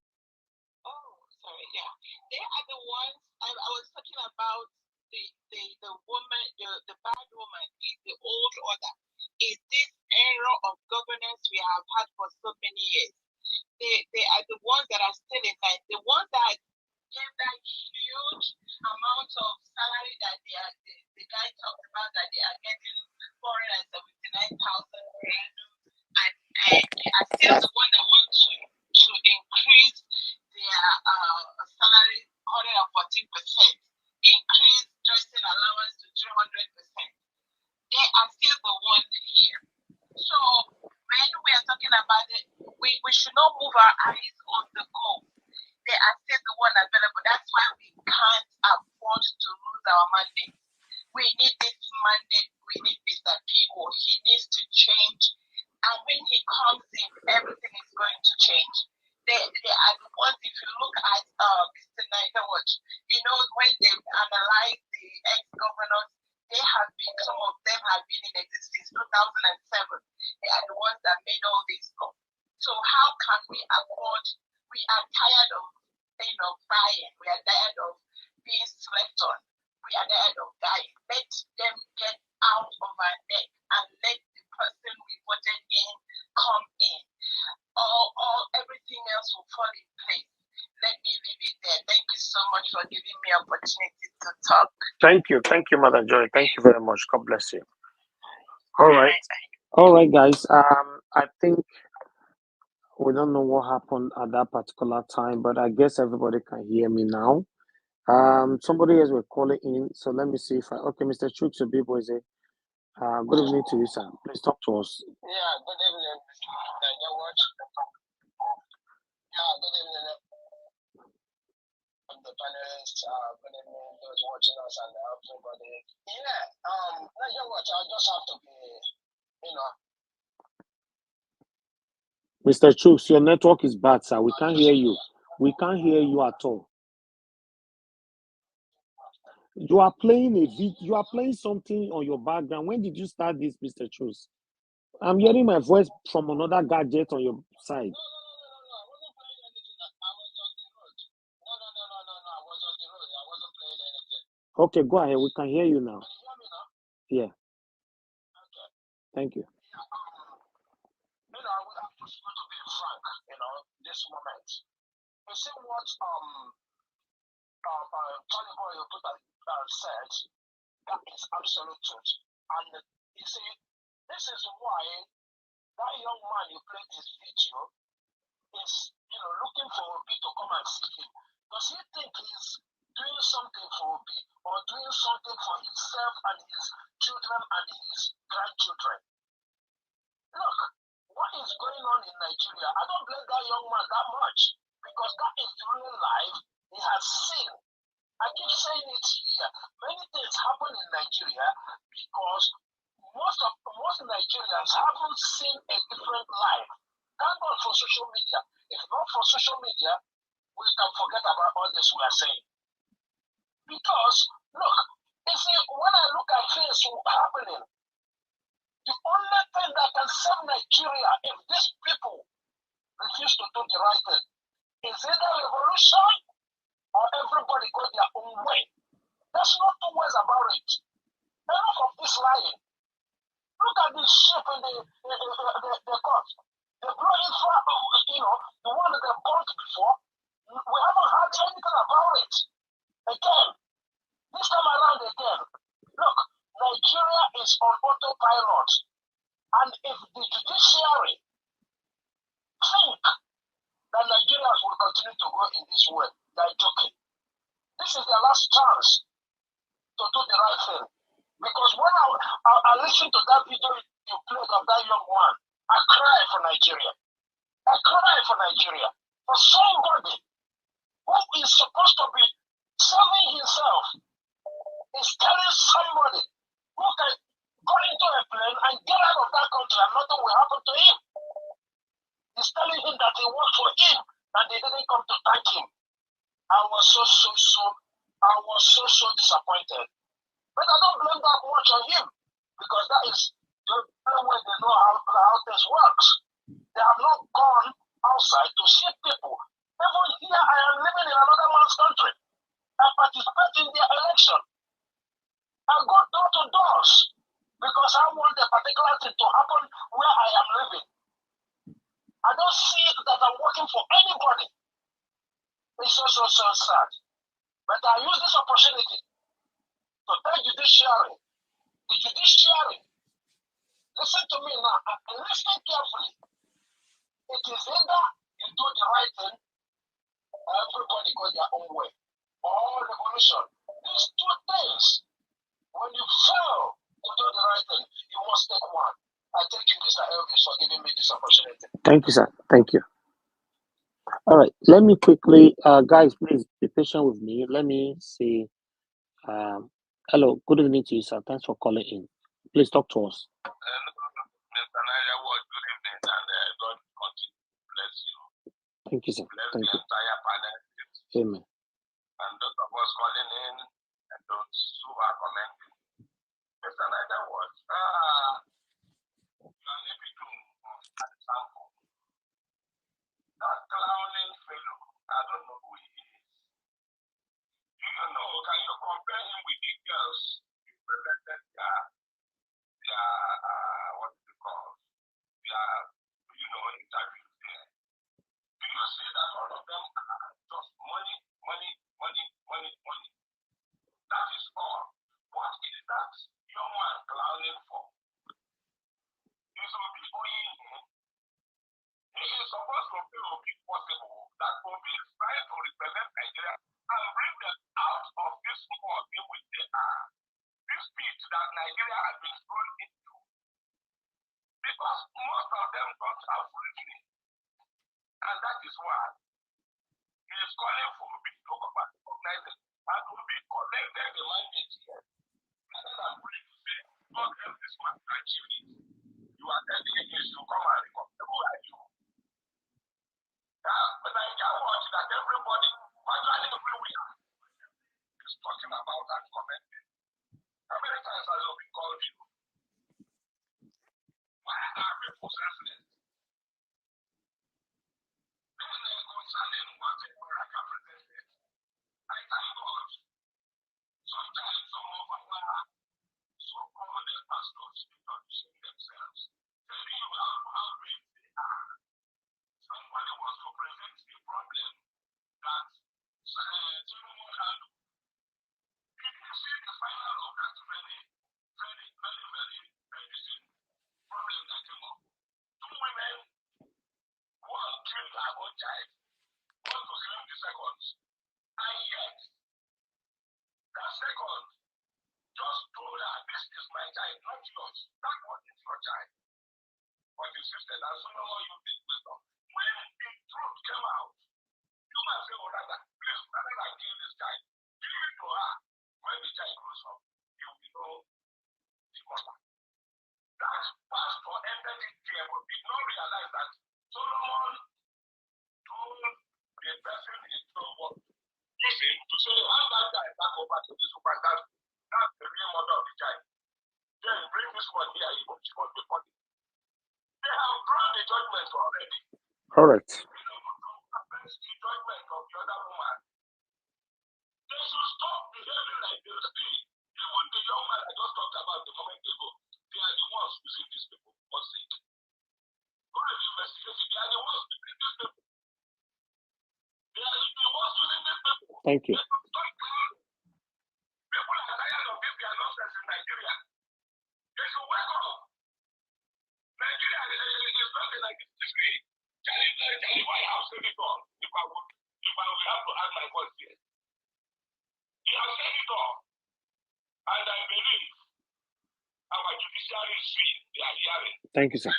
They are the ones I was talking about. The woman, the bad woman is the old order. Is this era of governance we have had for so many years? They are the ones that are still in line. The ones that gave that huge amount of salary that the guy talked about, that they are getting 479,000 per annum, and they are still the one that want to increase their salary 114%, increase dressing allowance to 300%. They are still the one here. So when we are talking about it, we should not move our eyes on the goal. They are still the one available. That's why we can't afford to lose our mandate. We need this mandate. We need Mr. P.O. He needs to change. And when he comes in, everything is going to change. They are the ones, if you look at Mr. Niger Watch, when they analyze the ex-governors, they have been, some of them have been in existence 2007. They are the ones that made all this law. So how can we afford? We are tired of buying. We are tired of being slept on. We are tired of dying. Let them get out of our neck and let the person we voted in come in. All everything else will fall in place. Let me leave it there. Thank you so much for giving me opportunity to talk. Thank you, Mother Joy. Thank you very much. God bless you. All right, guys. I think we don't know what happened at that particular time, but I guess everybody can hear me now. Somebody else will call it in, so let me see if okay, Mr. Chuk Subibo is it? Good evening to you, sir. Please talk to us. Yeah, good evening, Mr. Watch. Yeah, good evening, the panelists. Good evening, those watching us and everybody. Yeah, Niger Watch, I just have to be, Mr. Chooks, your network is bad, sir. We can't hear you. We can't hear you at all. You are playing you are playing something on your background. When did you start this, Mr. Chooks? I'm hearing my voice from another gadget on your side. Okay, go ahead. We can hear you now. Yeah. Thank you. This moment. You see what Charly Boy said, that is absolute truth. And you see, this is why that young man who played this video is looking for Obi to come and see him. Does he think he's doing something for Obi or doing something for himself and his children and his grandchildren? Look, what is going on in Nigeria? I don't blame that young man that much because that is the real life he has seen. I keep saying it here. Many things happen in Nigeria because most Nigerians haven't seen a different life. Thank God for social media. If not for social media, we can forget about all this we are saying. Because, look, you see, when I look at things happening, the only thing that can save Nigeria if these people refuse to do the right thing is either revolution or everybody go their own way. There's no two ways about it. Enough of this lying. Look at this ship in the court. They blow it for, the one that they burnt before. We haven't heard anything about it. Again, this time around again. Look, Nigeria is on autopilot. And if the judiciary think that Nigerians will continue to go in this way, they're joking. This is their last chance to do the right thing. Because when I listened to that video you played of that young man, I cried for Nigeria. I cried for Nigeria. For somebody who is supposed to be saving himself is telling somebody who can go into a plane and get out of that country and nothing will happen to him. He's telling him that he worked for him and they didn't come to thank him. I was so disappointed. But I don't blame that much on him because that is the way they know how this works. They have not gone outside to see people. Even here, I am living in another man's country. I participate in their election. I go door to doors because I want a particular thing to happen where I am living. I don't see that I'm working for anybody. It's so sad. But I use this opportunity to tell Judiciary. The Judiciary, listen to me now, and listen carefully. It is either you do the right thing, or everybody go their own way. Or revolution. These two things, when you fail to do the right thing, you must take one. I thank you, Mr. Elvis, for giving me this opportunity. Thank you, sir. Thank you. All right. Let me quickly, guys, please be patient with me. Let me see. Hello. Good evening to you, sir. Thanks for calling in. Please talk to us. Mr. Niger, good evening, and God continue to bless you. Thank you, sir. Bless Thank the you. entire panel. Amen. And those of us calling in and those who are commenting. Mr. All right. Thank you. Thank you, sir.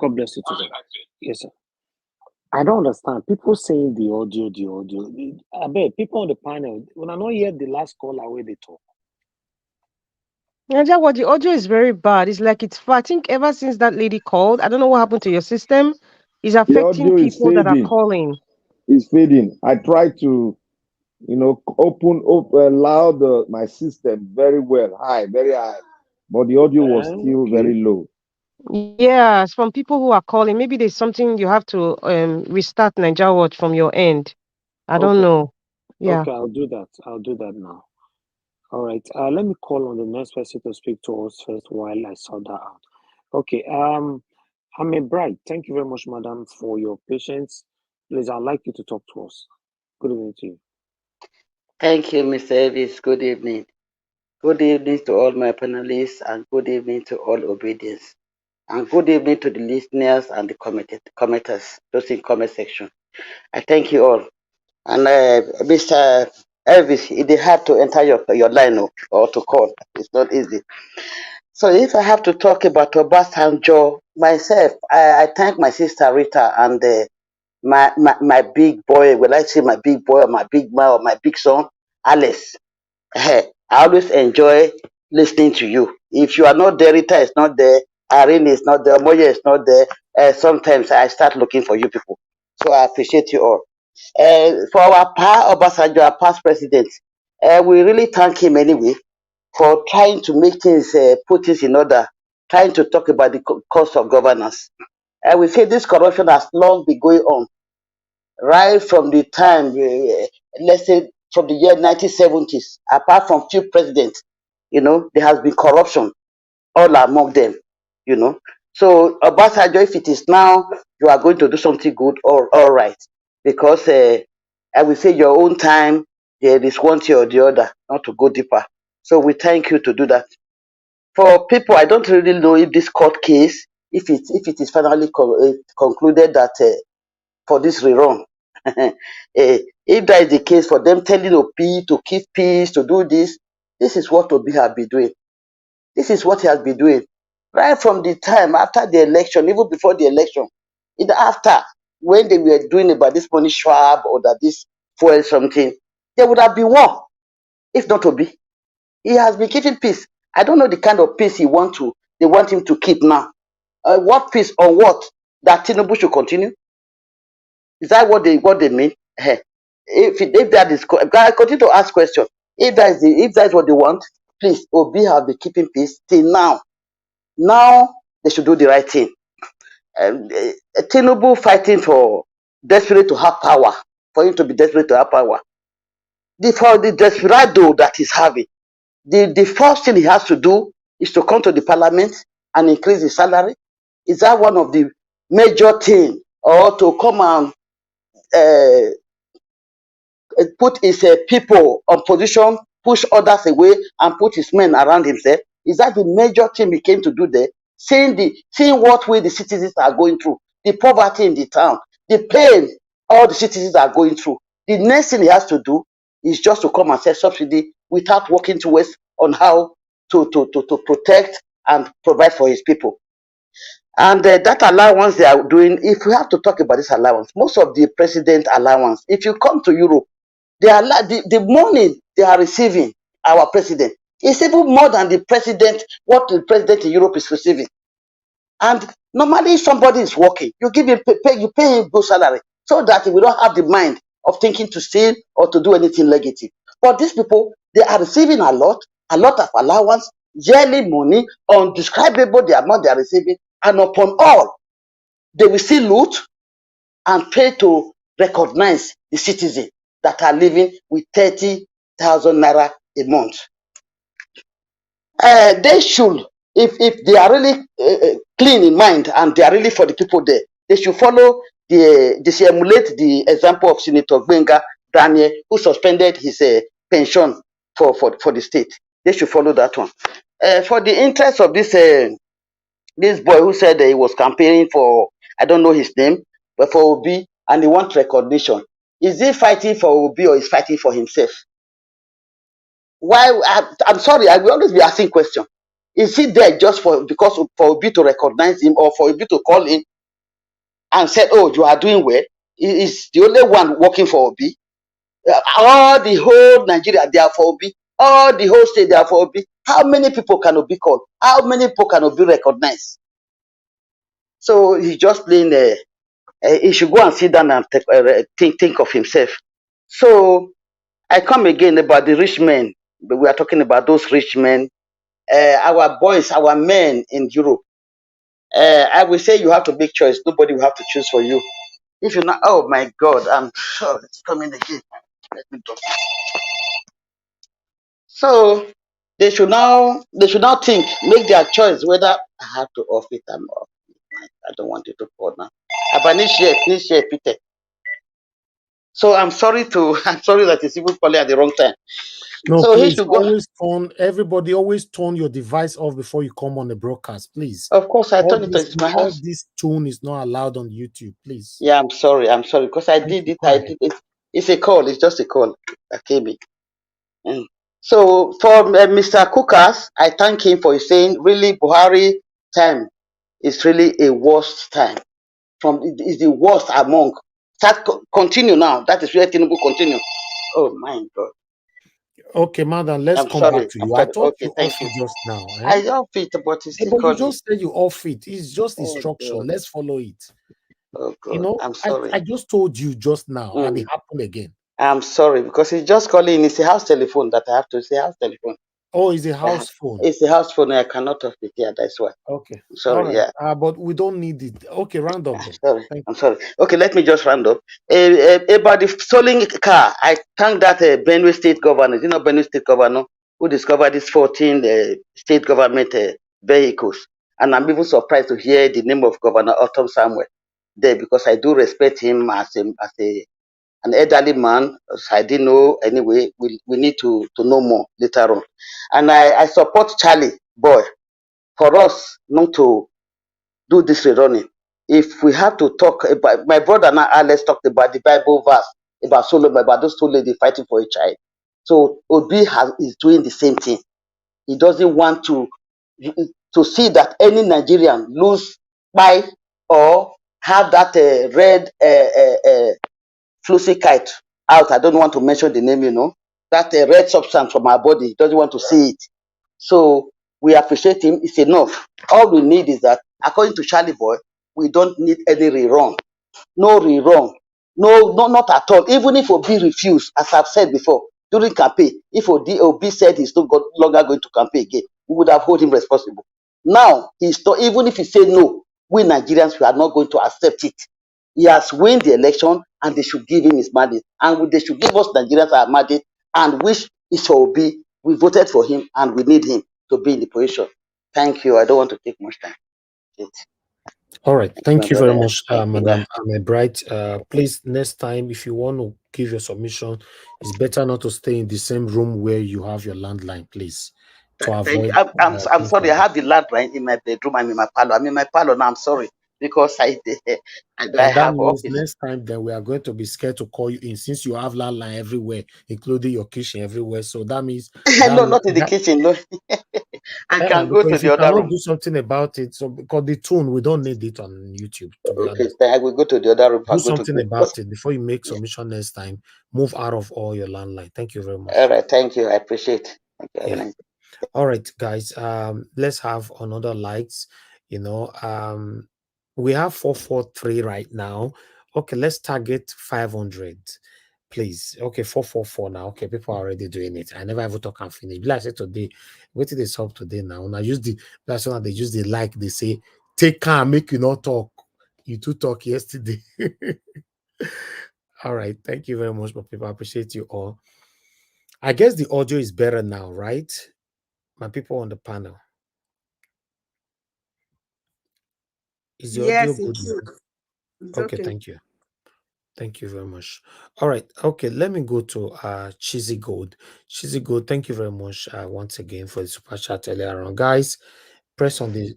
God bless you too, sir. Yes, sir. I don't understand. People saying the audio. I bet people on the panel, when I not hear the last call away, they talk. Naja, what the audio is very bad. It's like I think ever since that lady called, I don't know what happened to your system. It's The affecting audio is people that are fading. calling. It's fading. I try to, open up, loud my system very well, very high, but the audio was still very low. Yeah, it's from people who are calling. Maybe there's something you have to restart Naija Watch from your end. I don't know. Yeah. Okay, I'll do that now. All right. Let me call on the next person to speak to us first while I sort that out. Okay. I'm a bride. Thank you very much, madam, for your patience. Please, I'd like you to talk to us. Good evening to you. Thank you, Mr. Elvis. Good evening. Good evening to all my panelists, and good evening to all obedience. And good evening to the listeners and the commenters, those in comment section. I thank you all. And Mr. Elvis, it is hard to enter your line or to call. It's not easy. So if I have to talk about Obasanjo myself, I thank my sister Rita and my big boy. Will I say my big boy or my big man or my big son, Alice? I always enjoy listening to you. If you are not there, Rita is not there, Irene is not there, Moya is not there. Sometimes I start looking for you people. So I appreciate you all. For our Pa Obasanjo, our past president, we really thank him anyway. for trying to make things, put things in order, trying to talk about the cost of governance. I will say this corruption has long been going on, right from the time, let's say from the year 1970s, apart from few presidents, there has been corruption all among them, you know. So, Obasanjo, if it is now you are going to do something good, or all right, because I will say your own time, there is one thing or the other, not to go deeper. So we thank you to do that. For people, I don't really know if this court case, if it is finally concluded that for this rerun, if that is the case for them telling Obi to keep peace, to do this is what Obi has been doing. This is what he has been doing right from the time after the election, even before the election, even after, when they were doing about this money swap or that this fuel something, there would have been war, if not Obi. He has been keeping peace. I don't know the kind of peace they want him to keep now. What peace on what? That Tinubu should continue? Is that what they mean? If that is, I continue to ask questions. If that is what they want, please, Obi have been keeping peace till now. Now they should do the right thing. Tinubu fighting for desperate to have power, for him to be desperate to have power. For the desperado that he's having, the first thing he has to do is to come to the parliament and increase his salary. Is that one of the major things? Or to come and put his people on position, push others away, and put his men around himself? Is that the major thing he came to do there? Seeing what way the citizens are going through, the poverty in the town, the pain all the citizens are going through. The next thing he has to do is just to come and say subsidy without working towards on how to protect and provide for his people. And that allowance they are doing, if we have to talk about this allowance, most of the president allowance, if you come to Europe, the money they are receiving, our president, is even more than what the president in Europe is receiving. And normally, if somebody is working, you give him you pay him good salary, so that he will not have the mind of thinking to steal or to do anything negative. But these people, they are receiving a lot of allowance, yearly money, undescribable the amount they are receiving, and upon all, they will still loot and pay to recognize the citizen that are living with 30,000 naira a month. They should, if they are really clean in mind and they are really for the people there, they should follow they should emulate the example of Senator Benga Daniel, who suspended his pension for the state. They should follow that one. For the interest of this boy who said he was campaigning for, I don't know his name, but for Obi, and he wants recognition. Is he fighting for Obi or is fighting for himself? Why? I'm sorry, I will always be asking questions. Is he there just for Obi to recognize him, or for Obi to call him and say, "Oh, you are doing well"? He is the only one working for Obi. All the whole Nigeria, they are for Obi. All the whole state, they are for Obi. How many people can Obi call? How many people can Obi recognize? So he's just playing. He should go and sit down and think of himself. So I come again about the rich men. But we are talking about those rich men, our boys, our men in Europe. I will say you have to make choice. Nobody will have to choose for you. If you not, oh my God, I'm sure it's coming again. Let me do. So they should now think, make their choice whether I have to off it or not. I don't want it to fall now. Peter. So I'm sorry that it's even calling at the wrong time. No, so please everybody always turn your device off before you come on the broadcast, please. Of course, I turn it to my house. All this tone is not allowed on YouTube, please. Yeah, I'm sorry, because I did it. It's a call. It's just a call that came in. So for Mr. Kukas, I thank him for saying really Buhari time is really a worst time. Is the worst among. Continue now. That is where Tinubu continue. Oh my God. Okay, madam, let's come back to you. I thought you off it just now. I off it, but it's but you just said you off it. It's just instruction. Let's follow it. Oh God. You know, I'm sorry. I just told you just now, and it happened again. I'm sorry because he's just calling. It's a house telephone that I have to say house telephone. Oh, it's a house phone. It's a house phone. I cannot off it. Yeah, that's why. Okay. All Sorry. right. Yeah. But we don't need it. Okay, round up then. Sorry. Thank I'm sorry. Okay, let me just round up. About the stolen car, I thank that Benue State governor, Benue State governor, who discovered these 14 state government vehicles. And I'm even surprised to hear the name of Governor Autumn Samuel there, because I do respect him as an elderly man. So I didn't know anyway. We need to know more later on. And I support Charlie, boy, for us not to do this rerunning. If we have to talk about, my brother and I, let's talk about the Bible verse about Solomon, about those two ladies fighting for a child. So Obi is doing the same thing. He doesn't want to see that any Nigerian lose by or have that red fluffy kite out. I don't want to mention the name, that red substance from our body. He doesn't want to see it. So we appreciate him. It's enough. All we need is that, according to Charlie Boy, we don't need any rerun. No rerun. No, not at all. Even if Obi refused, as I've said before, during campaign, if Obi said he's no longer going to campaign again, we would have held him responsible. Now, even if he said no, we Nigerians, we are not going to accept it. He has won the election, and they should give him his mandate. And they should give us Nigerians our mandate, and which is for Obi. We voted for him, and we need him to be in the position. Thank you. I don't want to take much time. All right. Thank you very much, Thank you. Madam Bright. Please, next time, if you want to give your submission, it's better not to stay in the same room where you have your landline, please. To avoid. I'm sorry. I have the landline in my bedroom. I'm in my parlor. I'm in my parlor now. I'm sorry, because I And that have means office. next time, then we are going to be scared to call you in, since you have landline everywhere, including your kitchen everywhere. So that means No, not in the kitchen. No, I can go to if the you other cannot room. do something about it, so because the tune, we don't need it on YouTube, to be Okay, honest. I will go to the other room. Do something about it before you make submission next time. Move out of all your landline. Thank you very much. All right, thank you. I appreciate. Thank you. Yeah. All right, guys. Let's have another likes. We have 443 right now. Okay, let's target 500, please. Okay, 444 now. Okay, people are already doing it. I never ever talk and finish. Like I said today, what did they solve today now? When I use that's when they use the like. They say take care, make you not talk. You two talk yesterday. All right, thank you very much, but people, I appreciate you all. I guess the audio is better now, right? My people on the panel. Is the audio good? Okay, thank you. Thank you very much. All right. Okay, let me go to Cheesy Gold. Cheesy Gold, thank you very much once again for the super chat earlier on. Guys, press on the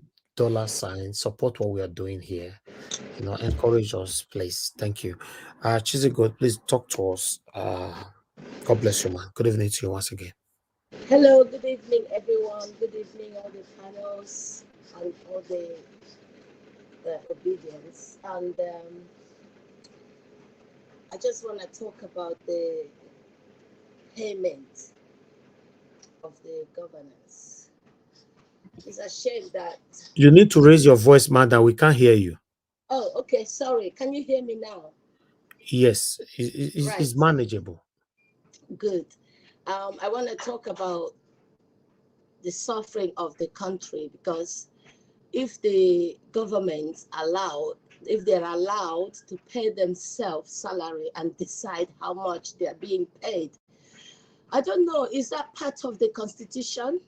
$sign, support what we are doing here. Encourage us, please. Thank you. Cheesy Gold, please talk to us. God bless you, man. Good evening to you once again. Hello, good evening, everyone. Good evening, all the panels and all the obedience. And I just want to talk about the payment of the governance. It's a shame that you need to raise your voice, madam. We can't hear you. Oh, okay. Sorry. Can you hear me now? Yes, it's manageable. Good. I want to talk about the suffering of the country, because if the government if they're allowed to pay themselves salary and decide how much they're being paid, I don't know, is that part of the Constitution?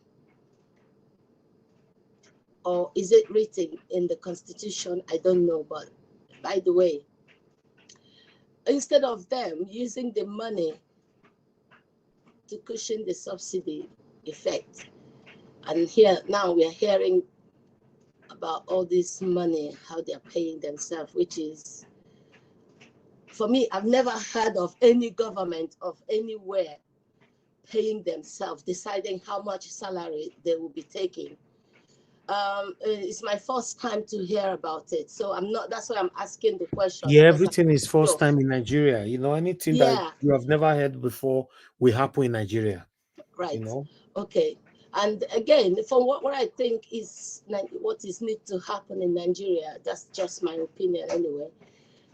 Or is it written in the Constitution? I don't know. But by the way, instead of them using the money to cushion the subsidy effect, and here now we are hearing about all this money, how they're paying themselves, which is, for me, I've never heard of any government of anywhere paying themselves, deciding how much salary they will be taking. It's my first time to hear about it, so that's why I'm asking the question. Yeah, everything is first time in Nigeria. Anything that you have never heard before will happen in Nigeria. Right. Okay. And again, from what I think is what is need to happen in Nigeria, that's just my opinion anyway,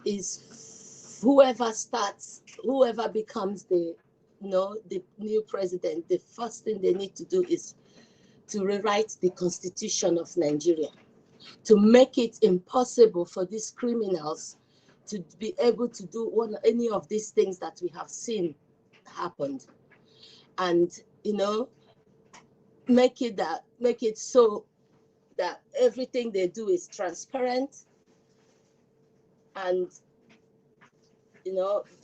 is whoever becomes the the new president, the first thing they need to do is to rewrite the constitution of Nigeria, to make it impossible for these criminals to be able to do any of these things that we have seen happened, and make it so that everything they do is transparent, and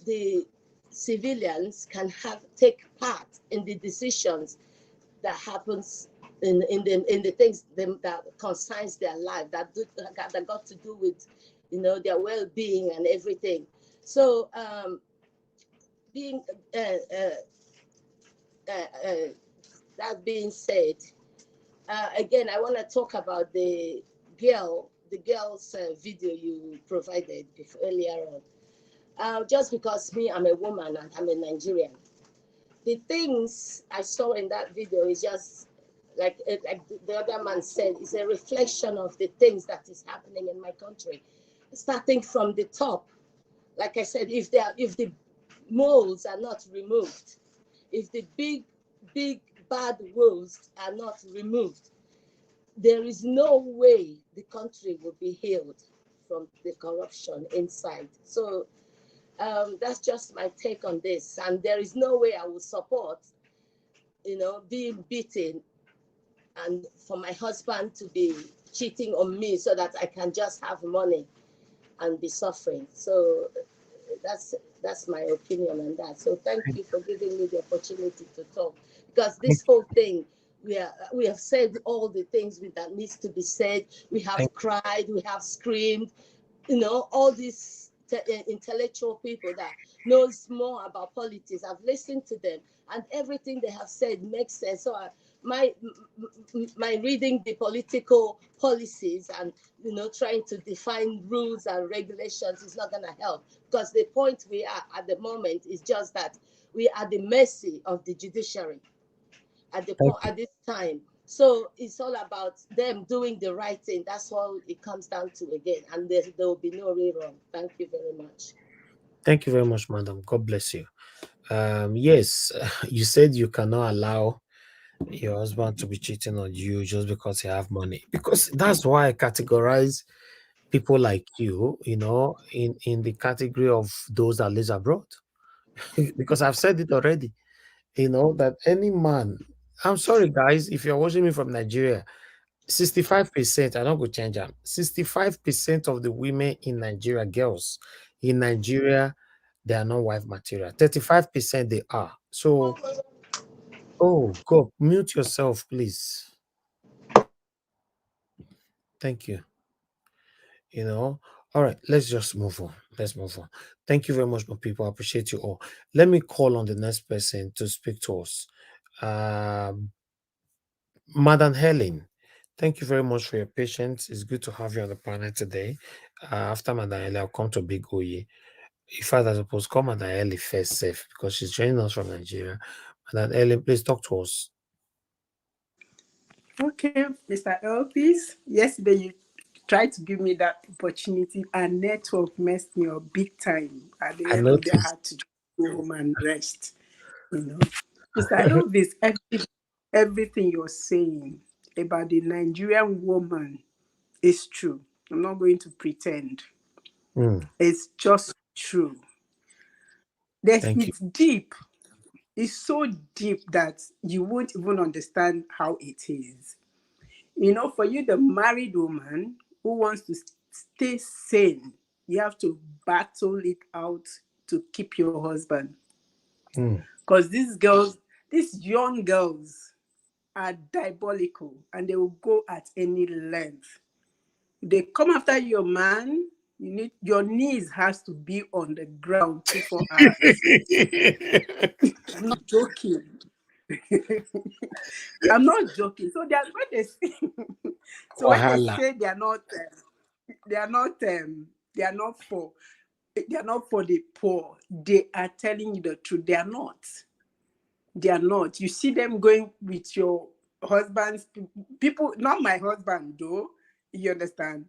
the civilians can take part in the decisions that happens in the things that concerns their life, that got to do with their well-being and everything. So being that being said, again, I want to talk about the girl's video you provided earlier on. Just because I'm a woman and I'm a Nigerian, the things I saw in that video is just like the other man said, it's a reflection of the things that is happening in my country, starting from the top. Like I said, if the moles are not removed, if the big bad wolves are not removed, there is no way the country will be healed from the corruption inside. So that's just my take on this. And there is no way I will support, being beaten and for my husband to be cheating on me so that I can just have money and be suffering. So that's my opinion on that. So thank you for giving me the opportunity to talk, because this whole thing, we have said all the things that needs to be said. We have cried, we have screamed, all these intellectual people that knows more about politics. I've listened to them, and everything they have said makes sense. So my reading the political policies and trying to define rules and regulations is not going to help, because the point we are at the moment is just that we are at the mercy of the judiciary at this time. So it's all about them doing the right thing. That's all it comes down to again, and there will be no rerun. Thank you very much. Thank you very much, madam. God bless you. Yes, you said you cannot allow your husband to be cheating on you just because you have money, because that's why I categorize people like you, in the category of those that live abroad. Because I've said it already, that any man, I'm sorry guys, if you're watching me from Nigeria, 65%, I don't go change them. 65% of the women in Nigeria, girls in Nigeria, they are not wife material. 35% they are. So, oh God, mute yourself, please. Thank you. All right, let's just move on. Let's move on. Thank you very much, my people. I appreciate you all. Let me call on the next person to speak to us. Madam Helen, thank you very much for your patience. It's good to have you on the panel today. After Madam Helen, I'll come to Big Oye. In fact, I suppose call Madam Helen first, safe, because she's joining us from Nigeria. Madam Helen, please talk to us. Okay, Mr. Elvis. Yesterday you tried to give me that opportunity, and network messed me up big time. At the end of the day, I had to go home and rest. Mr. Elvis, everything you're saying about the Nigerian woman is true. I'm not going to pretend. It's just true. It's deep. It's so deep that you won't even understand how it is. For you, the married woman who wants to stay sane, you have to battle it out to keep your husband. Because these young girls are diabolical, and they will go at any length. They come after your man, your knees has to be on the ground 24 hours. I'm not joking. I'm not joking. So they are what they say. So when they say they are not for the poor, they are telling you the truth. They are not. They are not. You see them going with your husband's people, not my husband though. You understand?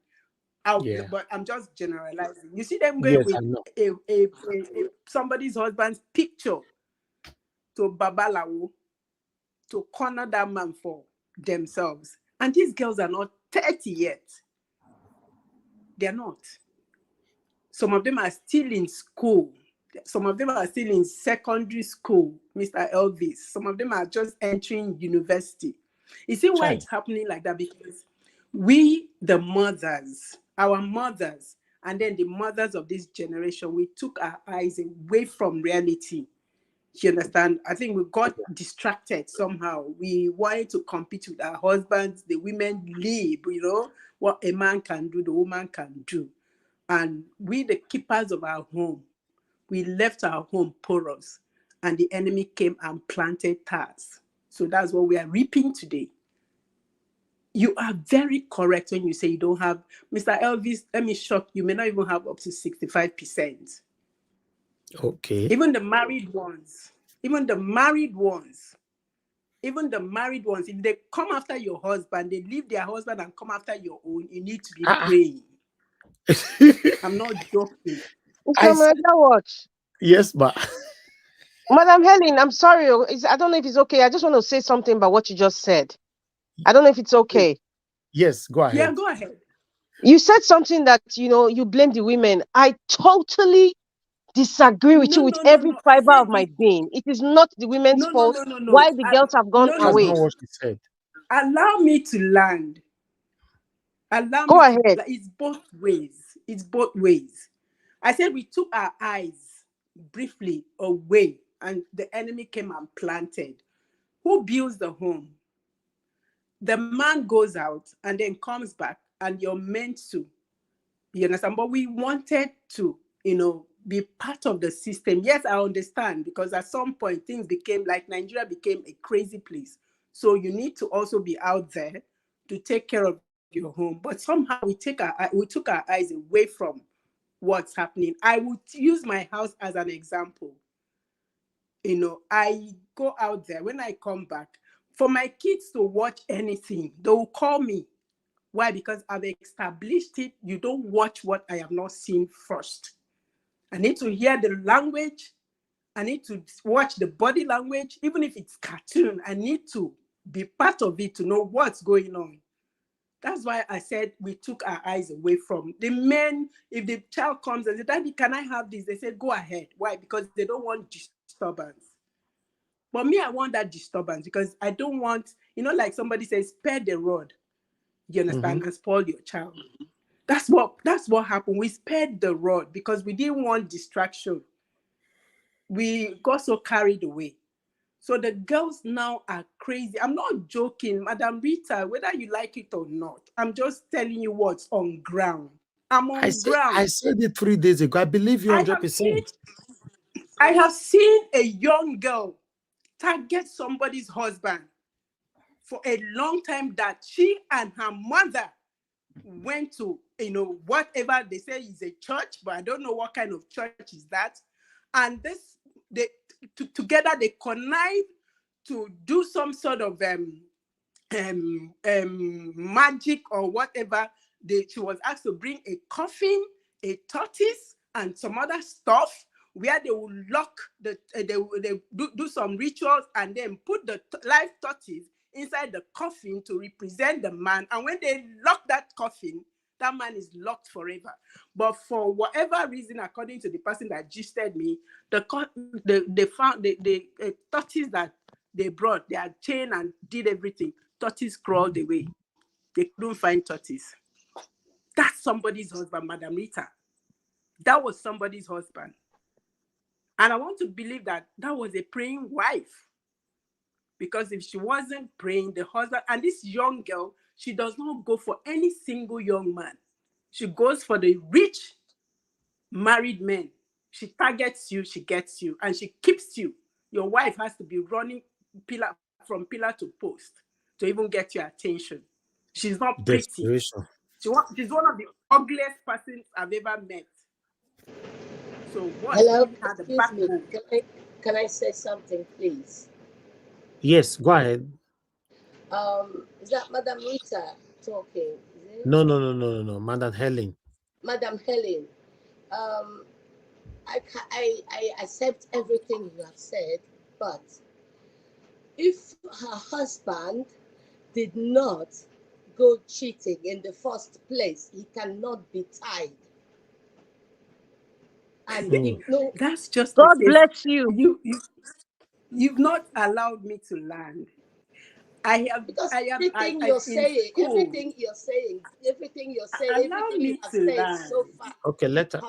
But I'm just generalizing. You see them going with somebody's husband's picture to Babalawo to corner that man for themselves. And these girls are not 30 yet. They're not. Some of them are still in school. Some of them are still in secondary school, Mr. Elvis. Some of them are just entering university. You see why it's happening like that? Because we, the mothers, our mothers, and then the mothers of this generation, we took our eyes away from reality. You understand? I think we got distracted somehow. We wanted to compete with our husbands. The women live, you know, what a man can do, the woman can do. And we, the keepers of our home, we left our home porous, and the enemy came and planted tares. So that's what we are reaping today. You are very correct when you say you don't have, Mr. Elvis, let me shock you, may not even have up to 65%. Okay. Even the married ones, if they come after your husband, they leave their husband and come after your own, you need to be praying. I'm not joking. Watch. Yes, but Madam Helen, I'm sorry. I don't know if it's okay. I just want to say something about what you just said. I don't know if it's okay. Yes, go ahead. Yeah, go ahead. You said something that, you know, you blame the women. I totally disagree with you with every fiber of my being. It is not the women's fault why the girls have gone away. That's not what she said. Allow me to land. Go ahead. It's both ways. It's both ways. I said we took our eyes briefly away and the enemy came and planted. Who builds the home? The man goes out and then comes back and you're meant to. You understand? But we wanted to, you know, be part of the system. Yes, I understand, because at some point things became like Nigeria became a crazy place. So you need to also be out there to take care of your home. But somehow we took our eyes away from what's happening. I would use my house as an example. You know, I go out there. When I come back, for my kids to watch anything, they will call me. Why? Because I've established it. You don't watch what I have not seen first. I need to hear the language. I need to watch the body language. Even if it's cartoon, I need to be part of it to know what's going on. That's why I said we took our eyes away from the men. If the child comes and says, Daddy, can I have this? They said, go ahead. Why? Because they don't want disturbance. But me, I want that disturbance because I don't want, you know, like somebody says, spare the rod. You understand? And spoil your child. That's what happened. We spared the rod because we didn't want distraction. We got so carried away. So the girls now are crazy. I'm not joking, Madam Rita, whether you like it or not. I'm just telling you what's on ground. I'm on ground. I said it 3 days ago. I believe you 100%. I have seen a young girl target somebody's husband for a long time that she and her mother went to, you know, whatever they say is a church, but I don't know what kind of church is that. And together they connive to do some sort of magic or whatever. She was asked to bring a coffin, a tortoise, and some other stuff where they will lock they do some rituals and then put the live tortoise inside the coffin to represent the man. And when they lock that coffin, that man is locked forever. But for whatever reason, according to the person that gisted me, they found the tortoise that they brought, they had chained and did everything. Tortoise crawled away. They couldn't find tortoise. That's somebody's husband, Madam Rita. That was somebody's husband. And I want to believe that was a praying wife. Because if she wasn't praying, the husband, and this young girl, she does not go for any single young man. She goes for the rich married men. She targets you, she gets you, and she keeps you. Your wife has to be running from pillar to post to even get your attention. She's not pretty. Desperation. She's one of the ugliest persons I've ever met. So what? Hello, excuse me. Can I say something, please? Yes, go ahead. Is that Madam Rita talking? Is it? No, Madam Helen. Madam Helen, I accept everything you have said, but if her husband did not go cheating in the first place, he cannot be tied. And no, That's just God the case. bless you. You've not allowed me to land. because I everything in you're saying, school. everything you're saying, everything Allow you me have to said so land. far. Okay, let her.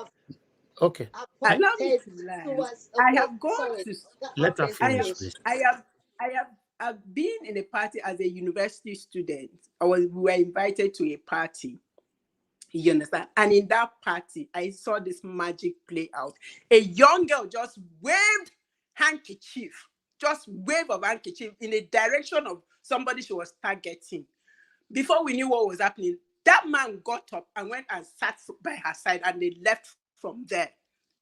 Okay. Allow me to land. Towards, I okay, have gone sorry. to. Let her Okay, finish, finish. please. I've been in a party as a university student. We were invited to a party. You understand? And in that party, I saw this magic play out. A young girl just waved handkerchief, just wave of handkerchief in the direction of somebody she was targeting. Before we knew what was happening, that man got up and went and sat by her side, and they left from there.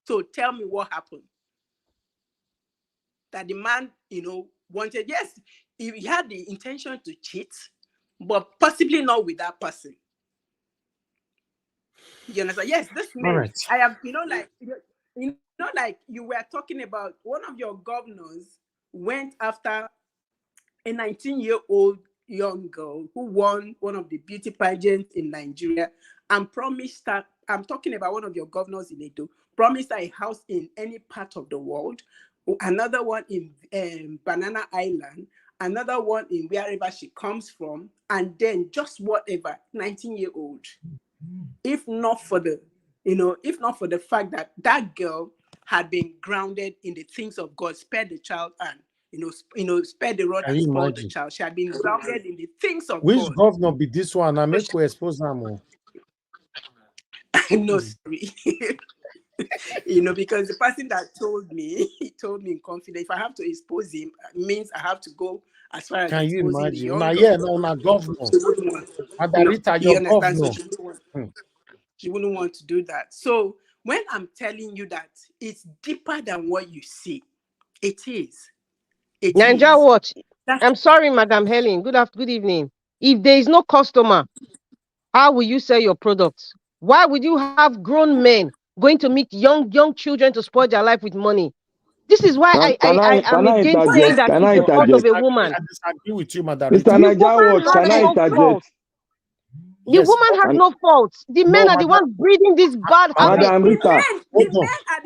So tell me what happened. That the man, wanted, yes, he had the intention to cheat, but possibly not with that person. You understand? Yes, this man, right. I have, like you were talking about, one of your governors went after a 19-year-old young girl who won one of the beauty pageants in Nigeria and promised her, I'm talking about one of your governors in Edo, promised her a house in any part of the world, another one in Banana Island, another one in wherever she comes from, and then just whatever, 19-year-old. If not for the fact that that girl had been grounded in the things of God, spared the child and spare the rod and spoil the child. She had been grounded in the things of Which God. governor be this one? I make we expose them. No, sorry. Because the person that told me, he told me in confidence, if I have to expose him, it means I have to go as far as Can you exposing the imagine? young Now, girl. yeah, no, governor. Madarita, You your understand? governor. So she wouldn't want to do that. So when I'm telling you that it's deeper than what you see, it is. Ninja watch. I'm sorry, Madam Helen. Good evening. If there is no customer, how will you sell your products? Why would you have grown men going to meet young children to spoil their life with money? This is why I am against saying that it's the fault of a woman. I disagree with you, Madarita. The woman has no fault. The woman has no fault. The men are the ones breeding this bad habit. Madam Rita,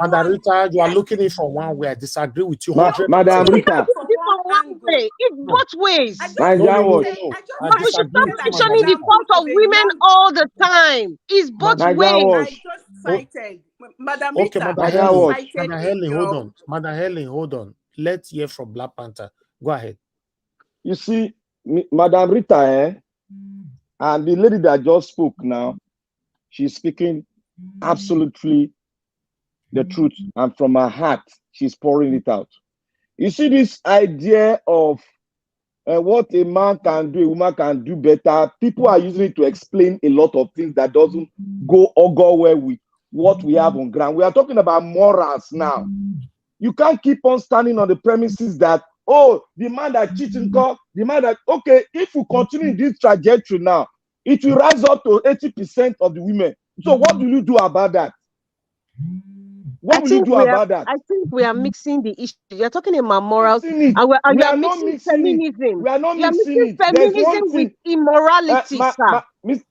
Madarita, you are looking in for one way. I disagree with you 100%. Madam Rita. It's both ways. No. But we should stop mentioning the fault of women all the time. It's both ways. Madam Okay, Rita, Madam Helen, hold on. Madam Helen, hold on. Let's hear from Black Panther. Go ahead. You see, Madam Rita, and the lady that just spoke now, she's speaking absolutely the truth, and from her heart, she's pouring it out. You see, this idea of what a man can do, a woman can do better, people are using it to explain a lot of things that doesn't go well with what we have on ground. We are talking about morals now. You can't keep on standing on the premises that, oh, the man that cheating, the man that, okay, if we continue this trajectory now, it will rise up to 80% of the women. So what will you do about that? What will you do about that? I think we are mixing the issue. You're talking about morals, and we are not mixing feminism. We are not mixing it. feminism with immorality, sir.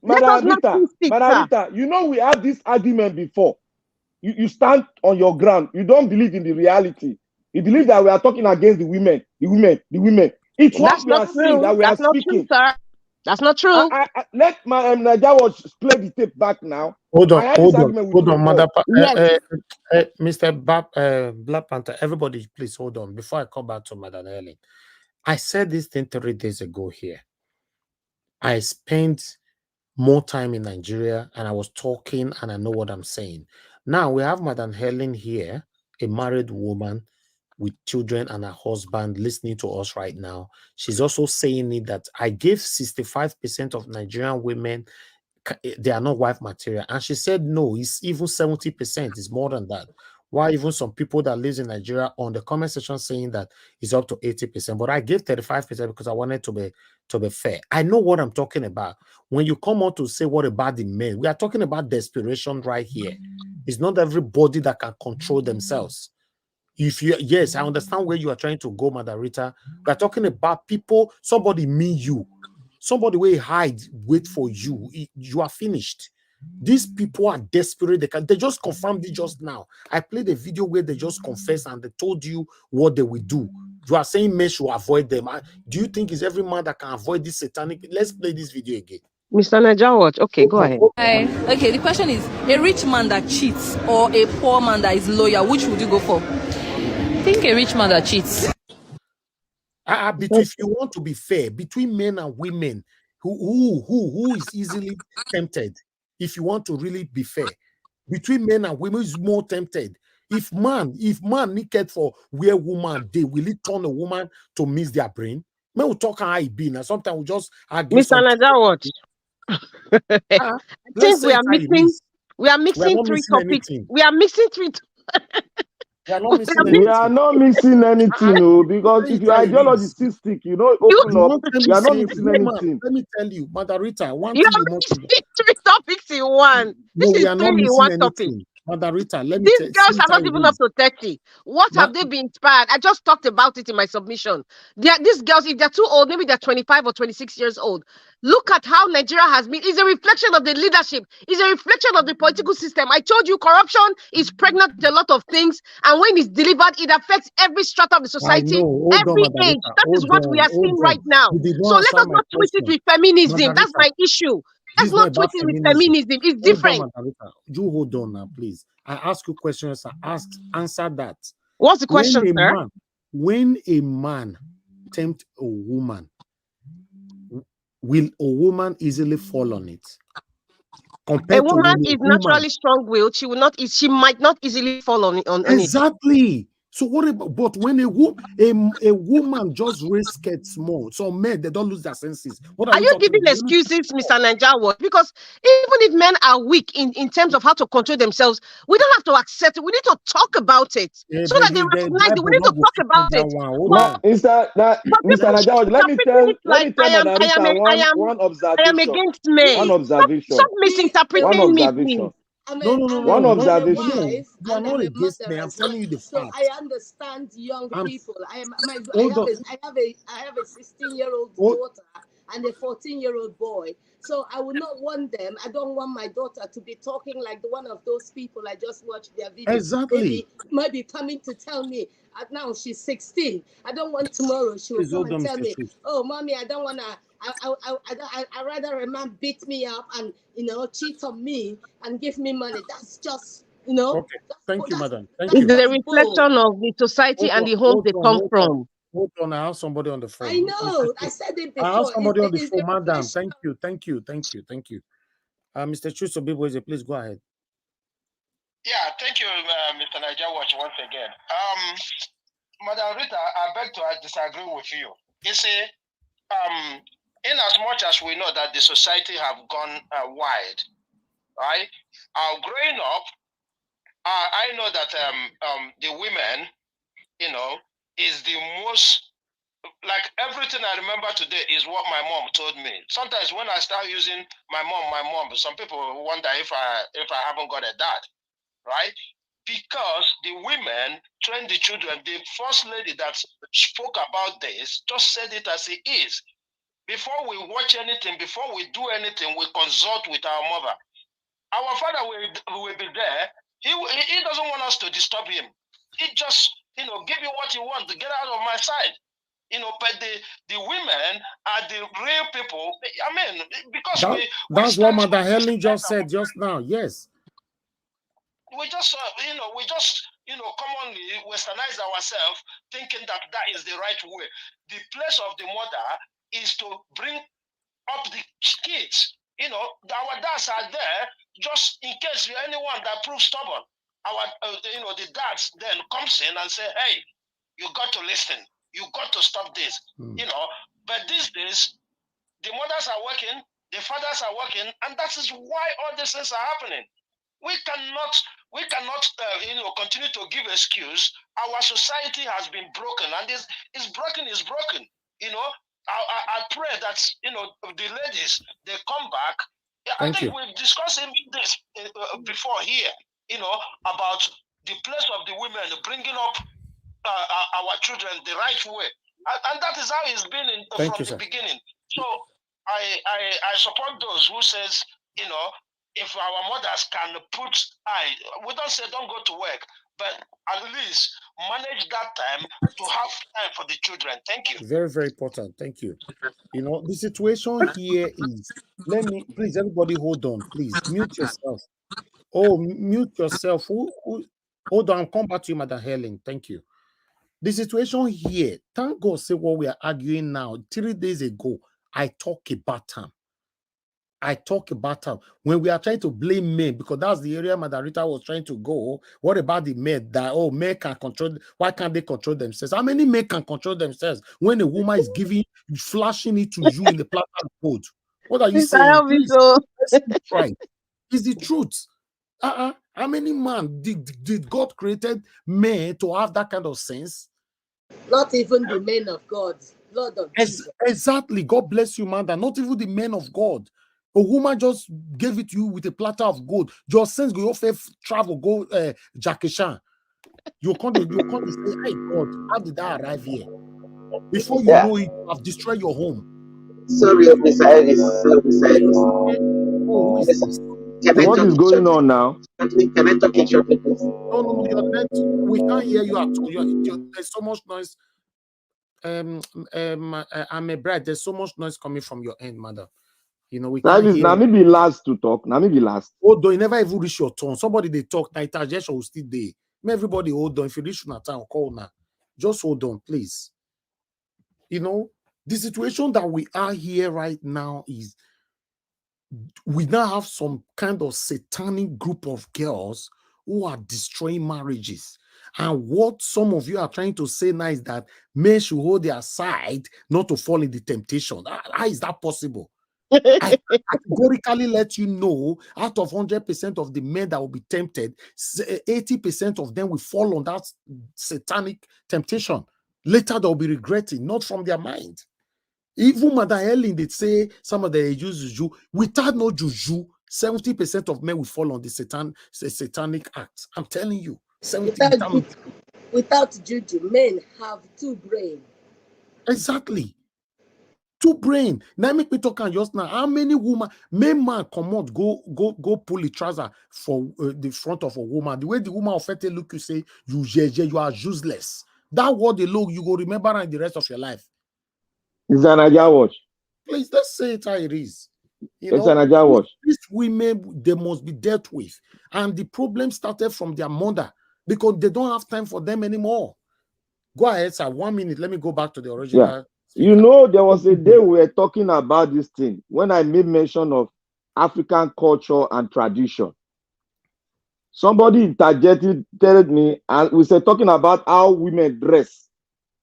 Let us not twist it, sir. Rita, we had this argument before. You stand on your ground. You don't believe in the reality. You believe that we are talking against the women. It's what we are saying that we are speaking. True, sir. That's not true. Let my Najawa play the tape back now. Hold on, Mother. Yes. Mr. Black Panther, everybody, please hold on. Before I come back to Madam Helen, I said this thing 3 days ago here. I spent more time in Nigeria and I was talking and I know what I'm saying. Now we have Madam Helen here, a married woman with children and a husband listening to us right now. She's also saying it that I gave 65% of Nigerian women, they are not wife material. And she said, no, it's even 70%. It's more than that. Why even some people that lives in Nigeria on the comment section saying that it's up to 80%. But I gave 35% because I wanted to be fair. I know what I'm talking about. When you come out to say what about the men, we are talking about desperation right here. It's not everybody that can control themselves. If you, yes, I understand where you are trying to go, Madarita. We're talking about people, somebody mean you, somebody will hide, wait for you. You are finished. These people are desperate. They just confirmed it just now. I played a video where they just confessed and they told you what they will do. You are saying men should avoid them. Do you think it's every man that can avoid this satanic? Let's play this video again. Mr. Najawat, okay, go ahead. Okay, the question is, a rich man that cheats or a poor man that is loyal, which would you go for? I think a rich man that cheats. If you want to be fair, between men and women, who is easily tempted? If you want to really be fair, between men and women, is more tempted. If man naked for where woman they will it turn a woman to miss their brain? Men will talk how it be now. Sometimes we just argue. Mr. Najawat, I think we are mixing. We are mixing three topics. We are mixing three. We are not missing anything, no, because if your ideology is still stick, you know, open up. We are not missing anything. Let me tell you, Madarita, one you thing are mixing three topics in one. No, this we is are three not in one missing topic. anything. Madarita, let me These girls are not even up to 30. What have they been inspired? I just talked about it in my submission. These girls, if they're too old, maybe they're 25 or 26 years old. Look at how Nigeria has been. It's a reflection of the leadership. It's a reflection of the political system. I told you corruption is pregnant with a lot of things. And when it's delivered, it affects every strata of the society, every age. That is what we are seeing right now. So let us not twist it with feminism. That's my issue. Let's not twist it with feminism. It's different. You hold on now, please. I ask you questions. Answer that. What's the question, sir? When a man tempt a woman, will a woman easily fall on it? A woman is naturally strong-willed. She might not easily fall on it. Exactly. So what about, but when a woman just raise skirts more, so men, they don't lose their senses. What are you giving excuses, Mr. Najawat? Because even if men are weak in terms of how to control themselves, we don't have to accept it. We need to talk about it so that they recognize it. We need to talk about it. Mr. Najawat, let me tell Madarita one observation. I am against men. One observation. Stop misinterpreting me, please. One observation. You are not against me. I'm telling you the so fact. I understand young people. I have a 16-year-old daughter and a 14-year-old boy. So I would not want them. I don't want my daughter to be talking like one of those people I just watched their video. Exactly. Might be coming to tell me. Now she's 16. I don't want tomorrow she will come and tell me, oh, mommy, I don't want to. I rather a man beat me up and cheat on me and give me money. That's just Okay, thank you, madam. Thank it's you. the reflection of the society and the homes they come from. Hold on, I have somebody on the phone. I know. I said it before. I have somebody on the phone, madam. Thank you. Mr. Chusobiboze, please go ahead. Yeah, thank you, Mr. Najawat, once again. Madam Rita, I beg to disagree with you. You see, in as much as we know that the society have gone wide, right? Growing up, I know that the women, is the most, like everything I remember today is what my mom told me. Sometimes when I start using my mom, some people wonder if I haven't got a dad, right? Because the women train the children. The first lady that spoke about this just said it as it is. Before we watch anything, before we do anything, we consult with our mother. Our father will be there. He doesn't want us to disturb him. He just, give you what you want to get out of my side. But the women are the real people. I mean, because that's what Mother Helen just said just now. Yes. We just, commonly westernize ourselves, thinking that is the right way. The place of the mother is to bring up the kids. Our dads are there just in case you're anyone that proves stubborn. The dads then comes in and say, hey, you got to listen. You got to stop this. But these days, the mothers are working, the fathers are working, and that is why all these things are happening. We cannot continue to give excuse. Our society has been broken, and is broken. I pray that the ladies they come back. I think we've discussed this before here. About the place of the women, bringing up our children the right way, and that is how it's been from the beginning. So I support those who says, you know, if our mothers can put, we don't say don't go to work, but at least manage that time to have time for the children. Thank you. Very, very important. Thank you. You know, the situation here is, let me, please, everybody hold on, please. Mute yourself. Oh, mute yourself. Hold on, come back to you, Madam Helen. Thank you. The situation here, thank God, say what we are arguing now. 3 days ago, I talked about time. When we are trying to blame men, because that's the area Madam Rita was trying to go. What about the men that, oh, men can control, why can't they control themselves? How many men can control themselves when a woman is flashing it to you in the platter of gold? What are you saying? Please, let's try. It's the truth. How many men did God created men to have that kind of sense? Not even the men of God. Lord of Jesus. Exactly. God bless you, man. Not even the men of God. A woman just gave it to you with a platter of gold. Your sense go your travel, go Jackie Chan. You can't say, hey God, how did I arrive here? Before you know it, you have destroyed your home. Sorry, Mr. Ellis. Oh, who is this? What is going on now? Can I talk in short, please? No, your net, we can't hear you at all. There's so much noise. I'm a bride. There's so much noise coming from your end, madam. You know, we can't hear. Now maybe last to talk. Now maybe last. Hold on, you never even reach your turn. Somebody they talk, now interjection will still there. Everybody hold on. If you reach your turn, call now. Just hold on, please. You know, the situation that we are here right now is we now have some kind of satanic group of girls who are destroying marriages. And what some of you are trying to say now is that men should hold their side not to fall in the temptation. How is that possible? I categorically let you know, out of 100% of the men that will be tempted, 80% of them will fall on that satanic temptation. Later they'll be regretting, not from their mind. Even Mother Helen, they say some of them use juju. Without no juju, 70% of men will fall on the satanic act. I'm telling you. 70%. Without juju, men have two brains. Exactly. Two brain. Now make me talk on just now. How many women, men man come out, go pull the trouser for the front of a woman. The way the woman offended look, you say you are useless. That word they look, you go remember in the rest of your life. It's an Aja watch. Please, let's say it how it is. You it's know, an Aja watch. These women, they must be dealt with. And the problem started from their mother because they don't have time for them anymore. Go ahead, sir. 1 minute. Let me go back to the original. Yeah. You know, there was a day we were talking about this thing when I made mention of African culture and tradition. Somebody interjected me, and we said talking about how women dress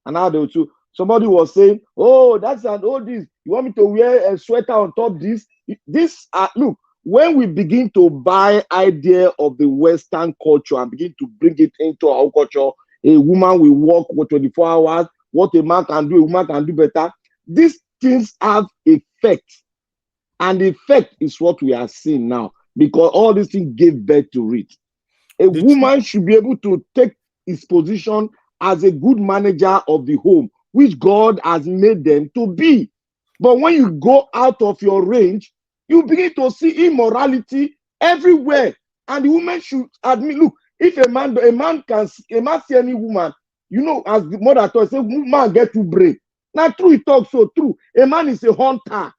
and how they too. Somebody was saying, "Oh, that's an old this. You want me to wear a sweater on top this? This look." When we begin to buy idea of the Western culture and begin to bring it into our culture, a woman will work for 24 hours. What a man can do, a woman can do better. These things have effect, and the effect is what we are seeing now because all these things gave birth to it. A woman should be able to take his position as a good manager of the home, which God has made them to be. But when you go out of your range, you begin to see immorality everywhere. And the woman should admit, look, if a man see any woman, you know, as the mother told, say, man get to break. Now, true, it talks so true. A man is a hunter.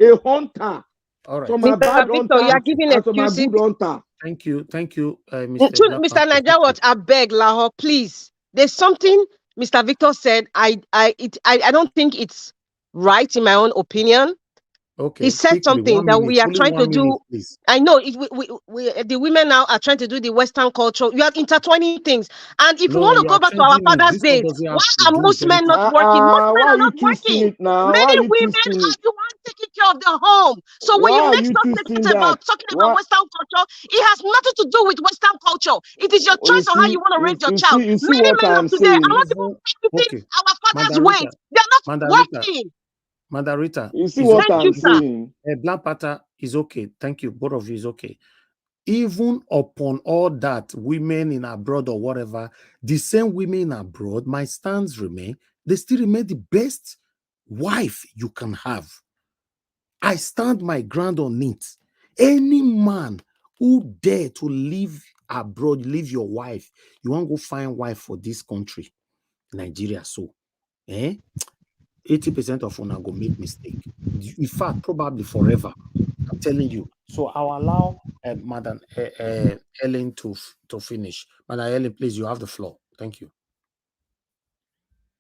A hunter. All right. So my bad Victor, you are giving excuses. Good hunter. Thank you, Mr. Niger, what I beg, Lahore, please. There's something Mr. Victor said. I don't think it's right in my own opinion. Okay. He said something that we are trying to do. I know the women now are trying to do the Western culture. You are intertwining things. And if we want to go back to our father's days, why are most men not working? Most men are not working. Many women are the ones taking care of the home. So when you make some statements about talking about Western culture, it has nothing to do with Western culture. It is your choice on how you want to raise your child. Many men of today are not even executing our father's ways. They are not working. Mandarita, you see what I'm saying? Black Panther is okay. Thank you. Both of you is okay. even upon all that, women in abroad or whatever, the same women in abroad, my stands remain, they still remain the best wife you can have. I stand my ground on it. Any man who dare to live abroad, leave your wife, you want to go find wife for this country, Nigeria. So, 80% of una go make mistake. In fact, probably forever. I'm telling you. So I'll allow Madam Ellen to finish. Madam Ellen, please, you have the floor. Thank you.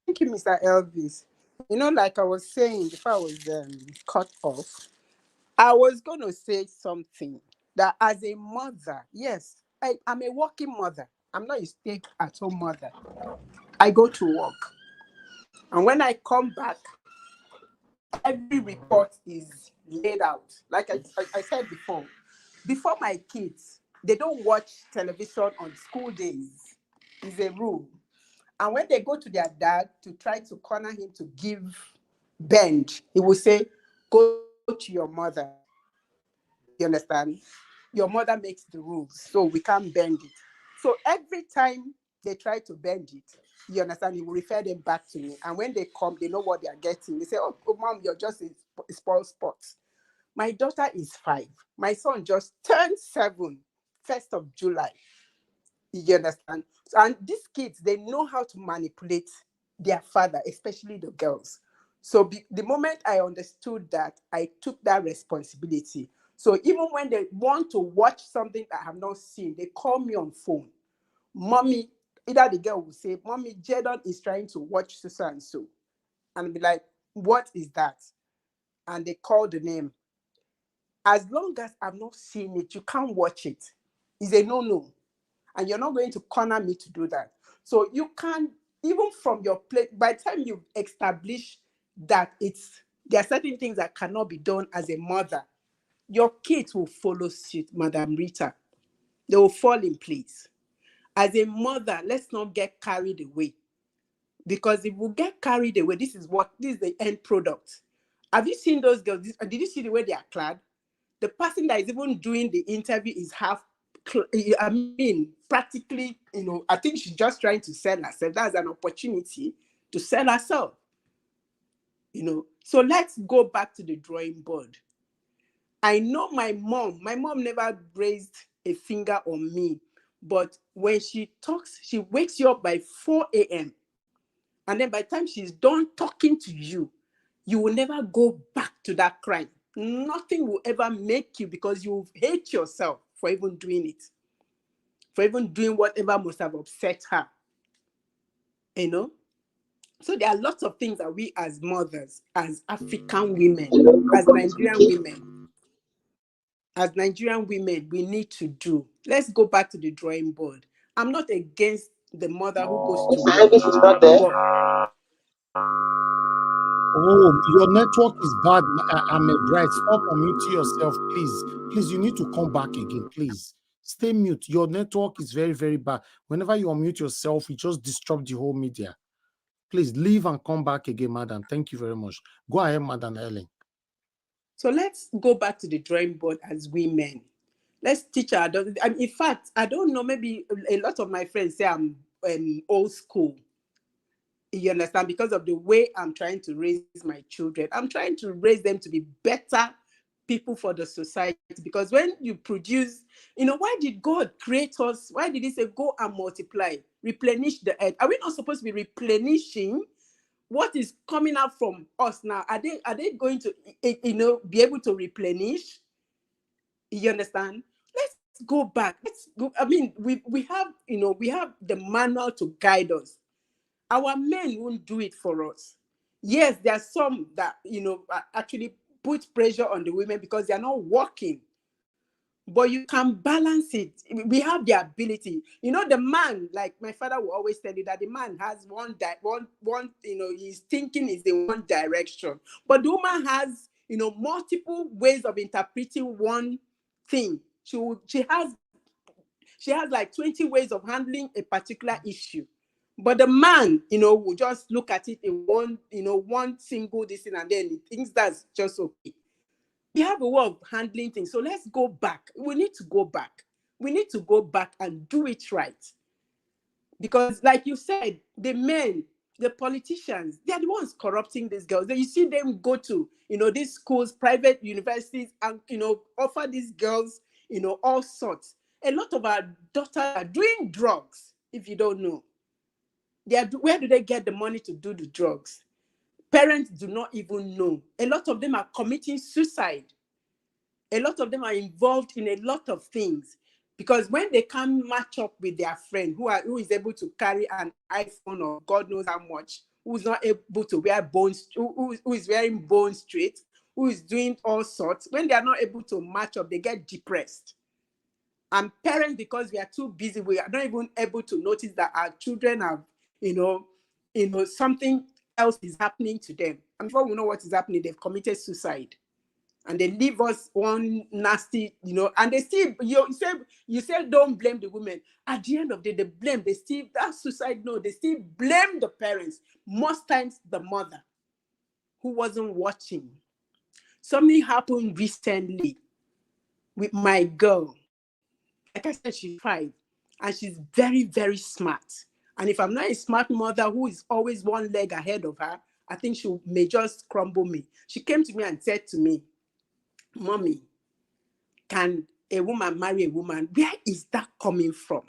Thank you, Mr. Elvis. You know, like I was saying before I was cut off, I was going to say something that as a mother, yes, I'm a working mother. I'm not a stay-at-home mother. I go to work. And when I come back, every report is laid out. Like I said before my kids, they don't watch television on school days. It's a rule. And when they go to their dad to try to corner him to give bend, he will say, go to your mother. You understand? Your mother makes the rules, so we can't bend it. So every time they try to bend it, you understand, he will refer them back to me. And when they come, they know what they are getting. They say, oh mom, you're just a spoiled sport. My daughter is 5. My son just turned 7, 1st of July. You understand? And these kids, they know how to manipulate their father, especially the girls. So the moment I understood that, I took that responsibility. So even when they want to watch something that I have not seen, they call me on phone. Mommy, either the girl will say, Mommy, Jadon is trying to watch so and so. And I'll be like, what is that? And they call the name. As long as I've not seen it, you can't watch it. It's a no-no. And you're not going to corner me to do that. So you can, even from your place, by the time you establish that there are certain things that cannot be done as a mother, your kids will follow suit, Madam Rita. They will fall in place. As a mother, let's not get carried away. Because if we get carried away, this is the end product. Have you seen those girls? Did you see the way they are clad? The person that is even doing the interview is practically, I think she's just trying to sell herself. That's an opportunity to sell herself. So let's go back to the drawing board. I know my mom never raised a finger on me, but when she talks, she wakes you up by 4 a.m. And then by the time she's done talking to you, you will never go back to that crime. Nothing will ever make you, because you hate yourself for even doing it, for even doing whatever must have upset her. So there are lots of things that we as mothers, as African women, as Nigerian women, we need to do. Let's go back to the drawing board. I'm not against the mother who goes to work. This is not there. Oh, your network is bad. I'm a bride. Stop unmuting yourself, please. Please, you need to come back again, please. Stay mute. Your network is very, very bad. Whenever you unmute yourself, you just disrupt the whole media. Please leave and come back again, madam. Thank you very much. Go ahead, Madam Ellen. So let's go back to the drawing board as women. Let's teach our daughters. In fact, I don't know, maybe a lot of my friends say I'm old school. You understand? Because of the way I'm trying to raise my children. I'm trying to raise them to be better people for the society. Because when you produce, why did God create us? Why did he say, go and multiply, replenish the earth? Are we not supposed to be replenishing what is coming out from us now? Are they going to, be able to replenish? You understand? Let's go back. Let's go. We have the manual to guide us. Our men won't do it for us. Yes, there are some that, actually put pressure on the women because they are not working. But you can balance it. We have the ability. The man, like my father will always tell you, that the man has one, his thinking is in one direction. But the woman has, multiple ways of interpreting one thing. She has like 20 ways of handling a particular issue. But the man, will just look at it in one single this and then he thinks that's just okay. We have a way of handling things. So let's go back. We need to go back. We need to go back and do it right. Because like you said, the men, the politicians, they're the ones corrupting these girls. You see them go to, these schools, private universities, and, offer these girls, all sorts. A lot of our daughters are doing drugs, if you don't know. Where do they get the money to do the drugs? Parents do not even know. A lot of them are committing suicide. A lot of them are involved in a lot of things. Because when they can't match up with their friend who is able to carry an iPhone or God knows how much, who's not able to wear bones, who is wearing bone straight, who is doing all sorts, when they are not able to match up, they get depressed. And parents, because we are too busy, we are not even able to notice that our children have, something else is happening to them. And before we know what is happening, they've committed suicide. And they leave us one nasty, and they still, you say don't blame the women. At the end of the day, they still, that suicide, no, they still blame the parents. Most times the mother who wasn't watching. Something happened recently with my girl. Like I said, she's 5 and she's very, very smart. And if I'm not a smart mother who is always one leg ahead of her, I think she may just crumble me. She came to me and said to me, Mommy, can a woman marry a woman? Where is that coming from?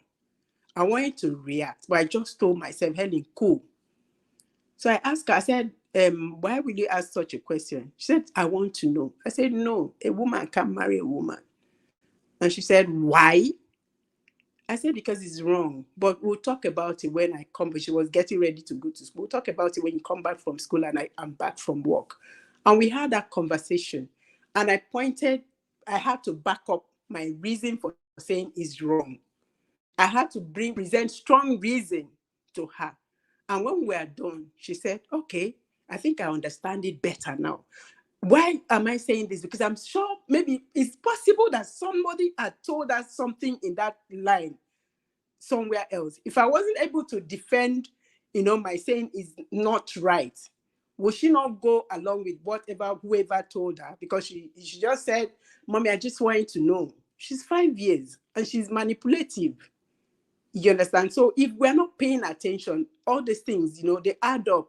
I wanted to react, but I just told myself, Helen, cool. So I asked her, I said, why will you ask such a question? She said, I want to know. I said, no, a woman can't marry a woman. And she said, why? I said, because it's wrong, but we'll talk about it when I come. But she was getting ready to go to school. We'll talk about it when you come back from school and I'm back from work. And we had that conversation. And I had to back up my reason for saying it's wrong. I had to present strong reason to her. And when we were done, she said, okay, I think I understand it better now. Why am I saying this? Because I'm sure maybe it's possible that somebody had told us something in that line somewhere else. If I wasn't able to defend, my saying is not right, would she not go along with whoever told her? Because she just said, Mommy, I just wanted to know. She's 5 years and she's manipulative. You understand? So if we're not paying attention, all these things, they add up.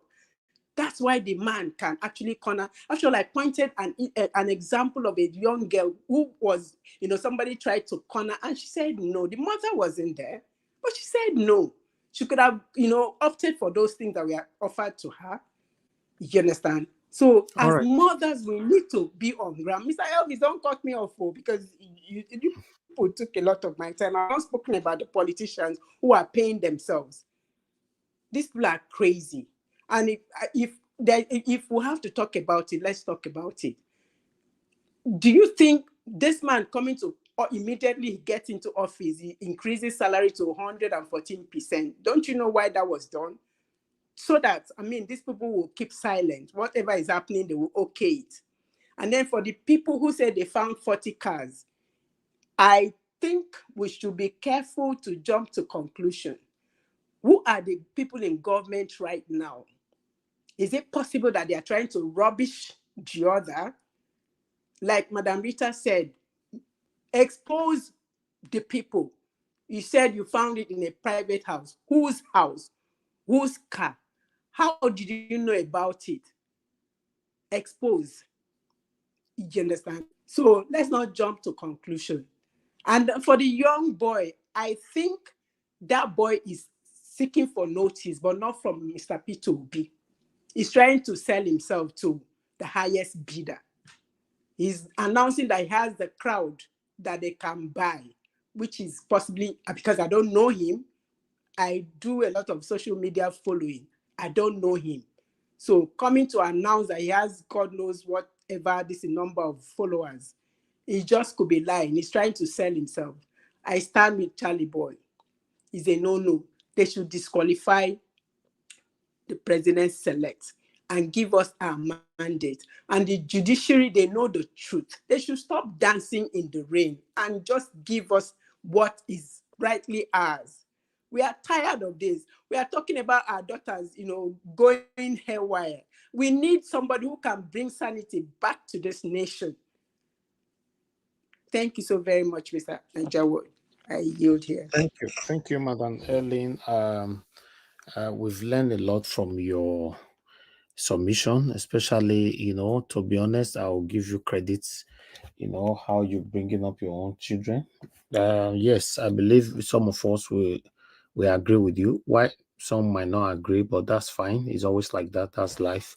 That's why the man can actually corner. Actually, I pointed an example of a young girl who was, somebody tried to corner and she said no. The mother wasn't there, but she said no. She could have, opted for those things that were offered to her. You understand? So as mothers, we need to be on ground. Mr. Elvis, don't cut me off because you people took a lot of my time. I'm not speaking about the politicians who are paying themselves. These people are crazy. And if we have to talk about it, let's talk about it. Do you think this man coming to immediately get into office, he increases salary to 114%? Don't you know why that was done? So that, these people will keep silent. Whatever is happening, they will okay it. And then for the people who said they found 40 cars, I think we should be careful to jump to conclusion. Who are the people in government right now? Is it possible that they are trying to rubbish the other? Like Madam Rita said, expose the people. You said you found it in a private house. Whose house? Whose car? How did you know about it? Expose. You understand? So let's not jump to conclusion. And for the young boy, I think that boy is seeking for notice, but not from Mr. P2B. He's trying to sell himself to the highest bidder. He's announcing that he has the crowd that they can buy, which is possibly, because I don't know him. I do a lot of social media following. I don't know him. So coming to announce that he has God knows whatever this number of followers, he just could be lying. He's trying to sell himself. I stand with Charlie Boy. It's a no-no. They should disqualify the president-select and give us our mandate. And the judiciary, they know the truth. They should stop dancing in the rain and just give us what is rightly ours. We are tired of this. We are talking about our daughters, going haywire. We need somebody who can bring sanity back to this nation. Thank you so very much, Mr. Jawad. I yield here. Thank you, Madam Ellen. We've learned a lot from your submission, especially, to be honest, I'll give you credits, how you're bringing up your own children. Yes, I believe some of us will agree with you. Why some might not agree, but that's fine. It's always like that. That's life.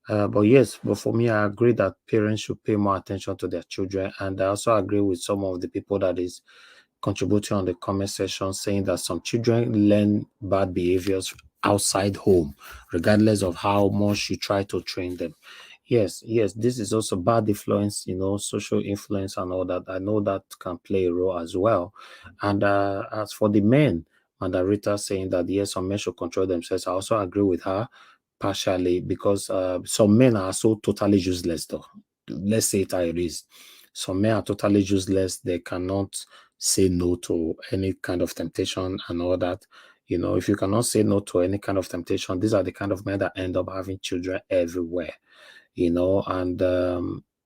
But for me, I agree that parents should pay more attention to their children, and I also agree with some of the people that is contributing on the comment section, saying that some children learn bad behaviors outside home, regardless of how much you try to train them. Yes, this is also bad influence, social influence and all that. I know that can play a role as well. And as for the men, Mandarita saying that yes, some men should control themselves. I also agree with her partially, because some men are so totally useless, though. Let's say it how it is. Some men are totally useless. They cannot say no to any kind of temptation and all that. If you cannot say no to any kind of temptation, these are the kind of men that end up having children everywhere. And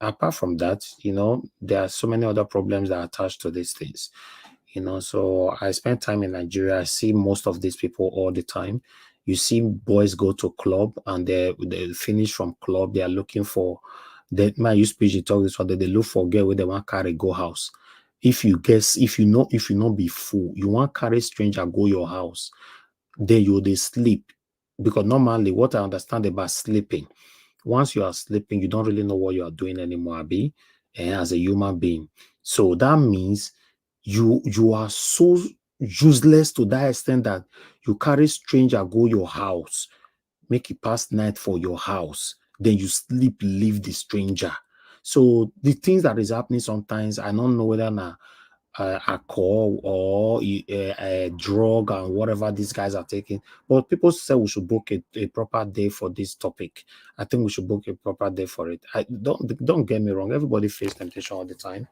apart from that, there are so many other problems that are attached to these things. So I spend time in Nigeria. I see most of these people all the time. You see boys go to club and they finish from club. They are looking for that. My use PG talk this one. They look for girl where they want carry go house. If you not be fool, you want carry stranger go your house, then they sleep. Because normally what I understand about sleeping, once you are sleeping, you don't really know what you are doing anymore, Abi, as a human being. So that means you are so useless to that extent that you carry stranger go your house, make it past night for your house, then you sleep, leave the stranger. So the things that is happening sometimes, I don't know whether now alcohol or a drug and whatever these guys are taking. But people say we should book a proper day for this topic. I think we should book a proper day for it. Don't get me wrong. Everybody faces temptation all the time.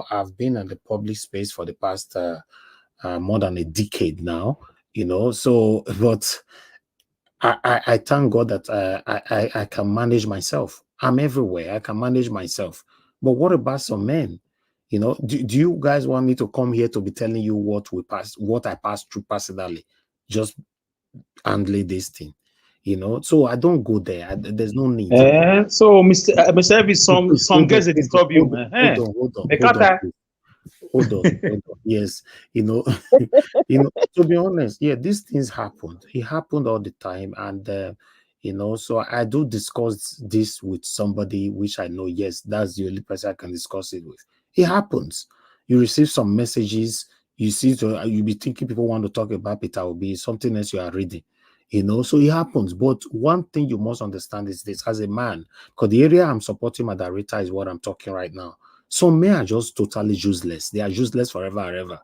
I've been in the public space for the past more than a decade now. So but I thank God that I can manage myself. I'm everywhere. I can manage myself. But what about some men? Do you guys want me to come here to be telling you what I passed through personally? Just handling this thing, So I don't go there. There's no need. So, Mr. Elvis, some girls they disturb you. Hold on. Yes, to be honest, these things happened. It happened all the time, and so I do discuss this with somebody which I know. Yes, that's the only person I can discuss it with. It happens. You receive some messages. You be thinking people want to talk about Peter Obi, something else you are reading. So it happens. But one thing you must understand is this: as a man, because the area I'm supporting, Madarita, is what I'm talking right now. Some men are just totally useless. They are useless forever and ever.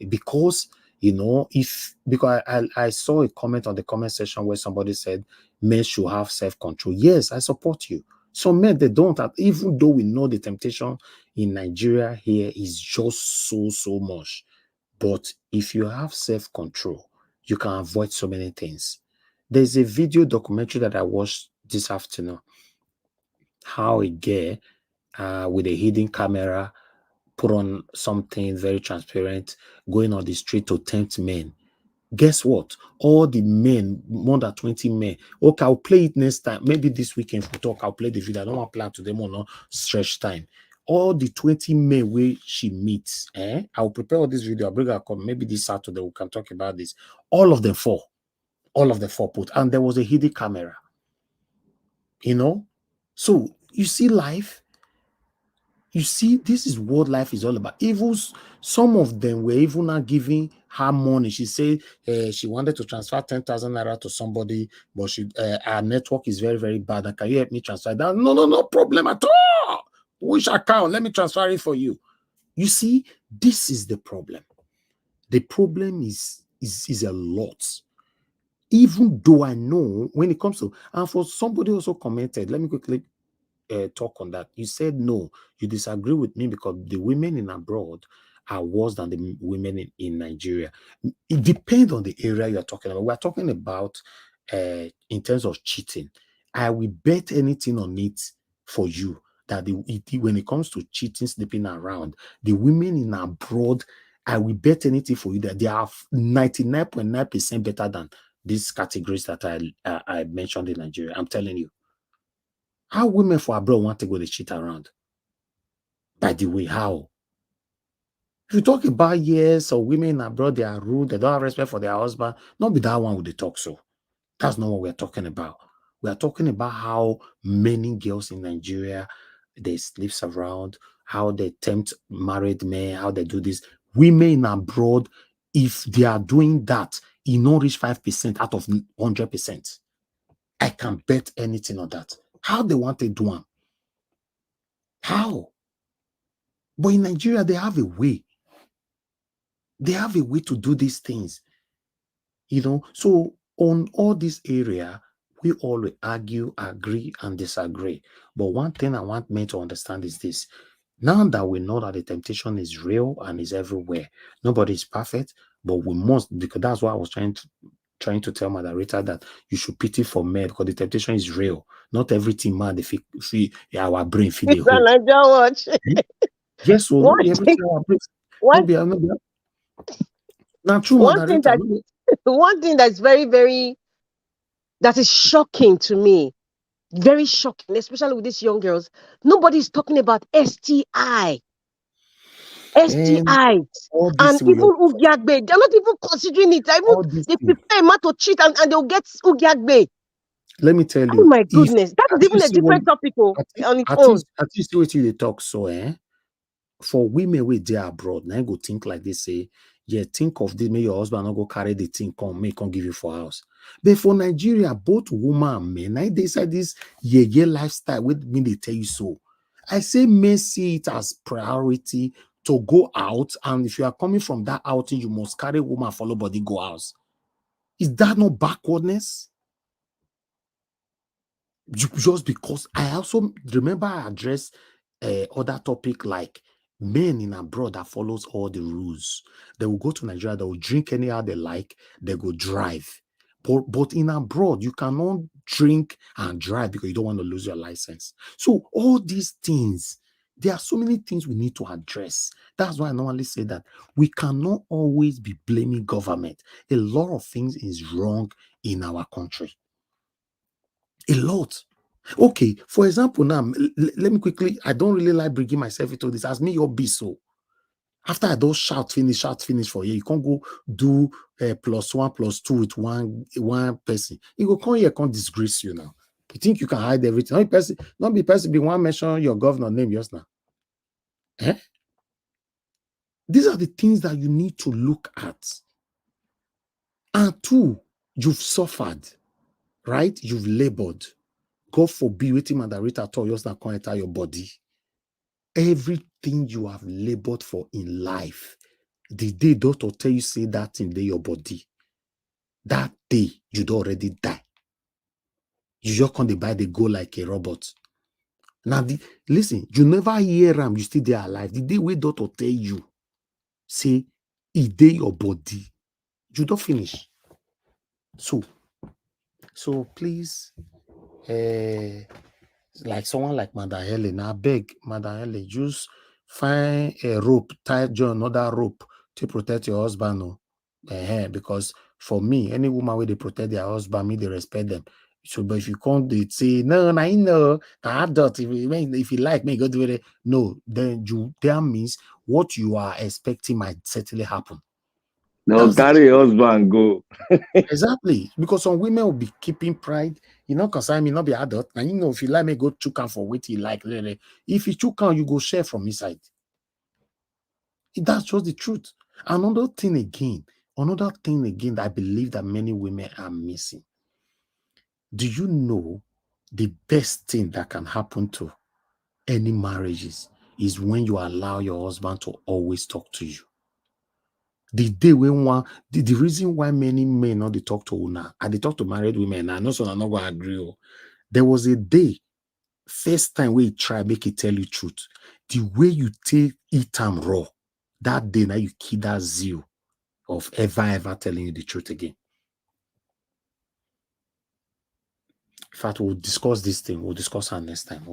Because, because I saw a comment on the comment section where somebody said men should have self-control. Yes, I support you. Some men, they don't have, even though we know the temptation in Nigeria here is just so much. But if you have self-control, you can avoid so many things. There's a video documentary that I watched this afternoon. How a girl with a hidden camera put on something very transparent, going on the street to tempt men. Guess what? All the men, more than 20 men. Okay, I'll play it next time. Maybe this weekend we talk. I'll play the video. I don't want to plan to them on no stretch time. All the 20 men where she meets, I'll prepare all this video. I'll bring her come. Maybe this Saturday we can talk about this. All of them fall. All of the four put. And there was a hidden camera. So you see life. You see, this is what life is all about. Even some of them were even not giving her money. She said she wanted to transfer 10,000 naira to somebody, but her network is very, very bad. And can you help me transfer that? No problem at all. Which account? Let me transfer it for you. You see, this is the problem. The problem is a lot. Even though I know when it comes to, and for somebody also commented, let me quickly talk on that. You said no, you disagree with me because the women in abroad are worse than the women in Nigeria. It depends on the area you're talking about. We're talking about in terms of cheating. I will bet anything on it for you that when it comes to cheating, sleeping around, the women in abroad I will bet anything for you that they are 99.9% better than these categories that I mentioned in Nigeria. I'm telling you. How women for abroad want to go to cheat around? By the way, how? If you talk about years of women abroad, they are rude, they don't have respect for their husband, not be that one with the talk so. That's not what we're talking about. We are talking about how many girls in Nigeria, they sleep around, how they tempt married men, how they do this. Women abroad, if they are doing that, it not reach 5% out of 100%. I can bet anything on that. How they want to do them? How? But in Nigeria, they have a way. They have a way to do these things. So on all this area, we all will argue, agree, and disagree. But one thing I want men to understand is this. Now that we know that the temptation is real and is everywhere, nobody is perfect, but we must, because that's why I was trying to tell my director that you should pity for men because the temptation is real. Not everything man, they feel our brain feel the whole. Watch. Yes, so not be everything our brain. Now, true, one thing that's very, very, that is shocking to me, very shocking, especially with these young girls. Nobody's talking about STIs. And even Ugyagbe, they're not even considering it. They prefer a man to cheat and they'll get Ugyagbe. Let me tell you. Oh my goodness, that is even a different topic on its own. At least what you talk so, for women with they abroad, now go think like they say, yeah, think of this, may your husband not go carry the thing, come give you for house. But for Nigeria, both women and men, now they say this yeah lifestyle with me, they tell you so. I say men see it as priority to go out, and if you are coming from that outing, you must carry woman, follow body, go house. Is that not backwardness? Just because I also remember I addressed other topic like men in abroad that follows all the rules. They will go to Nigeria, they will drink anyhow they like, they go drive. But in abroad, you cannot drink and drive because you don't want to lose your license. So all these things, there are so many things we need to address. That's why I normally say that we cannot always be blaming government. A lot of things is wrong in our country. A lot. Okay, for example, now, let me quickly, I don't really like bringing myself into this. As me, your be so. After I don't shout finish for you, you can't go do +1 +2 with one person. You go come here, can't disgrace you now. You think you can hide everything? Not be person be one mention your governor name just now. These are the things that you need to look at. And two, you've suffered, right? You've labored. God forbid, waiting Mandarita at all, just not come enter your body. Everything you have labored for in life, the day doctor tell you say that in your body, that day you'd already die. You just can't buy the go like a robot. Now, listen, you never hear them, you still there alive. The day where doctor tell you, say, it day your body, you don't finish. So please, like someone like Madam Helen, I beg Madam Helen, just find a rope, tie John another rope to protect your husband. No? Because for me, any woman where they protect their husband, me they respect them. So, but if you can't, they say no, I know, I adult. If you like me, go do it. No, then that means what you are expecting might certainly happen. No, carry your husband go. Exactly, because some women will be keeping pride. You know, concern me, not be adult. And you know, if you like me, go chook for what you like. If you chook you go share from inside. That's just the truth. Another thing again that I believe that many women are missing. Do you know the best thing that can happen to any marriages is when you allow your husband to always talk to you? The day when the reason why many men not they talk to una, and they talk to married women, I know so I'm not gonna agree. There was a day, first time where you try make it tell you truth. The way you take eat them raw, that day now you kill that zeal of ever telling you the truth again. In fact, we'll discuss this thing. We'll discuss her next time.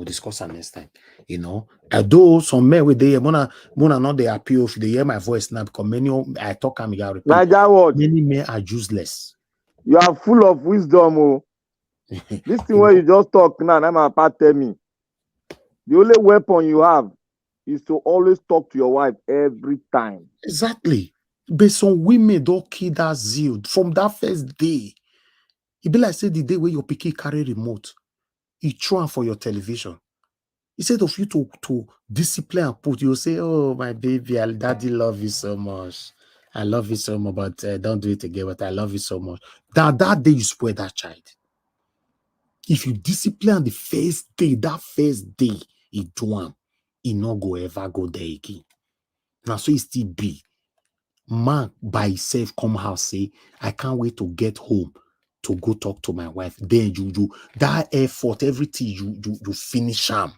You know, although some men with they mona not they appeal if they hear my voice now because many I talk and I repeat. Naija watch. Many men are useless. You are full of wisdom, oh. This thing where you just talk now, my papa tell me. The only weapon you have is to always talk to your wife every time. Exactly. But some women don't kill that zeal from that first day. It be like say the day where your picky carry remote, you throw am for your television. Instead of you to discipline and put, you say, "Oh my baby, daddy love you so much. I love you so much, but don't do it again. But I love you so much." That day you spoil that child. If you discipline the first day, that first day he do am, he no go ever go there again. Now so it still be. Man by himself come house say, "I can't wait to get home to go talk to my wife." Then you that effort, everything you finish am.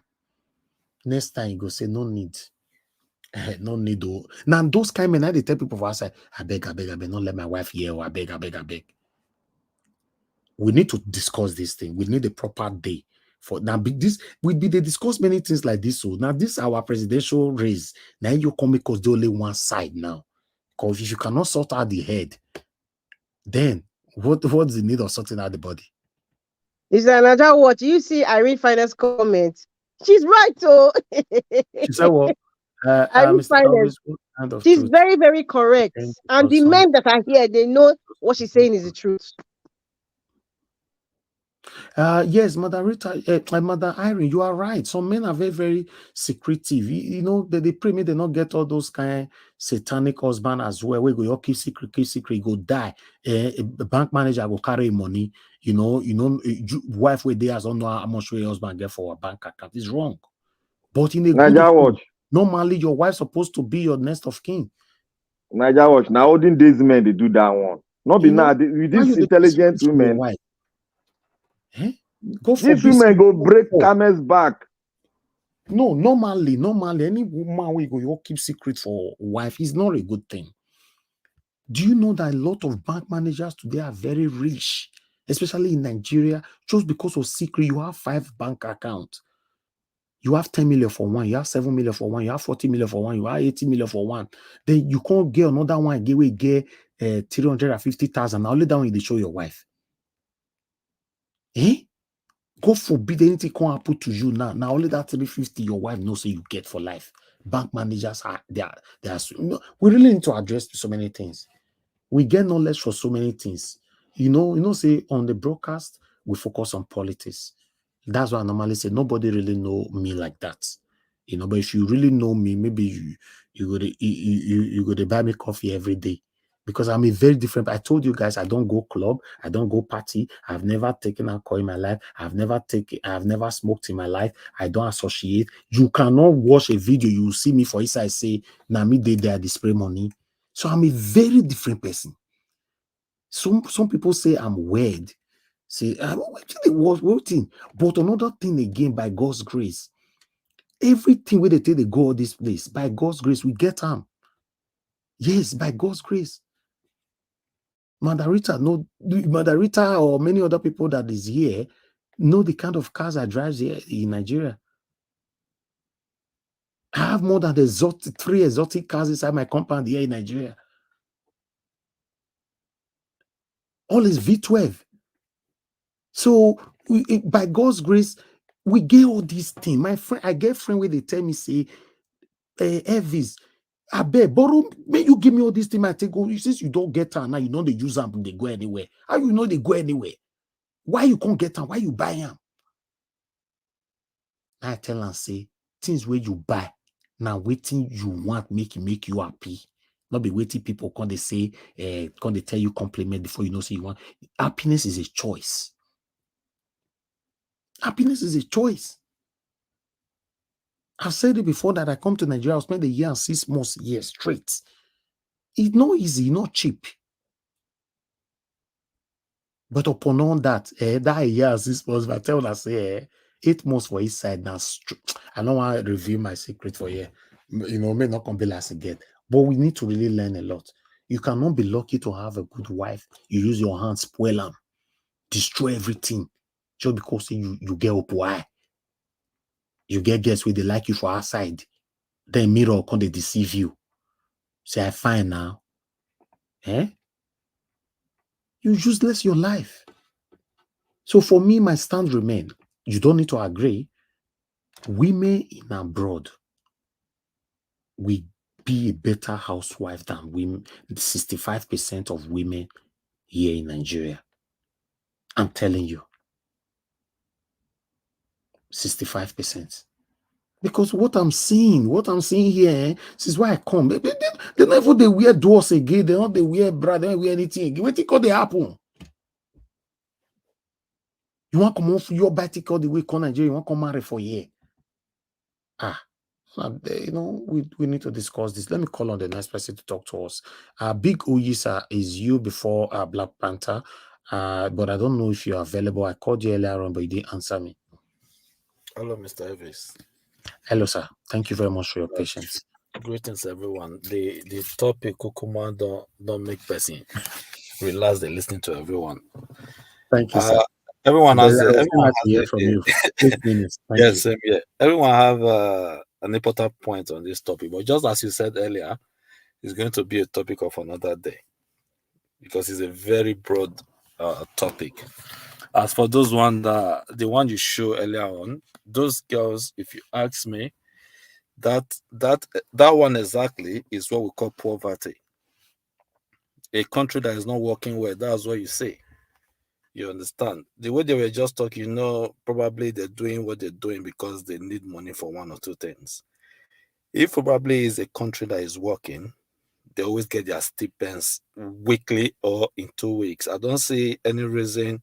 Next time you go say no need. No need. Oh. Now those kind of men, they tell people for outside, I beg, don't let my wife hear. Or I beg. We need to discuss this thing. We need a proper day for now. This they discuss many things like this. So now this our presidential race. Now you come because the only one side now. Because if you cannot sort out the head, then what's the need of sorting out the body? Is another what you see? Irene Finance comment. She's right, oh. She said, "Well, Irene Mr. Finance. Kind of She's truth. very, very correct. And the men that are here, they know what she's saying is the truth. Yes, Mother Rita, Mother Irene, you are right. Some men are very, very secretive. You know, they pray me they not get all those kind of satanic husband as well. We go keep secret, go die. A bank manager will carry money. Wife where they has don't know how much your husband get for a bank account. It's wrong. But in a Naija watch. Normally your wife supposed to be your next of kin. Naija watch. Now olden days men they do that one. Not be now with these intelligent women. Eh? These women go break camel's back. No, normally, any woman will go keep secret for wife is not a good thing. Do you know that a lot of bank managers today are very rich, especially in Nigeria, just because of secret? You have 5 bank accounts. You have 10 million for one, you have 7 million for one, you have 40 million for one, you have 80 million for one. Then you can't get another one, get 350,000. Now only that one they show your wife. God forbid anything can happen to you now. Now only that 350 your wife knows so you get for life. Bank managers are we really need to address so many things. We get knowledge for so many things. Say on the broadcast, we focus on politics. That's why I normally say nobody really know me like that. But if you really know me, maybe you go to buy me coffee every day. Because I'm a very different. I told you guys I don't go club, I don't go party, I've never taken alcohol in my life, I've never smoked in my life, I don't associate. You cannot watch a video, you will see me for inside say, "Na me dey there display money." So I'm a very different person. Some people say I'm weird. Say, waiting. But another thing again, by God's grace, everything where they take they go this place, by God's grace, we get them. Yes, by God's grace. Mother Rita or many other people that is here know the kind of cars I drive here in Nigeria. I have more than 3 exotic cars inside my compound here in Nigeria. All is V12. So by God's grace, we get all these things. My friend, I get friend where they tell me, say, Elvis, I beg, borrow, may you give me all these things. I take go. Since you don't get them now, you know they use them, they go anywhere. How you know they go anywhere? Why you can't get them? Why you buy them? I tell and say, things where you buy, now waiting you want make you happy. Not be waiting people can they say, can they tell you compliment before you know say you want. Happiness is a choice. Happiness is a choice. I've said it before that I come to Nigeria, I'll spend a year and 6 months here straight. It's not easy, not cheap. But upon all that, that year and 6 months, I tell I say 8 months for each side now. I don't want to reveal my secret for you. May not come be last again. But we need to really learn a lot. You cannot be lucky to have a good wife. You use your hands, spoil them, destroy everything. just because you get up why. You get guests where they like you for outside. Then mirror come they deceive you. Say, I fine now. Eh? You useless your life. So for me, my stand remain. You don't need to agree. Women in abroad will be a better housewife than women. 65% of women here in Nigeria. I'm telling you. 65%. Because what I'm seeing here, this is why I come. They never they wear doors again. They don't they wear bra, they don't wear anything again. What think they happen? You want to come off your bicycle the way come Nigeria, you want to come marry for a year. You know, we need to discuss this. Let me call on the next person to talk to us. Big Oyisa is you before Black Panther. But I don't know if you're available. I called you earlier on, but you didn't answer me. Hello, Mr. Elvis. Hello, sir. Thank you very much for your patience. Greetings, everyone. The topic Kukuma don't make person relax. They listening to everyone. Thank you, sir. Everyone has everyone has hear from you. 8 minutes. Thank yes, you. Yeah. Everyone have an important point on this topic, but just as you said earlier, it's going to be a topic of another day because it's a very broad topic. As for those the one you show earlier on, those girls, if you ask me, that one exactly is what we call poverty. A country that is not working well, that's what you say. You understand? The way they were just talking, probably they're doing what they're doing because they need money for one or two things. If probably is a country that is working, they always get their stipends weekly or in 2 weeks. I don't see any reason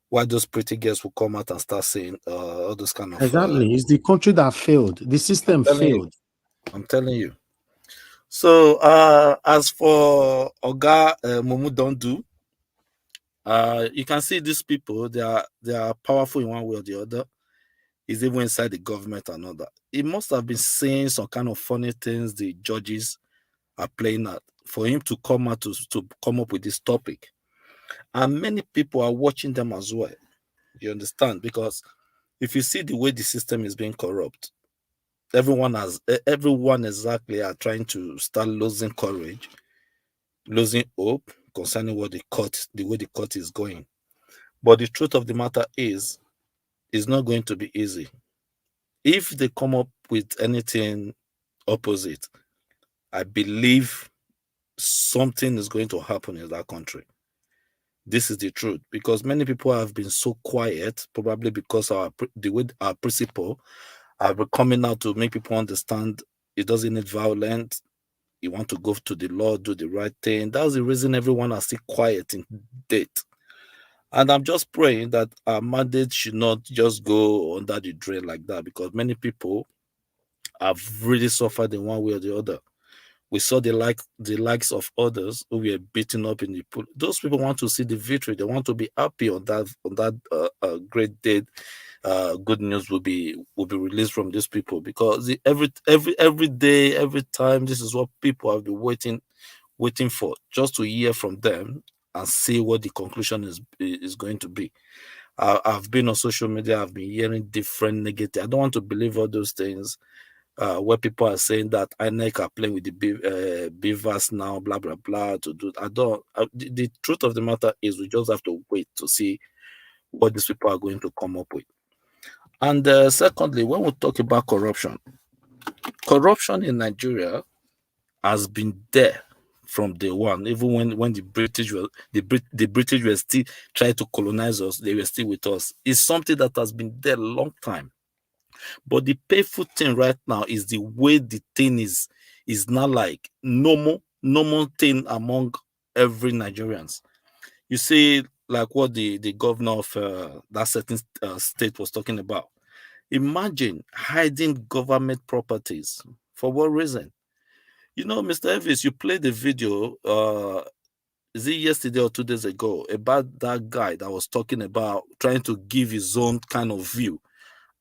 why those pretty girls will come out and start saying all those kind of... Exactly. It's the country that failed. The system failed. I'm telling you. So, as for Oga Mumu don't do, you can see these people, they are powerful in one way or the other. He's even inside the government and all that. He must have been saying some kind of funny things the judges are playing at for him to come out to come up with this topic. And many people are watching them as well. You understand? Because if you see the way the system is being corrupt, everyone exactly are trying to start losing courage, losing hope concerning what the way the court is going. But the truth of the matter is, it's not going to be easy. If they come up with anything opposite, I believe something is going to happen in that country. This is the truth, because many people have been so quiet, probably because the way our principle have been coming out to make people understand it doesn't need violence. You want to go to the law, do the right thing. That's the reason everyone is still quiet in date. And I'm just praying that our mandate should not just go under the drain like that, because many people have really suffered in one way or the other. We saw the likes of others who were beaten up in the pool. Those people want to see the victory. They want to be happy on that great day. Good news will be released from these people, because every day, every time, this is what people have been waiting for, just to hear from them and see what the conclusion is going to be. I've been on social media. I've been hearing different negative. I don't want to believe all those things. Where people are saying that INEC are playing with the beavers now, blah blah blah. The truth of the matter is, we just have to wait to see what these people are going to come up with. And secondly, when we talk about corruption in Nigeria has been there from day one. Even when the British were still trying to colonize us, they were still with us. It's something that has been there a long time. But the painful thing right now is the way the thing is not like normal thing among every Nigerians. You see, like what the governor of that certain state was talking about. Imagine hiding government properties. For what reason? Mr. Elvis, you played the video, is it yesterday or 2 days ago, about that guy that was talking about trying to give his own kind of view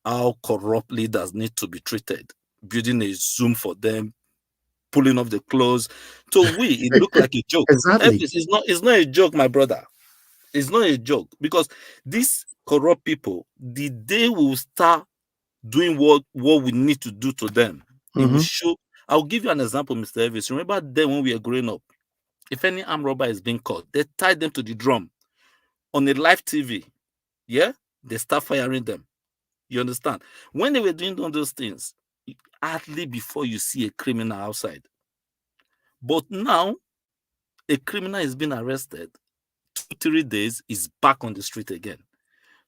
how corrupt leaders need to be treated, building a Zoom for them, pulling off the clothes. So it looked like a joke. Exactly. It's not a joke, my brother. It's not a joke, because this corrupt people, the day we will start doing what we need to do to them, it will show. I'll give you an example, Mr. Elvis. Remember then when we were growing up, if any armed robber is being caught, they tie them to the drum on a live TV. Yeah, they start firing them. You understand? When they were doing all those things, hardly before you see a criminal outside. But now, a criminal is being arrested. 2-3 days is back on the street again.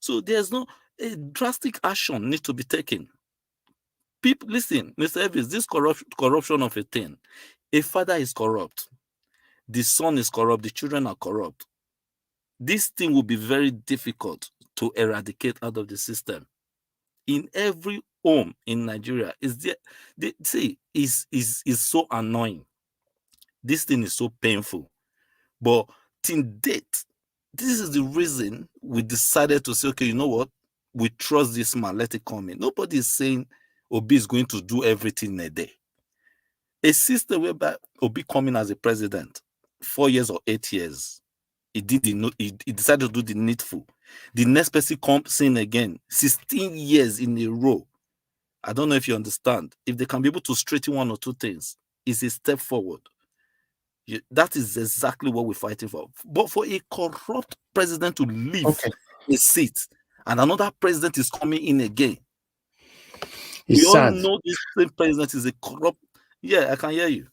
So there's no a drastic action need to be taken. People, listen, Mr. Evans, this corruption of a thing. A father is corrupt. The son is corrupt. The children are corrupt. This thing will be very difficult to eradicate out of the system. In every home in Nigeria, is so annoying. This thing is so painful. But till date, this is the reason we decided to say, okay, you know what? We trust this man, let it come in. Nobody is saying Obi is going to do everything in a day. A system whereby Obi coming as a president, 4 years or 8 years, he decided to do the needful. The next person comes in again, 16 years in a row. I don't know if you understand. If they can be able to straighten one or two things, it's a step forward. That is exactly what we're fighting for. But for a corrupt president to leave a seat and another president is coming in again, we all know this same president is a corrupt. Yeah, I can hear you.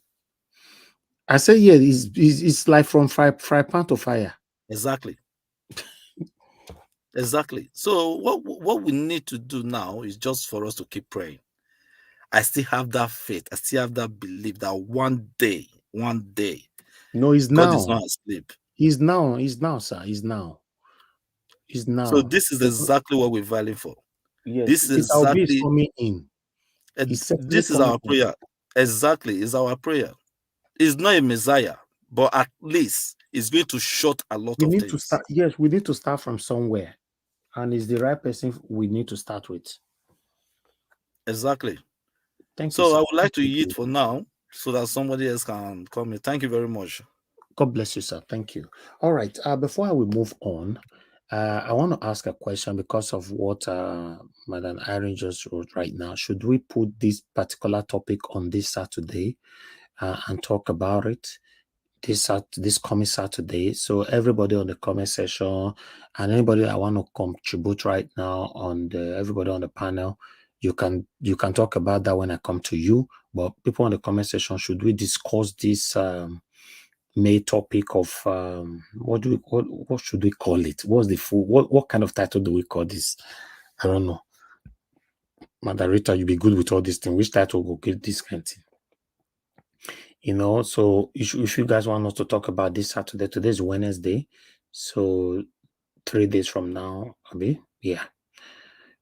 I say, yeah, it's like from fry pan to fire. Exactly. Exactly. So what we need to do now is just for us to keep praying. I still have that faith. I still have that belief that one day. No, he's God now. is not asleep. He's now, sir. He's now. So this is exactly what we're vying for. Yes, this is Obi is exactly coming in. This is our prayer. Exactly, it's our prayer. It's not a Messiah, but at least it's going to shut a lot of things. To start. Yes, we need to start from somewhere, and it's the right person we need to start with. Exactly. Thank you. you. So I would like to yield for now, so that somebody else can come in. Thank you very much. God bless you, sir. Thank you. All right. Before I will move on, I want to ask a question because of what Madam Irene just wrote right now. Should we put this particular topic on this Saturday and talk about it this coming Saturday? So everybody on the comment section and anybody that want to contribute right now everybody on the panel, you can talk about that when I come to you. But people on the comment section, should we discuss this May topic of what should we call it? What's the full what kind of title do we call this? I don't know. Madam Rita, you be good with all these things. Which title will get this kind of thing? You know, so if you guys want us to talk about this Saturday, today's Wednesday, so 3 days from now, Abi, yeah,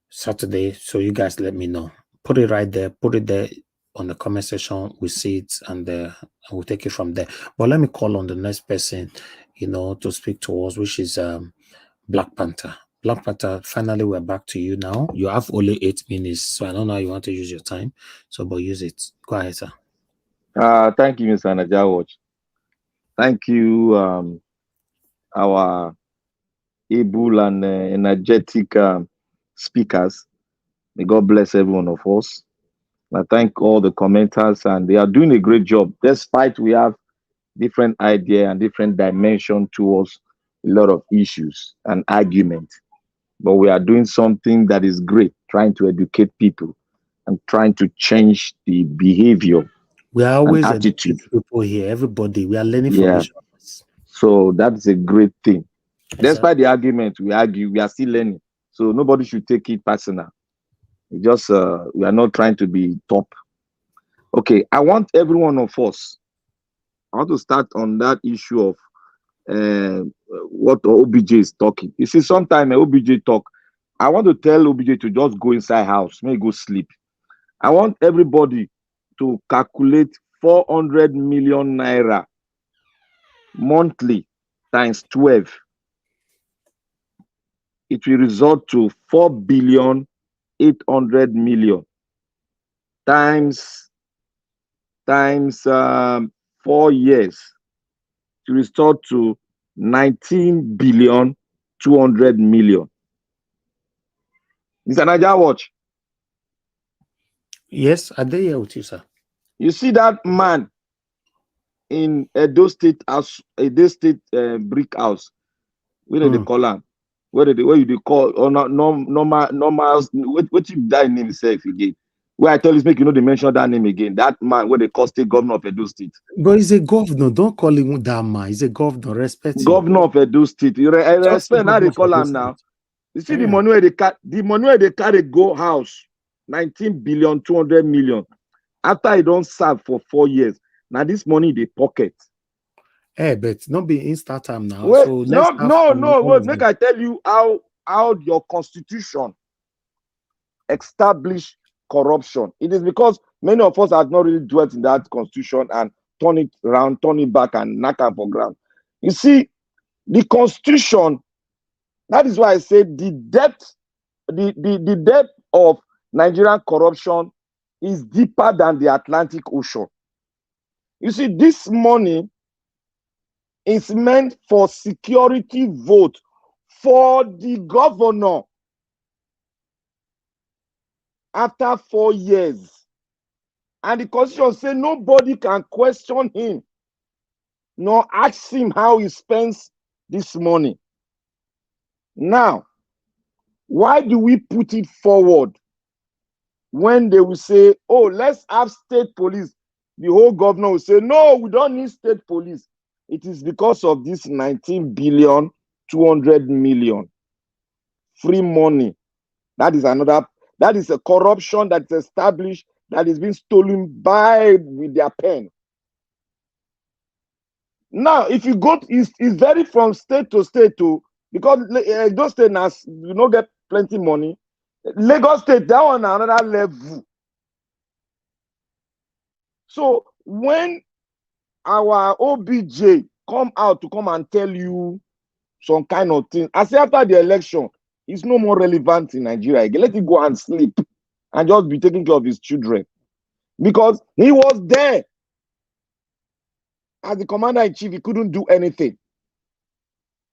Saturday. So you guys let me know. Put it right there. Put it there on the comment section. We see it and we'll take it from there. But let me call on the next person, to speak to us, which is Black Panther. Black Panther, finally we're back to you now. You have only 8 minutes, so I don't know how you want to use your time. So, but use it. Go ahead, sir. Thank you, Mr. Najawaj. Thank you, our able and energetic speakers. May God bless every one of us. I thank all the commenters, and they are doing a great job, despite we have different idea and different dimension towards a lot of issues and argument. But we are doing something that is great, trying to educate people and trying to change the behavior. We are always attitude. People here, everybody. We are learning from each other. So that's a great thing. Exactly. Despite the argument, we argue, we are still learning. So nobody should take it personal. We just we are not trying to be top. Okay, I want every one of us. I want to start on that issue of what OBJ is talking. You see, sometimes OBJ talk. I want to tell OBJ to just go inside house, maybe go sleep. I want everybody to calculate 400 million naira monthly times 12. It will result to 4,800,000,000 times 4 years to restore to 19,200,000,000. Mr. Naija Watch. Yes, I did here with you, sir. You see that man in Edo State house, Edo State brick house. Where did they call him? Where you call or not normal what you that name itself again? Where I tell you make you know they mention that name again. That man where they call state governor of Edo State. But he's a governor. Don't call him that man. He's a governor. Respect him. Governor of Edo State. You respect how they call him now. You see the money where they carry go house 19 billion 200 million after he don't serve for 4 years. Now this money they pocket. But not be instant time now. Wait, So no. Wait, make I tell you how your constitution establish corruption. It is because many of us have not really dwelt in that constitution and turn it around, turn it back, and knock am for ground. You see, the constitution. That is why I say the depth of Nigerian corruption is deeper than the Atlantic Ocean. You see, this money is meant for security vote for the governor after 4 years. And the constitution says nobody can question him nor ask him how he spends this money. Now, why do we put it forward when they will say, oh, let's have state police? The whole governor will say, no, we don't need state police. It is because of this 19 billion 200 million free money. That is a corruption that is established, that is being stolen with their pen. Now, if you go, it's very from state to state too, because those states get plenty money. Lagos State, that one another level. So when our OBJ come out to come and tell you some kind of thing, I say after the election, it's no more relevant in Nigeria again. Let him go and sleep and just be taking care of his children. Because he was there. As the commander-in-chief, he couldn't do anything.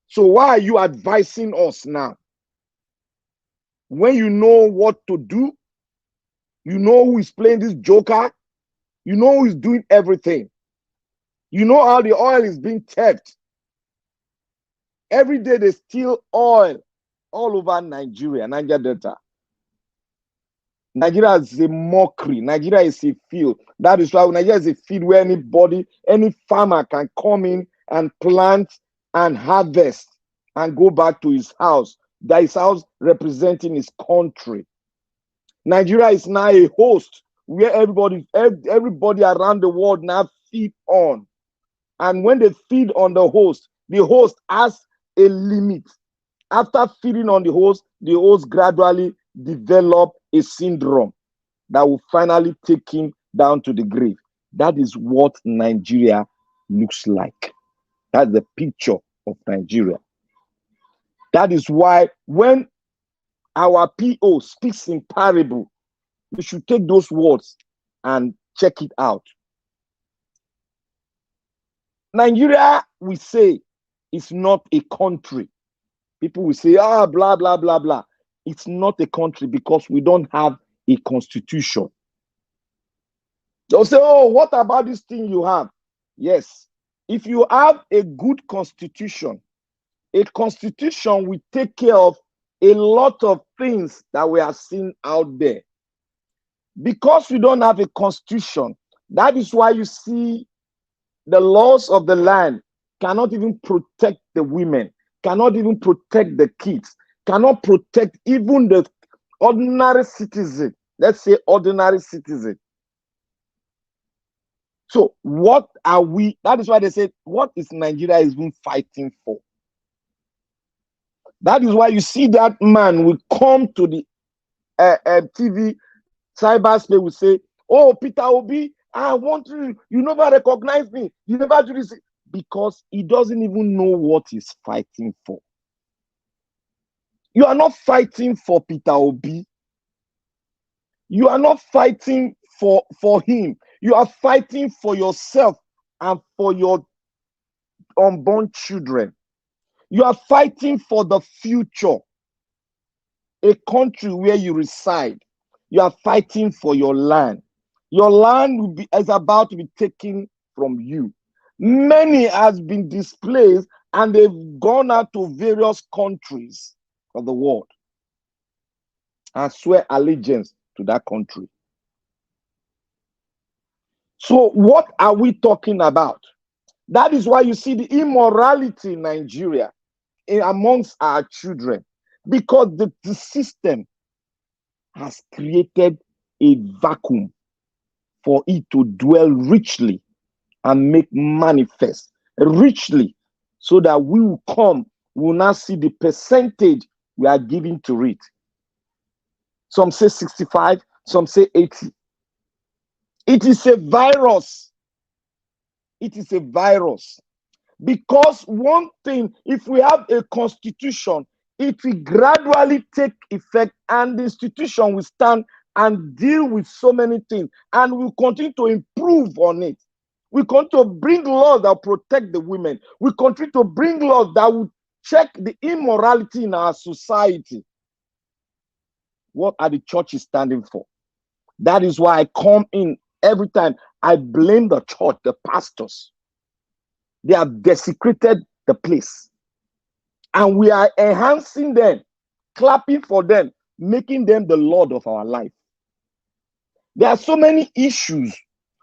So why are you advising us now? When you know what to do, you know who is playing this joker, you know who is doing everything. You know how the oil is being tapped. Every day they steal oil all over Nigeria, Niger Delta. Nigeria is a mockery. Nigeria is a field. That is why Nigeria is a field where any farmer can come in and plant and harvest and go back to his house. That his house representing his country. Nigeria is now a host where everybody around the world now feed on. And when they feed on the host has a limit. After feeding on the host gradually develop a syndrome that will finally take him down to the grave. That is what Nigeria looks like. That's the picture of Nigeria. That is why when our PO speaks in parable, we should take those words and check it out. Nigeria, we say, is not a country. People will say, blah, blah, blah, blah. It's not a country because we don't have a constitution. They'll say, oh, what about this thing you have? Yes. If you have a good constitution, a constitution will take care of a lot of things that we are seeing out there. Because we don't have a constitution, that is why you see the laws of the land cannot even protect the women, cannot even protect the kids, cannot protect even the ordinary citizen. Let's say ordinary citizen. So what are we? That is why they say, what is Nigeria even fighting for? That is why you see that man will come to the TV cyberspace, will say, oh, Peter Obi, I want you never recognize me. You never do this. Because he doesn't even know what he's fighting for. You are not fighting for Peter Obi. You are not fighting for him. You are fighting for yourself and for your unborn children. You are fighting for the future. a country where you reside. You are fighting for your land. Your land is about to be taken from you. Many has been displaced and they've gone out to various countries of the world and swear allegiance to that country. So what are we talking about? That is why you see the immorality in Nigeria amongst our children, because the system has created a vacuum for it to dwell richly and make manifest richly, so that we will now see the percentage we are giving to it. Some say 65, some say 80. It is a virus. It is a virus. Because one thing, if we have a constitution, it will gradually take effect and the institution will stand and deal with so many things, and we'll continue to improve on it. We continue to bring laws that protect the women. We continue to bring laws that will check the immorality in our society. What are the churches standing for? That is why I come in every time. I blame the church, the pastors. They have desecrated the place. And we are enhancing them, clapping for them, making them the Lord of our life. There are so many issues,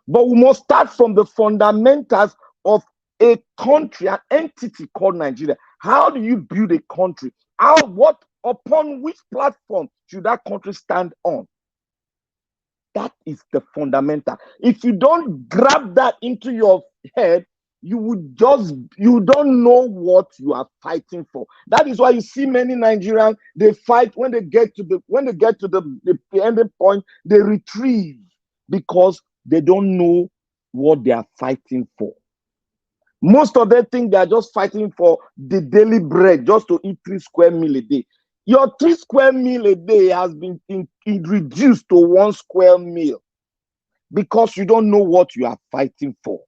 but we must start from the fundamentals of a country, an entity called Nigeria. How do you build a country? Upon which platform should that country stand on? That is the fundamental. If you don't grab that into your head, you don't know what you are fighting for. That is why you see many Nigerians, they fight when they get to the ending point, they retrieve, because they don't know what they are fighting for. Most of them think they are just fighting for the daily bread, just to eat 3 square meal a day. Your 3 square meal a day has been reduced to 1 square meal because you don't know what you are fighting for.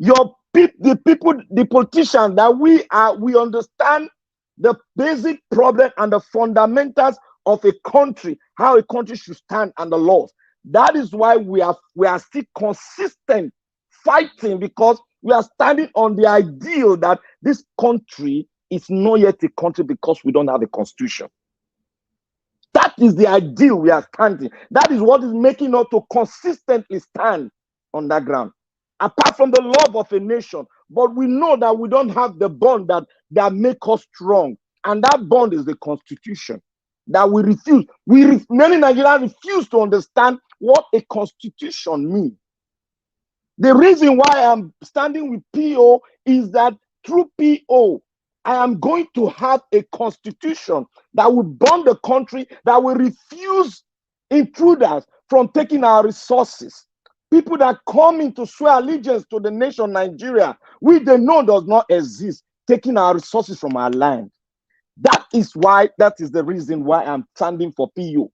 The politicians that we understand the basic problem and the fundamentals of a country, how a country should stand, and the laws. That is why we are still consistent fighting, because we are standing on the ideal that this country is not yet a country because we don't have a constitution. That is the ideal we are standing. That is what is making us to consistently stand on that ground. Apart from the love of a nation, but we know that we don't have the bond that make us strong, and that bond is the constitution. That we refuse. Many Nigerians refuse to understand what a constitution means. The reason why I'm standing with PO is that through PO, I am going to have a constitution that will bond the country, that will refuse intruders from taking our resources. People that come in to swear allegiance to the nation Nigeria, which they know does not exist, taking our resources from our land. That is the reason why I'm standing for PO.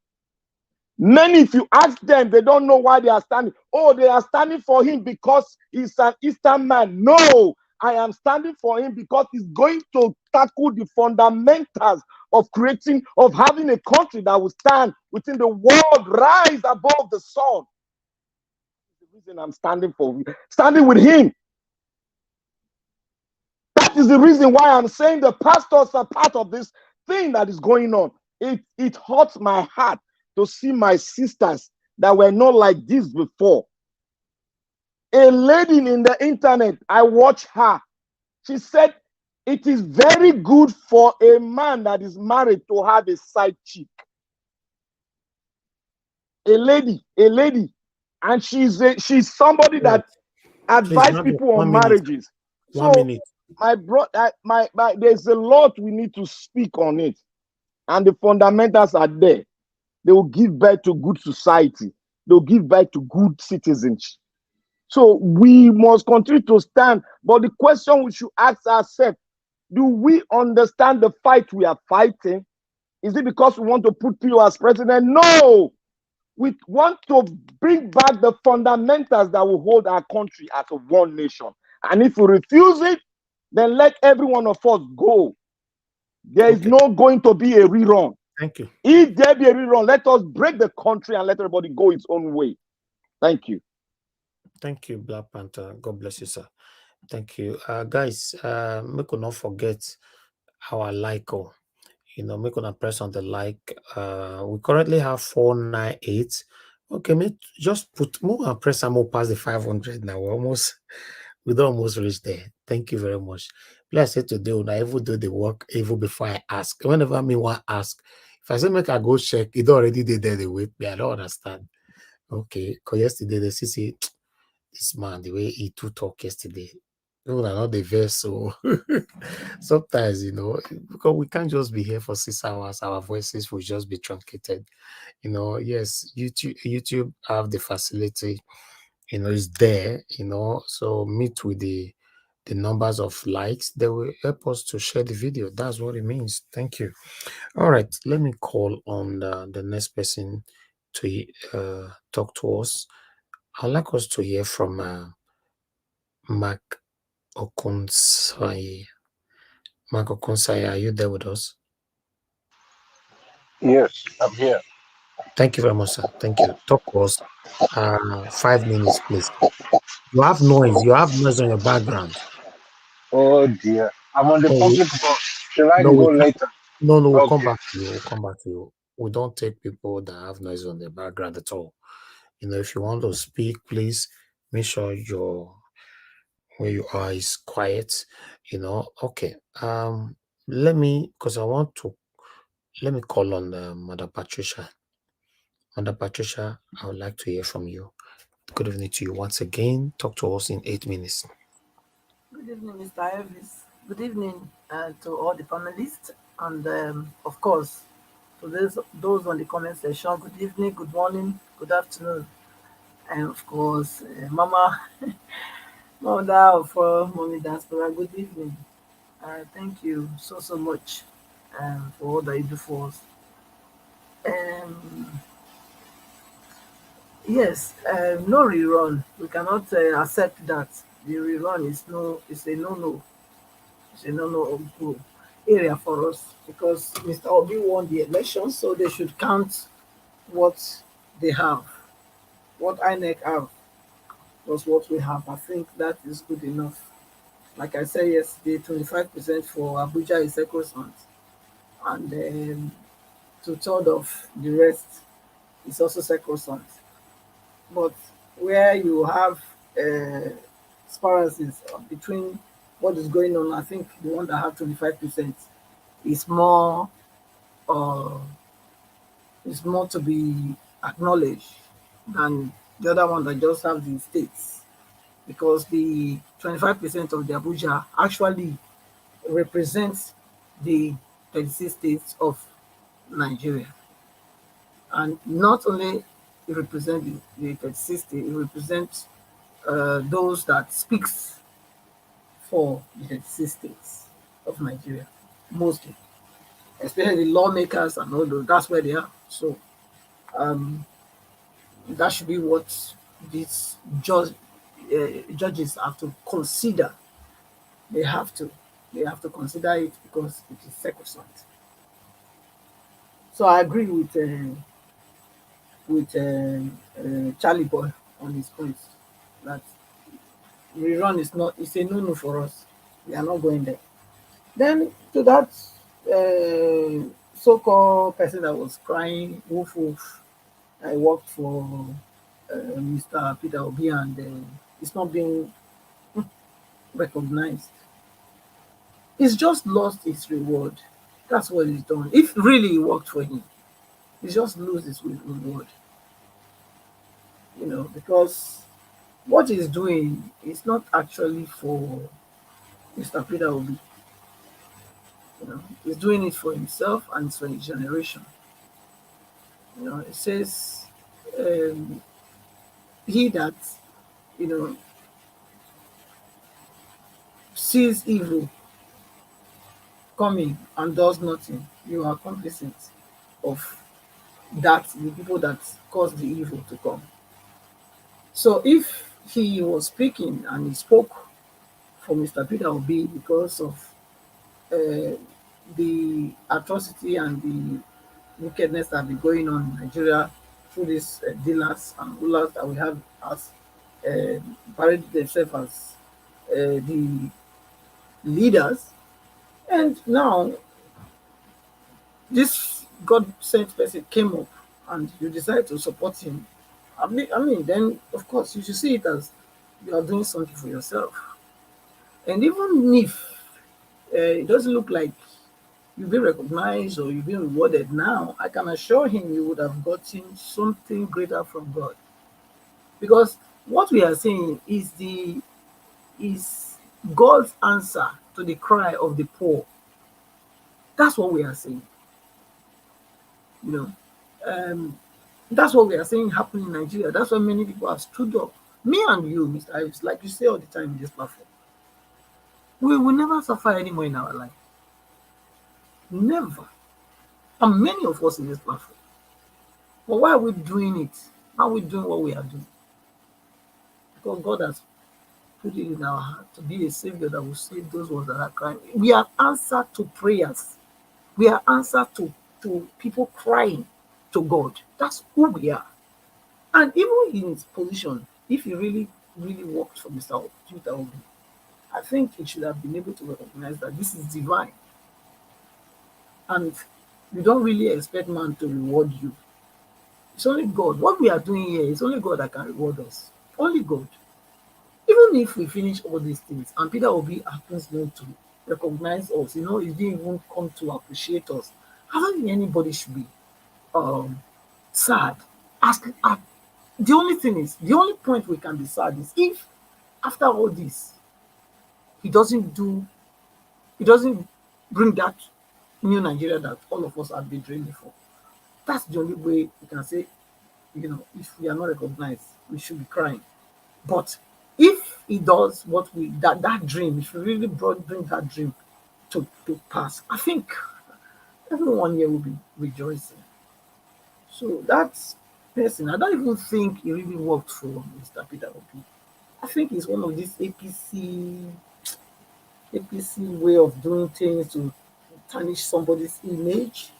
Many, if you ask them, they don't know why they are standing. Oh, they are standing for him because he's an Eastern man. No, I am standing for him because he's going to tackle the fundamentals of having a country that will stand within the world, rise above the sun. That's the reason I'm standing with him. That is the reason why I'm saying the pastors are part of this thing that is going on. It hurts my heart to see my sisters that were not like this before. A lady in the internet, I watched her. She said, it is very good for a man that is married to have a side chick. A lady. And she's somebody that advises people on marriages. So my brother, there's a lot we need to speak on it. And the fundamentals are there. They will give birth to good society. They'll give birth to good citizens. So we must continue to stand. But the question we should ask ourselves, do we understand the fight we are fighting? Is it because we want to put PO as president? No! We want to bring back the fundamentals that will hold our country as a one nation. And if we refuse it, then let every one of us go. There is no going to be a rerun. Thank you. If there be a rerun, let us break the country and let everybody go its own way. Thank you. Thank you, Black Panther. God bless you, sir. Thank you. Guys, make we not forget our like. Make una press on the like. We currently have 498. Okay, just put more and press and more past the 500 now. We don't almost reach there. Thank you very much. Please say today, when I even do the work even before I ask. Whenever me want ask, if I say make I go check, it already did there. They wait me. I don't understand. Okay, because yesterday they see this man the way he too talk yesterday. No, not the verse. So sometimes, because we can't just be here for 6 hours, our voices will just be truncated. Yes, YouTube have the facility, is there, so meet with the numbers of likes. They will help us to share the video. That's what it means. Thank you. All right, let me call on the next person to talk to us. I'd like us to hear from Mark Okunsai. Mark Okunsai, are you there with us? Yes, I'm here. Thank you very much, sir. Thank you. Talk to us. 5 minutes, please. You have noise. You have noise on your background. Oh dear. I'm on the public bus. Shall I No, go later? no, we'll come Okay. back to you. We'll come back to you. We don't take people that have noise on their background at all. If you want to speak, please make sure where you are is quiet. Okay. Let me call on Mother Patricia. Mother Patricia, I would like to hear from you. Good evening to you once again. Talk to us in 8 minutes. Good evening, Mr. Elvis. Good evening to all the panelists, and of course, to those on the comment section. Good evening, good morning, good afternoon, and of course, Mama, Mother of Mommy Diaspora. Good evening. Thank you so much for all that you do for us. Yes, no rerun. We cannot accept that the rerun is a no-no. It's a no-no area for us because Mr. Obi won the election, so they should count what they have. What INEC have was what we have. I think that is good enough. Like I said yesterday, 25% for Abuja is sacrosanct, and 2/3 of the rest is also sacrosanct. But where you have disparities between what is going on, I think the one that have 25% is more to be acknowledged than the other one that just have the states, because the 25% of the Abuja actually represents the 36 states of Nigeria, and not only it represents the 36 states, it represents those that speaks for the 36 states of Nigeria, mostly, especially the lawmakers and all those. That's where they are. So that should be what these judges have to consider. They have to consider it because it is sacrosanct. So I agree with Charlie Boy on his points that rerun it's a no-no for us. We are not going there. Then to that so-called person that was crying, woof woof, I worked for Mr. Peter Obi, and it's not being recognized. He's just lost his reward. That's what he's done. If really it worked for him, he just loses his reward. Because what he's doing is not actually for Mr. Peter Obi. He's doing it for himself and for his generation. It says he that sees evil coming and does nothing, you are complicit of that, the people that caused the evil to come. So if he was speaking and he spoke for Mr. Peter Obi because of the atrocity and the wickedness that be going on in Nigeria through these dealers and rulers that we have as parade themselves as the leaders. And now this God sent person came up and you decide to support him. I mean, then of course you should see it as you are doing something for yourself. And even if it doesn't look like you've been recognized or you've been rewarded now, I can assure him you would have gotten something greater from God. Because what we are saying is God's answer to the cry of the poor. That's what we are saying. You know, that's what we are saying happening in Nigeria. That's why many people have stood up. Me and you, Mr. Ives, like you say all the time in this platform, we will never suffer anymore in our life. Never. And many of us in this platform. But why are we doing it? Why are we doing what we are doing? Because God has put it in our heart to be a savior that will save those ones that are crying. We are answer to prayers. We are answer to people crying to God. That's who we are. And even in his position, if he really, really worked for Mr. Peter Obi, I think he should have been able to recognize that this is divine. And you don't really expect man to reward you. It's only God. What we are doing here is only God that can reward us. Only God. Even if we finish all these things and Peter Obi happens not to recognize us, he didn't even come to appreciate us. I don't think anybody should be sad. The only point we can be sad is if after all this, he doesn't bring that new Nigeria that all of us have been dreaming for. That's the only way we can say, if we are not recognized, we should be crying. But if he does that dream, if he really bring that dream to pass, I think everyone here will be rejoicing. So that person, I don't even think he really worked for Mr. Peter Obi. I think it's one of these APC way of doing things to tarnish somebody's image.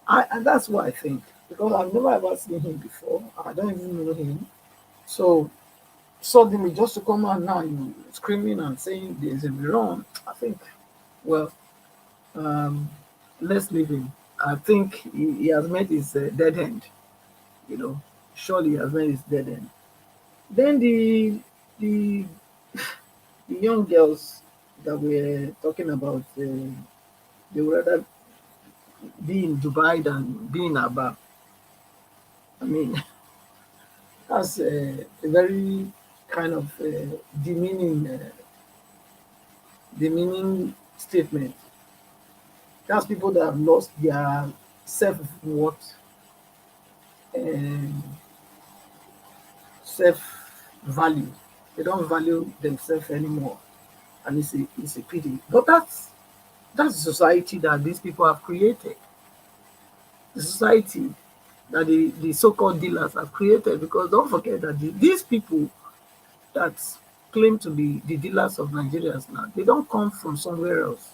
And that's what I think. Because I've never ever seen him before. I don't even know him. So suddenly just to come out now, you screaming and saying there's a rerun, I think, well, let's leave him. I think he has met his dead end. Surely he has met his dead end. Then the young girls that we're talking about, they would rather be in Dubai than be in Aba. I mean, that's a very kind of demeaning statement. That's people that have lost their self-worth and self-value. They don't value themselves anymore. And it's a pity. But that's the society that these people have created. The society that the so-called dealers have created. Because don't forget that these people that claim to be the dealers of Nigerians now, they don't come from somewhere else.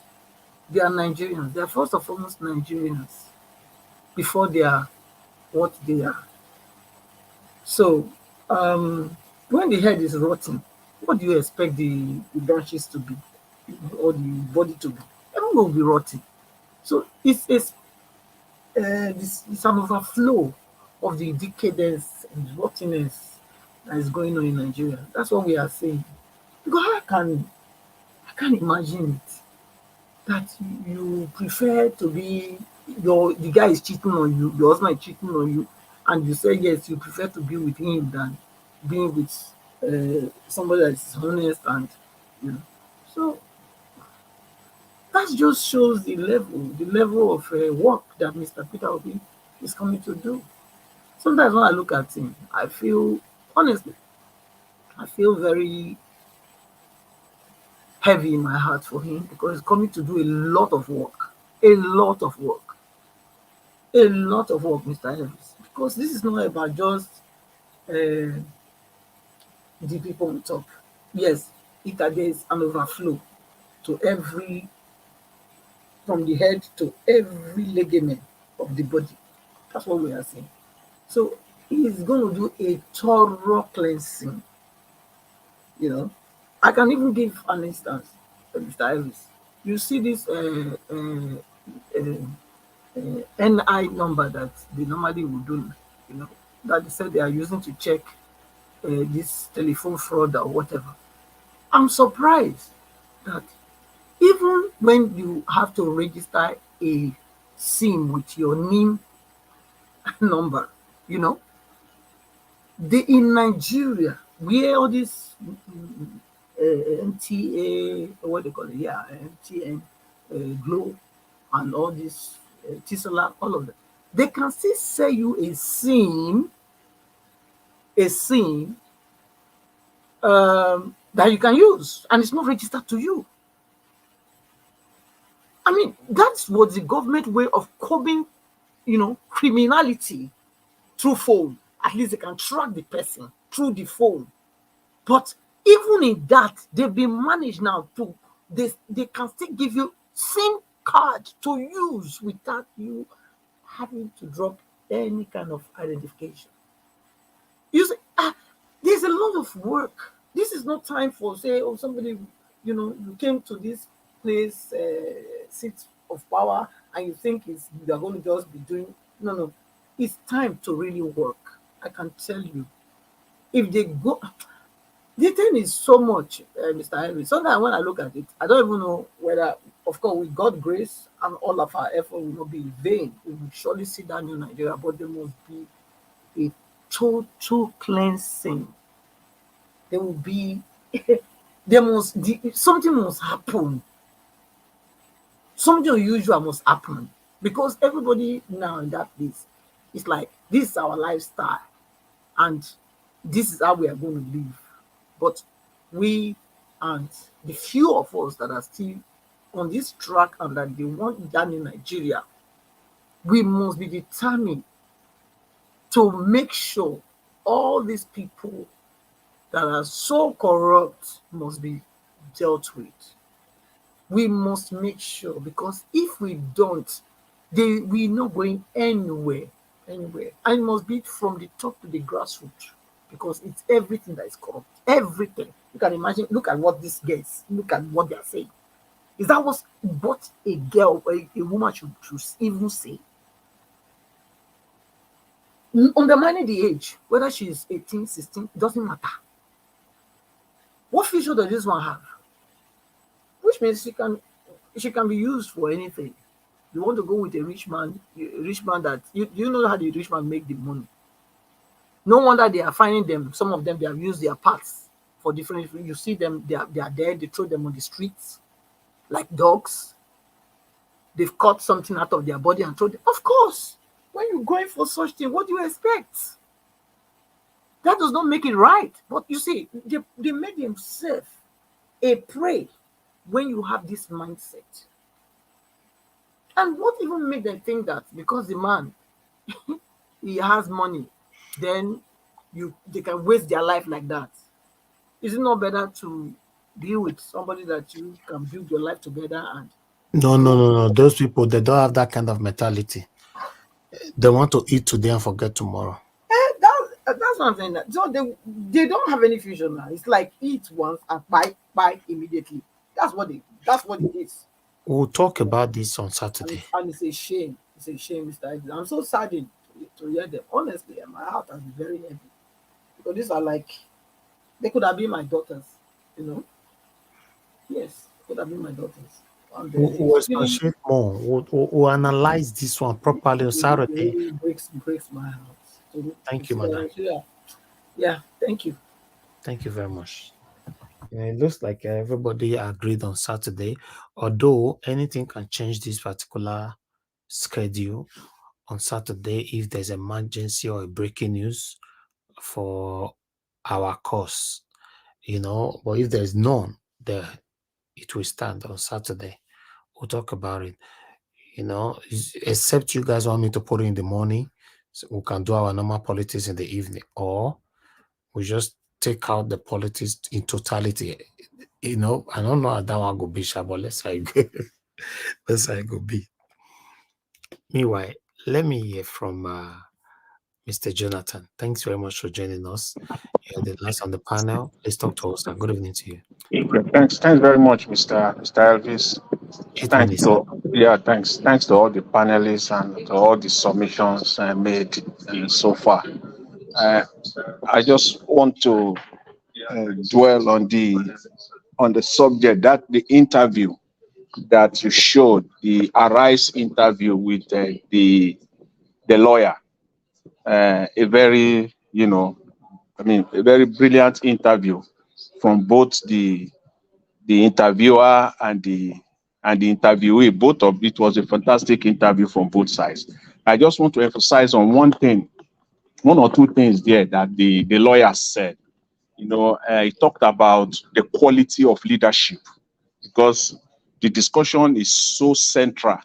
They are Nigerians. They are first and foremost Nigerians before they are what they are. So when the head is rotting, what do you expect the branches to be or the body to be? Everyone will be rotting. So it's an overflow of the decadence and rottenness that is going on in Nigeria. That's what we are saying. Because I can't imagine it that you prefer to be the guy is cheating on you, your husband is cheating on you, and you say yes, you prefer to be with him than being with somebody that is honest and. So that just shows the level of work that Mr. Peter Obi is coming to do. Sometimes when I look at him, honestly, I feel very heavy in my heart for him because he's coming to do a lot of work. A lot of work. A lot of work, Mr. Evans. Because this is not about just the people on top. Yes, there is an overflow to every from the head to every ligament of the body. That's what we are saying. So he's going to do a thorough cleansing. You know, I can even give an instance, Mr. Ellis. You see this NI number that they normally would do, you know, that they said they are using to check this telephone fraud or whatever. I'm surprised that even when you have to register a SIM with your NIM number, you know, they in Nigeria, where all this MTA, what they call it, yeah, MTN, Glow, and all this Tisla, all of them, they can still sell you a SIM that you can use, and it's not registered to you. I mean, that's what the government way of curbing, you know, criminality through phone. At least they can track the person through the phone. But even in that, they've been managed now to they can still give you SIM card to use without you having to drop any kind of identification. You see, there's a lot of work. This is not time for say, oh, somebody, you know, you came to this place, seat of power, and you think you're going to just be doing. No. It's time to really work. I can tell you. If they go, the thing is so much, Mr. Henry. Sometimes when I look at it, I don't even know whether, of course, with God's grace and all of our effort will not be in vain. We will surely see that new Nigeria, but there must be a total cleansing. There will be, something must happen. Something unusual must happen because everybody now in that place, it's like this is our lifestyle, and this is how we are going to live. But we and the few of us that are still on this track and that they want done in Nigeria, we must be determined to make sure all these people that are so corrupt must be dealt with. We must make sure, because if we don't, we're not going anywhere. And it must be from the top to the grassroots, because it's everything that is corrupt. Everything. You can imagine, look at what these guys, look at what they are saying. Is that what a girl, a woman should even say? Undermining the age, whether she is 18, 16, doesn't matter. What future does this one have? Which means she can be used for anything. You want to go with a rich man that you know how the rich man make the money. No wonder they are finding them. Some of them, they have used their parts for different. You see them, they are there. They throw them on the streets like dogs. They've cut something out of their body and throw them. Of course, when you're going for such thing, what do you expect? That does not make it right. But you see, they made themselves a prey when you have this mindset. And what even made them think that because the man he has money, then they can waste their life like that? Is it not better to deal with somebody that you can build your life together and No. Those people, they don't have that kind of mentality. They want to eat today and forget tomorrow. That's what I'm saying. That so they don't have any future now. It's like eat once and buy immediately. That's what it is. We'll talk about this on Saturday. And it's a shame. It's a shame, Mr. Edison. I'm so saddened to hear them. Honestly, my heart has been very heavy. Because these are like, they could have been my daughters, you know? Yes, could have been my daughters. We'll expatiate more. We'll analyze this one properly on Saturday. It really breaks my heart. Thank you, madam. Yeah, thank you. Thank you very much. It looks like everybody agreed on Saturday, although anything can change this particular schedule on Saturday if there's an emergency or a breaking news for our course, you know. But if there's none, it will stand on Saturday. We'll talk about it, you know, except you guys want me to put it in the morning, so we can do our normal politics in the evening, or we just take out the politics in totality. You know, I don't know how that one go be, but let's say That's how it could be. Meanwhile, let me hear from Mr. Jonathan. Thanks very much for joining us. You're the last on the panel. Please talk to us, and good evening to you. Okay, thanks very much, Mr. Elvis. 8 Thanks minutes. thanks to all the panelists and to all the submissions made so far. I just want to dwell on the subject, that the interview that you showed, the Arise interview with the lawyer, a very a very brilliant interview from both the interviewer and the interviewee. Both of it was a fantastic interview from both sides. I just want to emphasize on one or two things there that the lawyer said. He talked about the quality of leadership, because the discussion is so central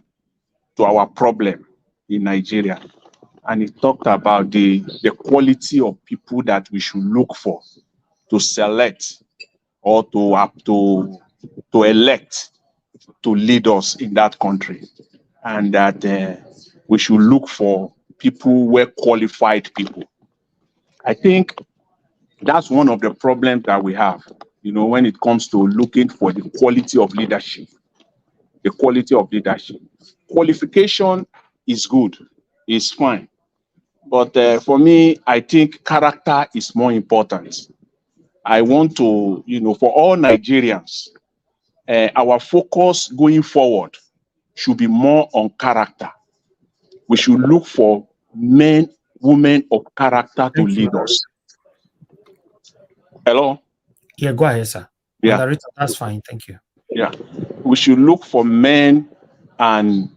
to our problem in Nigeria. And he talked about the quality of people that we should look for to select or to elect to lead us in that country, and that we should look for people, well-qualified people. I think that's one of the problems that we have, when it comes to looking for the quality of leadership. The quality of leadership. Qualification is good, is fine. But for me, I think character is more important. I want to, for all Nigerians, our focus going forward should be more on character. We should look for men, women of character to lead us. Hello? Yeah, go ahead, sir. Yeah. Moderator, that's fine. Thank you. Yeah. We should look for men and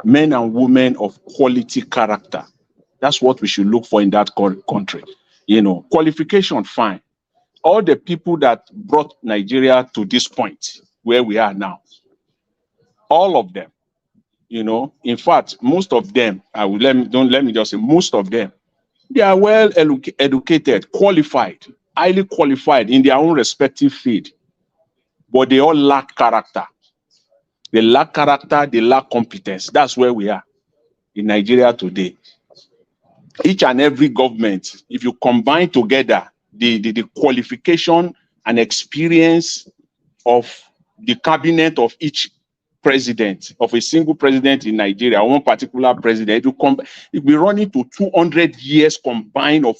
women of quality character. That's what we should look for in that country. Qualification, fine. All the people that brought Nigeria to this point where we are now, all of them, in fact, most of them, let me just say, most of them, they are well educated, qualified, highly qualified in their own respective field, but they all lack character. They lack character, they lack competence. That's where we are in Nigeria today. Each and every government, if you combine together the qualification and experience of the cabinet of each president, of a single president in Nigeria, one particular president, it will be running to 200 years combined of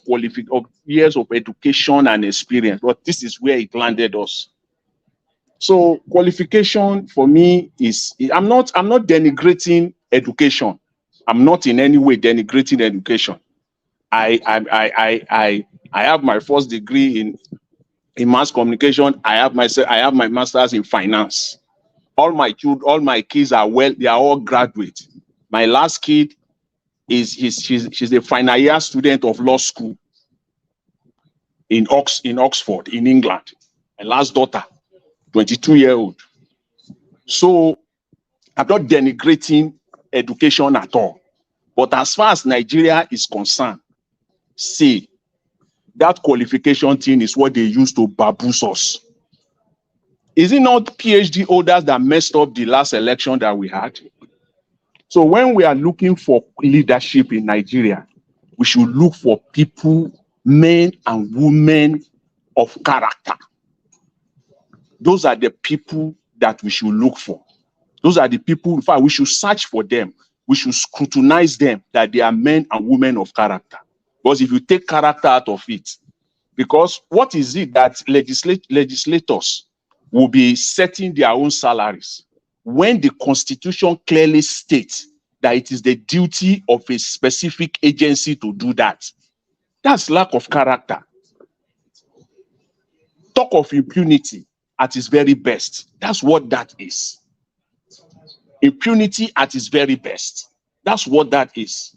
years of education and experience. But this is where it landed us. So qualification for me is, I'm not denigrating education. I'm not in any way denigrating education. I have my first degree in mass communication. I have my master's in finance. All my kids are they are all graduates. My last kid she's a final year student of law school in Oxford, in England. My last daughter, 22-year-old. So I'm not denigrating education at all. But as far as Nigeria is concerned, see, that qualification thing is what they use to baboose us. Is it not PhD holders that messed up the last election that we had? So when we are looking for leadership in Nigeria, we should look for people, men and women of character. Those are the people that we should look for. Those are the people, in fact, we should search for them. We should scrutinize them, that they are men and women of character. Because if you take character out of it, because what is it that legislators will be setting their own salaries when the Constitution clearly states that it is the duty of a specific agency to do that? That's lack of character. Talk of impunity at its very best. That's what that is. Impunity at its very best. That's what that is.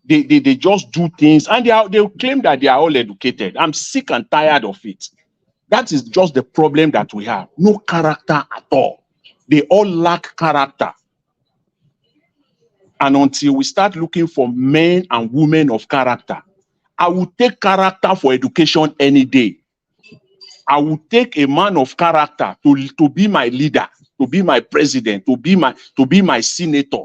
They just do things, and they claim that they are all educated. I'm sick and tired of it. That is just the problem that we have. No character at all. They all lack character. And until we start looking for men and women of character, I will take character for education any day. I will take a man of character to be my leader to be my president, to be my senator,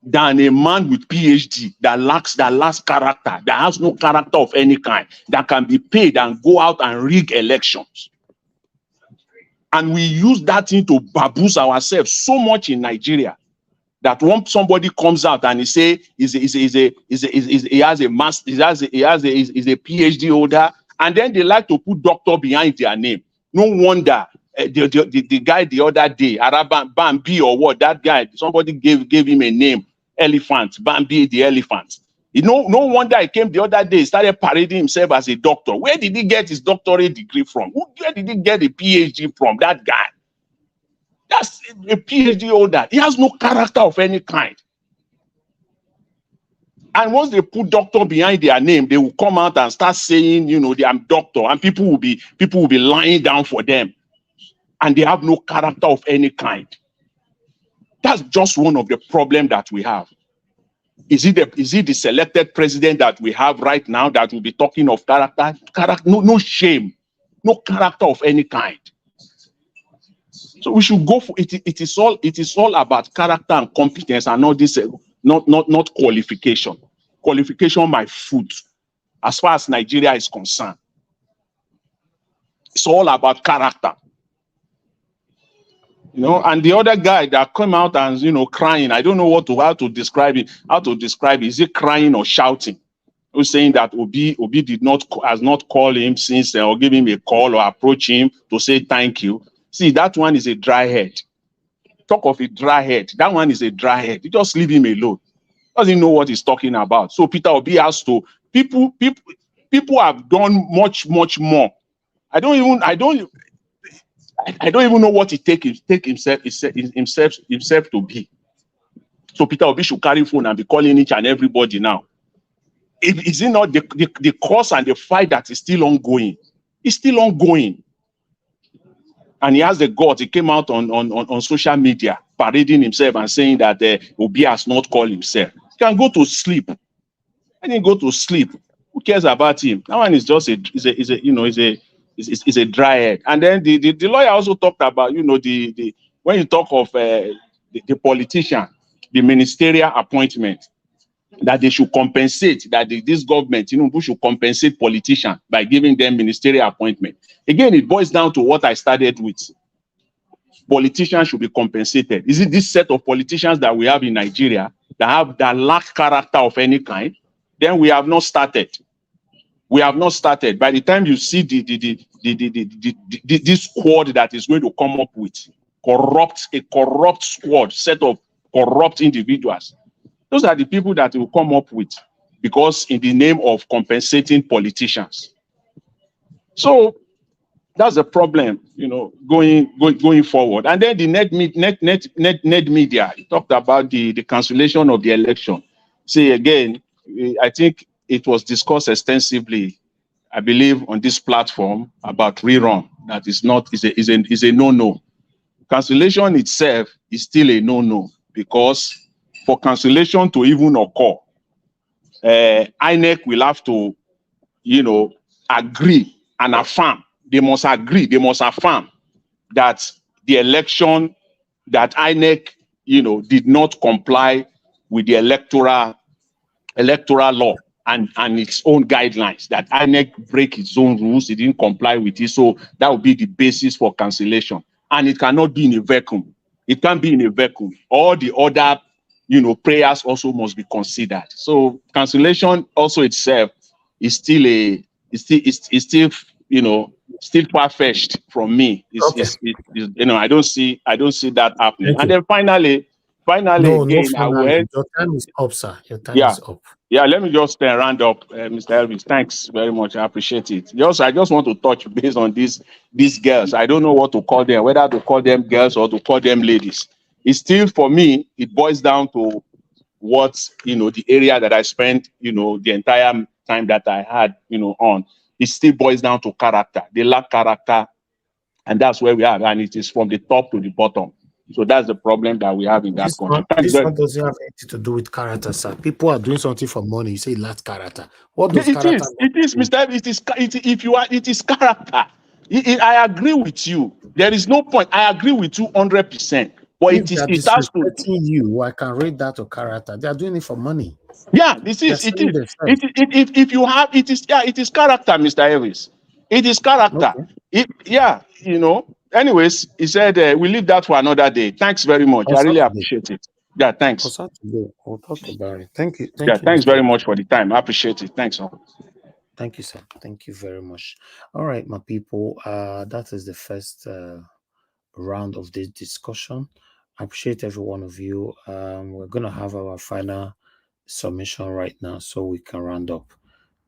than a man with PhD that lacks character, that has no character of any kind, that can be paid and go out and rig elections. And we use that thing to baboose ourselves so much in Nigeria that once somebody comes out and he say he has a master, he has a PhD holder, and then they like to put doctor behind their name. No wonder the guy the other day, Bambi or what, that guy, somebody gave him a name, Elephant, Bambi the elephant. No wonder he came the other day, started parading himself as a doctor. Where did he get his doctorate degree from? Where did he get a PhD from? That guy. That's a PhD holder. He has no character of any kind. And once they put doctor behind their name, they will come out and start saying, I'm doctor, and people will be lying down for them. And they have no character of any kind. That's just one of the problems that we have. Is it the selected president that we have right now that will be talking of character? No shame, no character of any kind. So we should go for it. It is all about character and competence, and not this, not qualification. Qualification my foot, as far as Nigeria is concerned. It's all about character. And the other guy that came out and crying, I don't know how to describe it. Is it crying or shouting? Who's saying that Obi has not called him since, or give him a call or approach him to say thank you. See, that one is a dry head. Talk of a dry head. That one is a dry head. You just leave him alone. Doesn't know what he's talking about. So Peter Obi has to. People have done much more. I don't even know what he take himself to be. So Peter Obi should carry phone and be calling each and everybody now. Is it not the cause and the fight that is still ongoing? It's still ongoing. And he has the guts. He came out on social media parading himself and saying that Obi has not called himself. He can go to sleep. And he go to sleep. Who cares about him? That one is just a dry head. And then the lawyer also talked about, when you talk of the politician, the ministerial appointment, that they should compensate, that this government, should compensate politicians by giving them ministerial appointment. Again, it boils down to what I started with. Politicians should be compensated. Is it this set of politicians that we have in Nigeria that lack character of any kind? Then we have not started. We have not started. By the time you see this squad that is going to come up with a corrupt squad, set of corrupt individuals, those are the people that will come up with, because in the name of compensating politicians. So that's the problem, going forward. And then the net media talked about the cancellation of the election. See, again, I think it was discussed extensively, I believe, on this platform about rerun. That is a no-no. Cancellation itself is still a no-no, because for cancellation to even occur, INEC will have to, agree and affirm. They must agree, they must affirm that the election, that INEC, did not comply with the electoral law and its own guidelines, that INEC break its own rules, it didn't comply with it. So that would be the basis for cancellation. And it cannot be in a vacuum. It can't be in a vacuum. All the other prayers also must be considered. So cancellation also itself is still still far-fetched from me. I don't see that happening. And then finally, again, your time is up, sir. Your time is up. Yeah, let me just round up, Mr. Elvis. Thanks very much. I appreciate it. I just want to touch base on these girls. I don't know what to call them, whether to call them girls or to call them ladies. It's still, for me, it boils down to what, the area that I spent, the entire time that I had, on. It still boils down to character. They lack character, and that's where we are. And it is from the top to the bottom. So that's the problem that we have in that country. This one doesn't have anything to do with character, sir. People are doing something for money. You say it lacks character. What does character? It is, Mr. It is character. I agree with you. There is no point. I agree with you 100%. But If they are it has to. disrespecting you, I can rate that to character. They are doing it for money. Yeah, this is it. If you have it is character, Mr. Elvis. It is character. Okay. Anyways, he said we leave that for another day. Thanks very much. I really appreciate it. Yeah, thanks. Saturday, we'll talk about it. Thank you. Yeah, thanks very much for the time. I appreciate it. Thanks. Thank you, sir. Thank you very much. All right, my people. That is the first round of this discussion. I appreciate every one of you. We're gonna have our final submission right now so we can round up.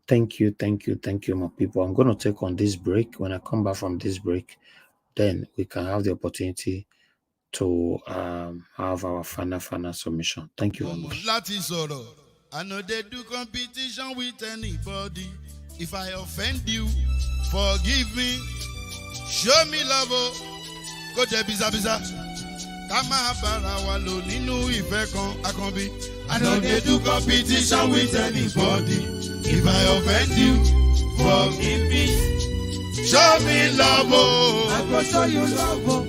Thank you, my people. I'm gonna take on this break. When I come back from this break, then we can have the opportunity to have our final submission. Thank you very much. I know they do competition with anybody. If I offend you, forgive me. Show me love, go there biza. Kama bara wa lo ninu ife kan akanbi. I know they do competition with anybody. If I offend you, forgive me. Show me love, I go show you love.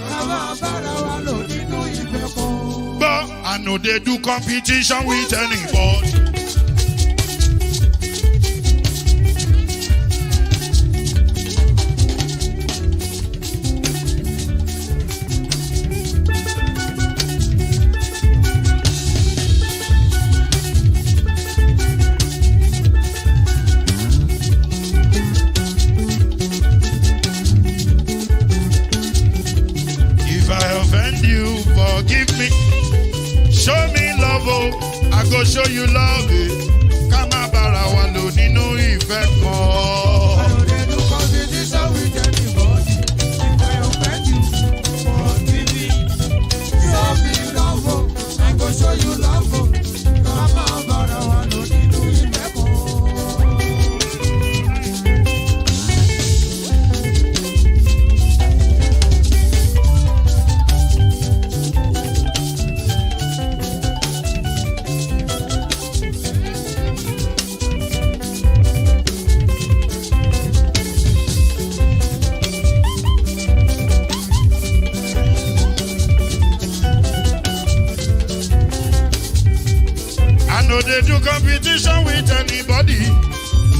Kama bara wa lo ninu ife kan. But I know they do competition with anybody. Forgive me, show me love, I go show you love. Kama bara wa lo nínú ìfẹ́ kan. I know they do competition with anybody. If I offend you, forgive me. Show me love, I go show you love. Kama bara wa lo nínú ìfẹ́ kan. No, they do competition with anybody.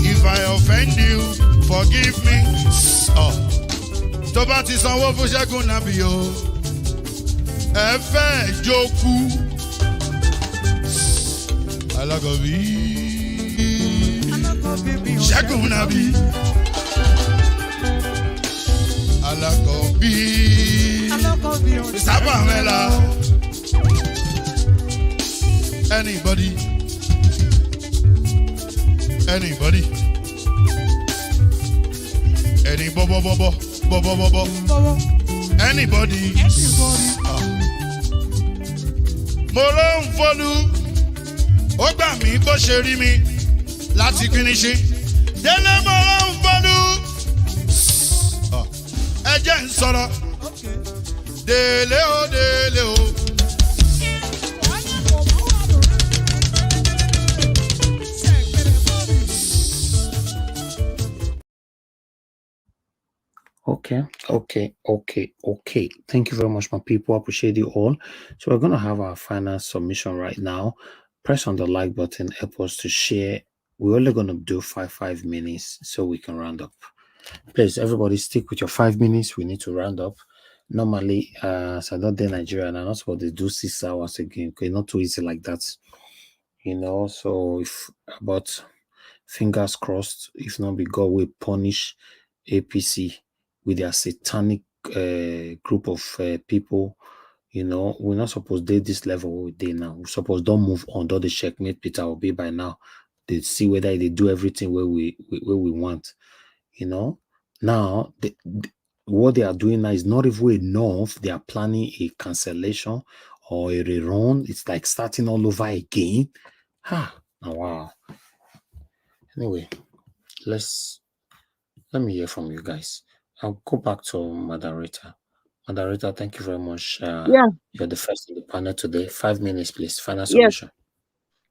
If I offend you, forgive me. Tó bá ti sanwó fún Ṣẹ́gun nàbí o. Ẹ fẹ́ jókù. Alákọ̀bí. Ṣẹ́gun nàbí. Alákọ̀bí. Sábà mẹ́la. Anybody? Any bobo. Anybody? Mo ló ń fọlú, ó gbà mí bó ṣe rí mi láti kíníṣí. Délé mo ló ń fọlú, ẹ jẹ́ ń sọ̀rọ̀. Délé o. Okay. Thank you very much, my people. I appreciate you all. So we're going to have our final submission right now. Press on the like button, help us to share. We're only going to do five minutes so we can round up. Please, everybody stick with your 5 minutes. We need to round up. Normally, so I don't do Nigeria, and I'm not supposed to do 6 hours again. Okay, not too easy like that. So but fingers crossed, if not, be God will punish APC with their satanic group of people. We're not supposed to do this level we did now. We're supposed don't move on. Don't they checkmate Peter Obi by now? They see whether they do everything where we want. Now what they are doing now is not even enough. They are planning a cancellation or a rerun. It's like starting all over again. Wow. Anyway, let me hear from you guys. I'll go back to moderator. Moderator, thank you very much. You're the first in the panel today. 5 minutes, please. Final submission.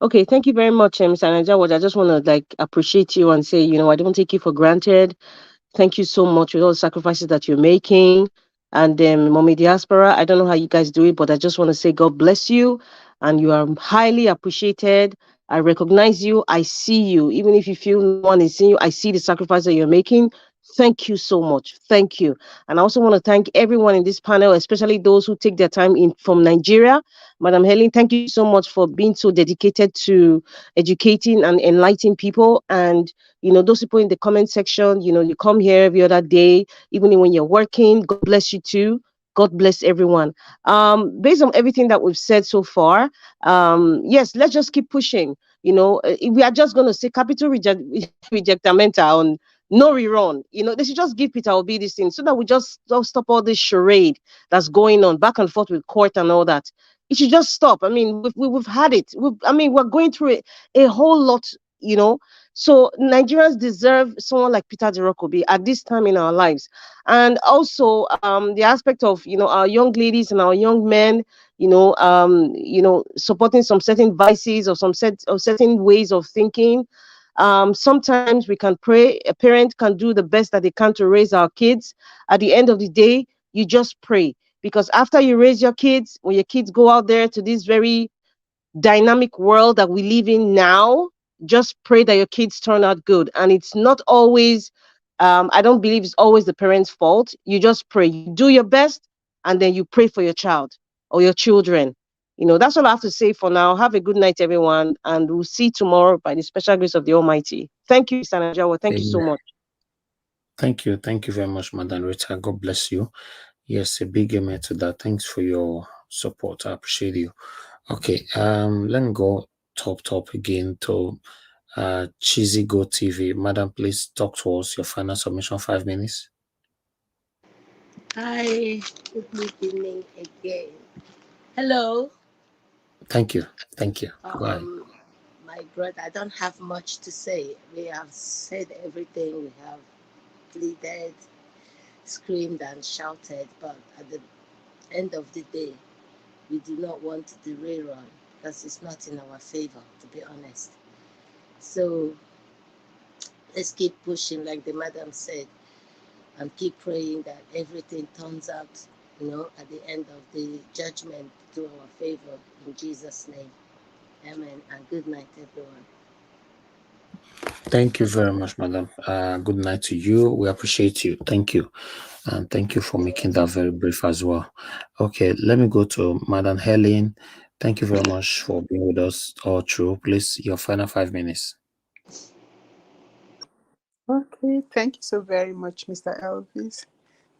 Okay, thank you very much, Mr. Najawad. I just want to appreciate you and say, I don't take you for granted. Thank you so much with all the sacrifices that you're making. And Mommy Diaspora, I don't know how you guys do it, but I just want to say God bless you. And you are highly appreciated. I recognize you. I see you. Even if you feel no one is seeing you, I see the sacrifice that you're making. Thank you so much. Thank you. And I also want to thank everyone in this panel, especially those who take their time in from Nigeria. Madam Helen, thank you so much for being so dedicated to educating and enlightening people. And those people in the comment section, you come here every other day, even when you're working. God bless you too. God bless everyone. Based on everything that we've said so far, yes, let's just keep pushing. If we are just going to say capital rejectamenta on no rerun. They should just give Peter Obi this thing so that we just don't stop all this charade that's going on back and forth with court and all that. It should just stop. I mean, we've had it. We're going through a whole lot, So Nigerians deserve someone like Peter Derokobi at this time in our lives. And also the aspect of, our young ladies and our young men, supporting some certain vices or certain ways of thinking. Sometimes we can pray. A parent can do the best that they can to raise our kids. At the end of the day, you just pray. Because after you raise your kids, when your kids go out there to this very dynamic world that we live in now, just pray that your kids turn out good. And it's not always, I don't believe it's always the parents' fault. You just pray. You do your best, and then you pray for your child or your children. That's all I have to say for now. Have a good night, everyone. And we'll see you tomorrow by the special grace of the Almighty. Thank you, Mr. Najawa. Thank you so much. Thank you. Thank you very much, Madam Rita. God bless you. Yes, a big amen to that. Thanks for your support. I appreciate you. Okay, let me go top again to Cheesy Go TV. Madam, please talk to us. Your final submission, 5 minutes. Hi, good evening again. Hello. Thank you. Go ahead. My brother, I don't have much to say. We have said everything. We have pleaded, screamed, and shouted. But at the end of the day, we do not want the rerun because it's not in our favor, to be honest. So let's keep pushing, like the madam said, and keep praying that everything turns out, at the end of the judgment to our favor. In Jesus' name. Amen. And good night, everyone. Thank you very much, Madam. Good night to you. We appreciate you. Thank you. And thank you for making that very brief as well. Okay, let me go to Madam Helen. Thank you very much for being with us all through. Please, your final 5 minutes. Okay, thank you so very much, Mr. Elvis.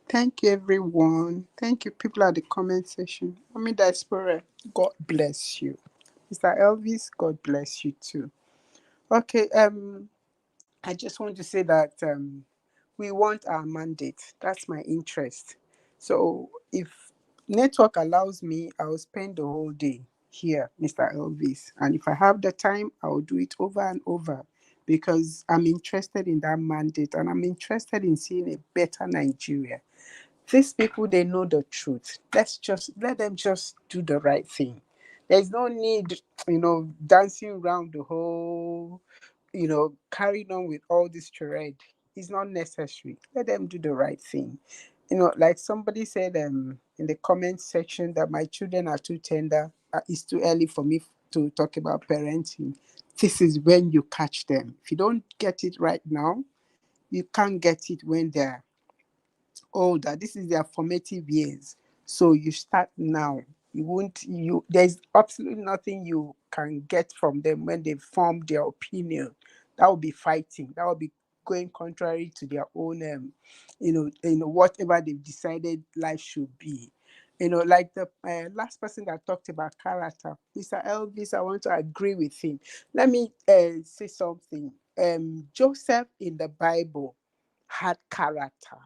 Thank you, everyone. Thank you, people at the comment section. Mommy Diaspora, God bless you. Mr. Elvis, God bless you too. Okay, I just want to say that we want our mandate. That's my interest. So if network allows me, I'll spend the whole day here, Mr. Elvis. And if I have the time, I'll do it over and over because I'm interested in that mandate and I'm interested in seeing a better Nigeria. These people, they know the truth. Let them just do the right thing. There's no need, dancing around the whole, carrying on with all this charade. It's not necessary. Let them do the right thing. Like somebody said in the comment section that my children are too tender. It's too early for me to talk about parenting. This is when you catch them. If you don't get it right now, you can't get it when they're older. This is their formative years. So you start now. There's absolutely nothing you can get from them when they form their opinion. That will be fighting. That will be going contrary to their own whatever they've decided life should be. Like the last person that talked about character, Mr. Elvis, I want to agree with him. Let me say something. Joseph in the Bible had character.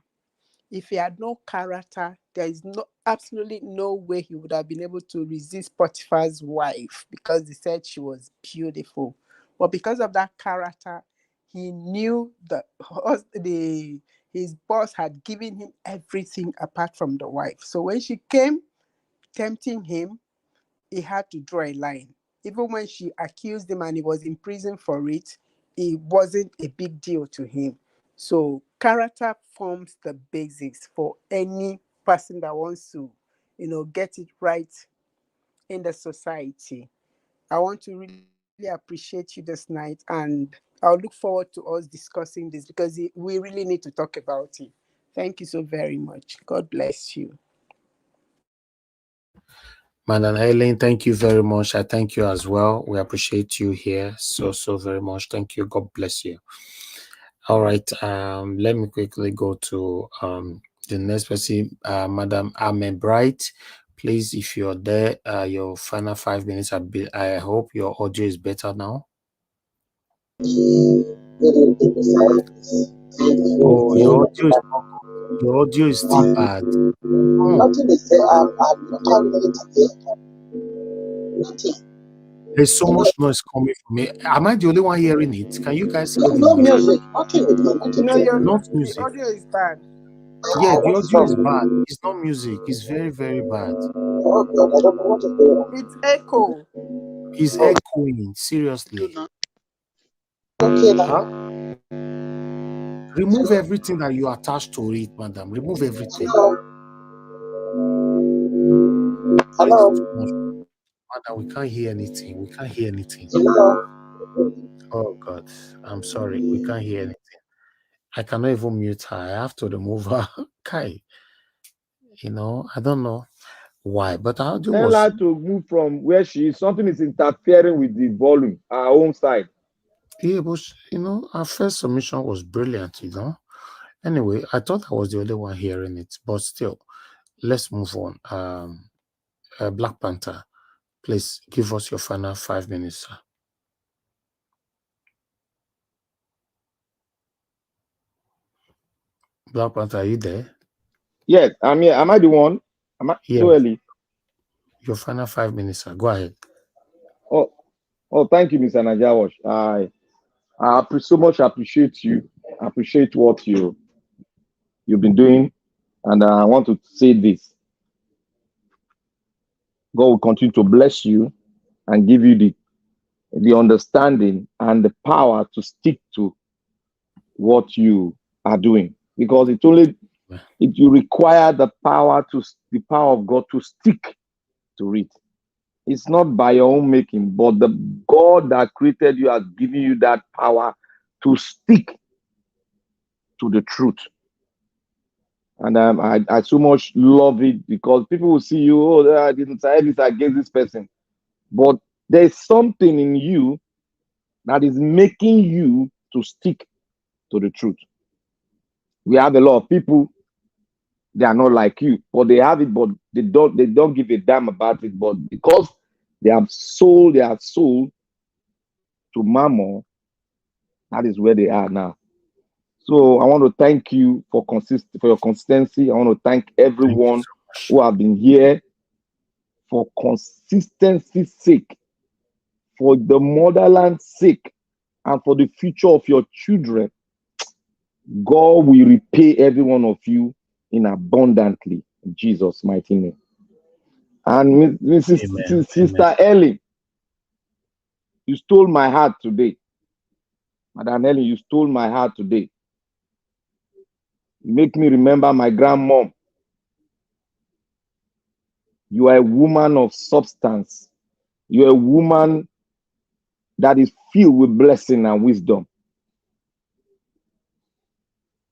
If he had no character, there is absolutely no way he would have been able to resist Potiphar's wife because they said she was beautiful. But because of that character, he knew that his boss had given him everything apart from the wife. So when she came tempting him, he had to draw a line. Even when she accused him and he was in prison for it, it wasn't a big deal to him. So character forms the basics for any person that wants to, get it right in the society. I want to really appreciate you this night, and I'll look forward to us discussing this because we really need to talk about it. Thank you so very much. God bless you. Madam Helen, thank you very much. I thank you as well. We appreciate you here so very much. Thank you. God bless you. All right. Let me quickly go to the next person, Madam Amen Bright. Please, if you're there, your final 5 minutes. I hope your audio is better now. Oh, your audio is not good. Your audio is still bad. Nothing is there. I'm not having anything. Nothing. There's so much noise coming from me. Am I the only one hearing it? Can you guys hear the No noise? music. Nothing with me. Nothing. No, Not the music. audio is bad. Yeah, the audio is bad. It's not music. It's very, very bad. Oh God, I don't know what is going on. It's echo. It's echoing. Seriously. Okay now. Huh? Remove everything that you attach to it, madam. Remove everything. Hello. Madam, we can't hear anything. We can't hear anything. Oh God, I'm sorry. We can't hear anything. I cannot even mute her. I have to remove her. Kai. I don't know why, but our audio Tell was. her to move from where she is. Something is interfering with the volume, our own side. Yeah, but our first submission was brilliant, Anyway, I thought I was the only one hearing it, but still, let's move on. Black Panther, please give us your final 5 minutes, sir. Black Panther, are you there? Yes, I'm here. Am I the one? Am I Yes. so early? Your final 5 minutes, sir. Go ahead. Oh, thank you, Mr. Najawash. I so much appreciate you. I appreciate what you've been doing, and I want to say this: God will continue to bless you and give you the understanding and the power to stick to what you are doing, because you require the power of God to stick to it. It's not by your own making, but the God that created you has given you that power to stick to the truth. And I so much love it, because people will see you, I didn't say this against this person, but there's something in you that is making you to stick to the truth. We have a lot of people, they are not like you, but they have it, but they don't give a damn about it. But because they have sold their soul to mammon, that is where they are now. So I want to thank you for your consistency. I want to thank everyone who have been here for consistency's sake, for the motherland's sake, and for the future of your children. God will repay every one of you in abundantly, in Jesus' mighty name. And Sister Ellie, you stole my heart today. Madam Ellie, you stole my heart today. You make me remember my grandmom. You are a woman of substance. You are a woman that is filled with blessing and wisdom.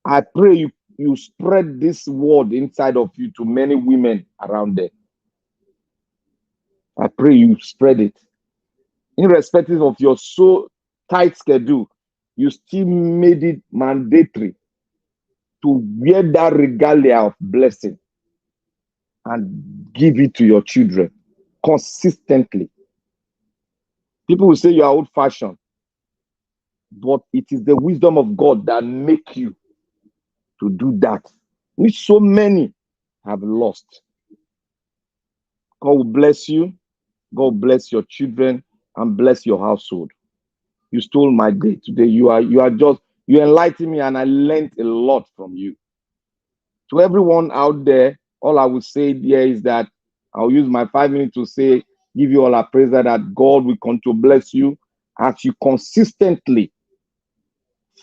I pray you spread this word inside of you to many women around there. I pray you spread it. Irrespective of your so tight schedule, you still made it mandatory to wear that regalia of blessing and give it to your children consistently. People will say you are old-fashioned, but it is the wisdom of God that make you to do that, which so many have lost. God will bless you. God will bless your children and bless your household. You stole my day today. You enlightened me, and I learned a lot from you. To everyone out there, all I will say there is that I'll use my 5 minutes to give you all a praise that God will continue to bless you as you consistently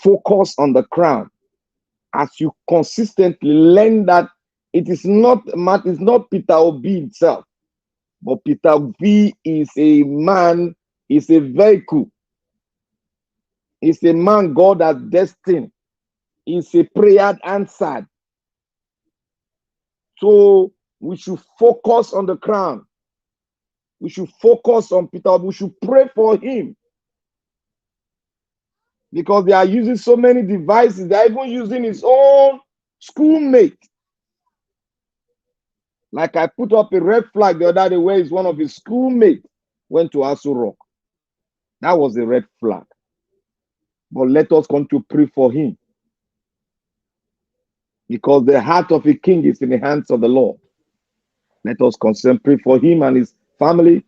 focus on the crown as you consistently learn that it's not Peter Obi himself, but Peter Obi is a man, is a vehicle, is a man God has destined, is a prayer answered. So we should focus on the crown. We should focus on Peter Obi. We should pray for him. Because they are using so many devices. They are even using his own schoolmate. Like I put up a red flag the other day where is one of his schoolmates went to Aso Rock. That was a red flag. But let us come to pray for him. Because the heart of a king is in the hands of the Lord. Let us pray for him and his family,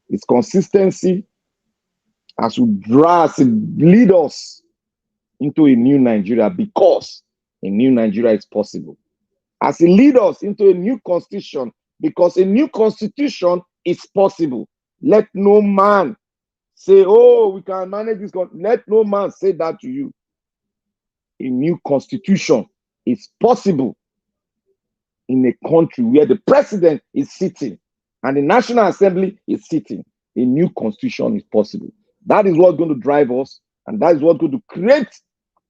his consistency, as we lead us into a new Nigeria, because a new Nigeria is possible. As he lead us into a new constitution, because a new constitution is possible. Let no man say, oh, we can manage this. Let no man say that to you. A new constitution is possible in a country where the president is sitting and the National Assembly is sitting. A new constitution is possible. That is what's going to drive us, and that is what's going to create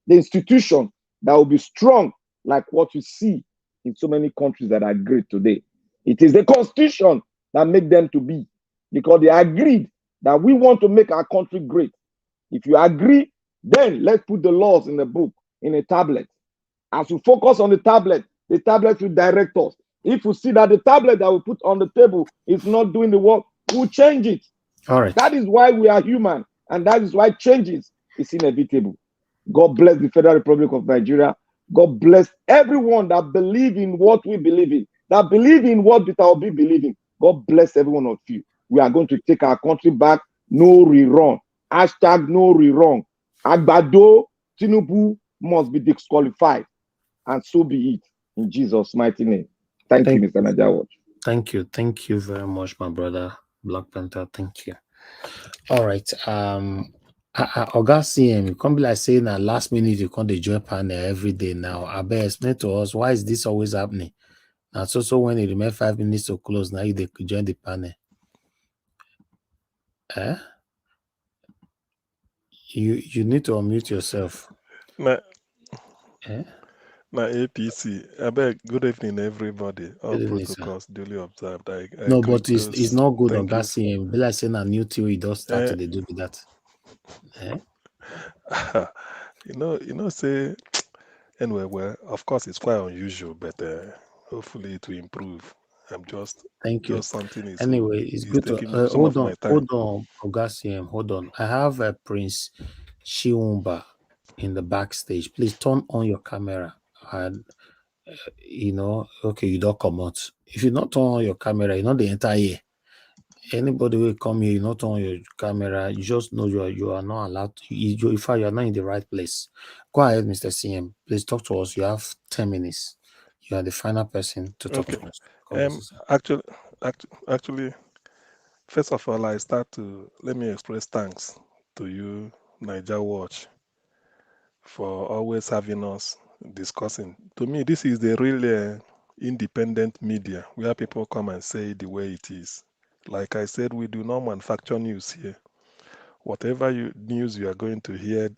the institution that will be strong, like what you see in so many countries that are great today. It is the constitution that makes them to be, because they agreed that we want to make our country great. If you agree, then let's put the laws in the book, in a tablet. As we focus on the tablet will direct us. If we see that the tablet that we put on the table is not doing the work, we'll change it. All right. That is why we are human, and that is why changes is inevitable. God bless the Federal Republic of Nigeria. God bless everyone that believe in what we believe in, that believe in what Peter Obi believe in. God bless every one of you. We are going to take our country back. No rerun. Hashtag no rerun. Agbado Tinubu must be disqualified. And so be it. In Jesus' mighty name. Thank you, Mr. Najawaj. Thank you. Thank you very much, my brother, Black Panther. Thank you. All right. Oga CM, you can't be like saying that last minute you can't join panel every day now. I better explain to us, why is this always happening? And so when it remains 5 minutes to close, now they could join the panel. You need to unmute yourself. Na APC. I beg, good evening, everybody. All Good evening, protocols duly observed. I no, greet but it's those. not good on Thank you. CM. Be like saying a new theory does start to do with that. You know, say anyway. Well, of course, it's quite unusual, but hopefully it will improve. I'm just Thank you. something is Anyway, it's good to taking some of my time. hold on, Oga CM, hold on. I have a Prince Shiwumba in the backstage. Please turn on your camera, and you know, okay, you don't come out. If you not turn on your camera, you know the entire. Anybody will come here, you not turn on your camera, you just know you are not allowed to, in fact, you are not in the right place. Go ahead, Mr. CM. Please talk to us. You have 10 minutes. You are the final person to talk Okay. to us. Actually, first of all, let me express thanks to you, Niger Watch, for always having us discussing. To me, this is the real independent media where people come and say the way it is. Like I said, we do not manufacture news here. Whatever news you are going to hear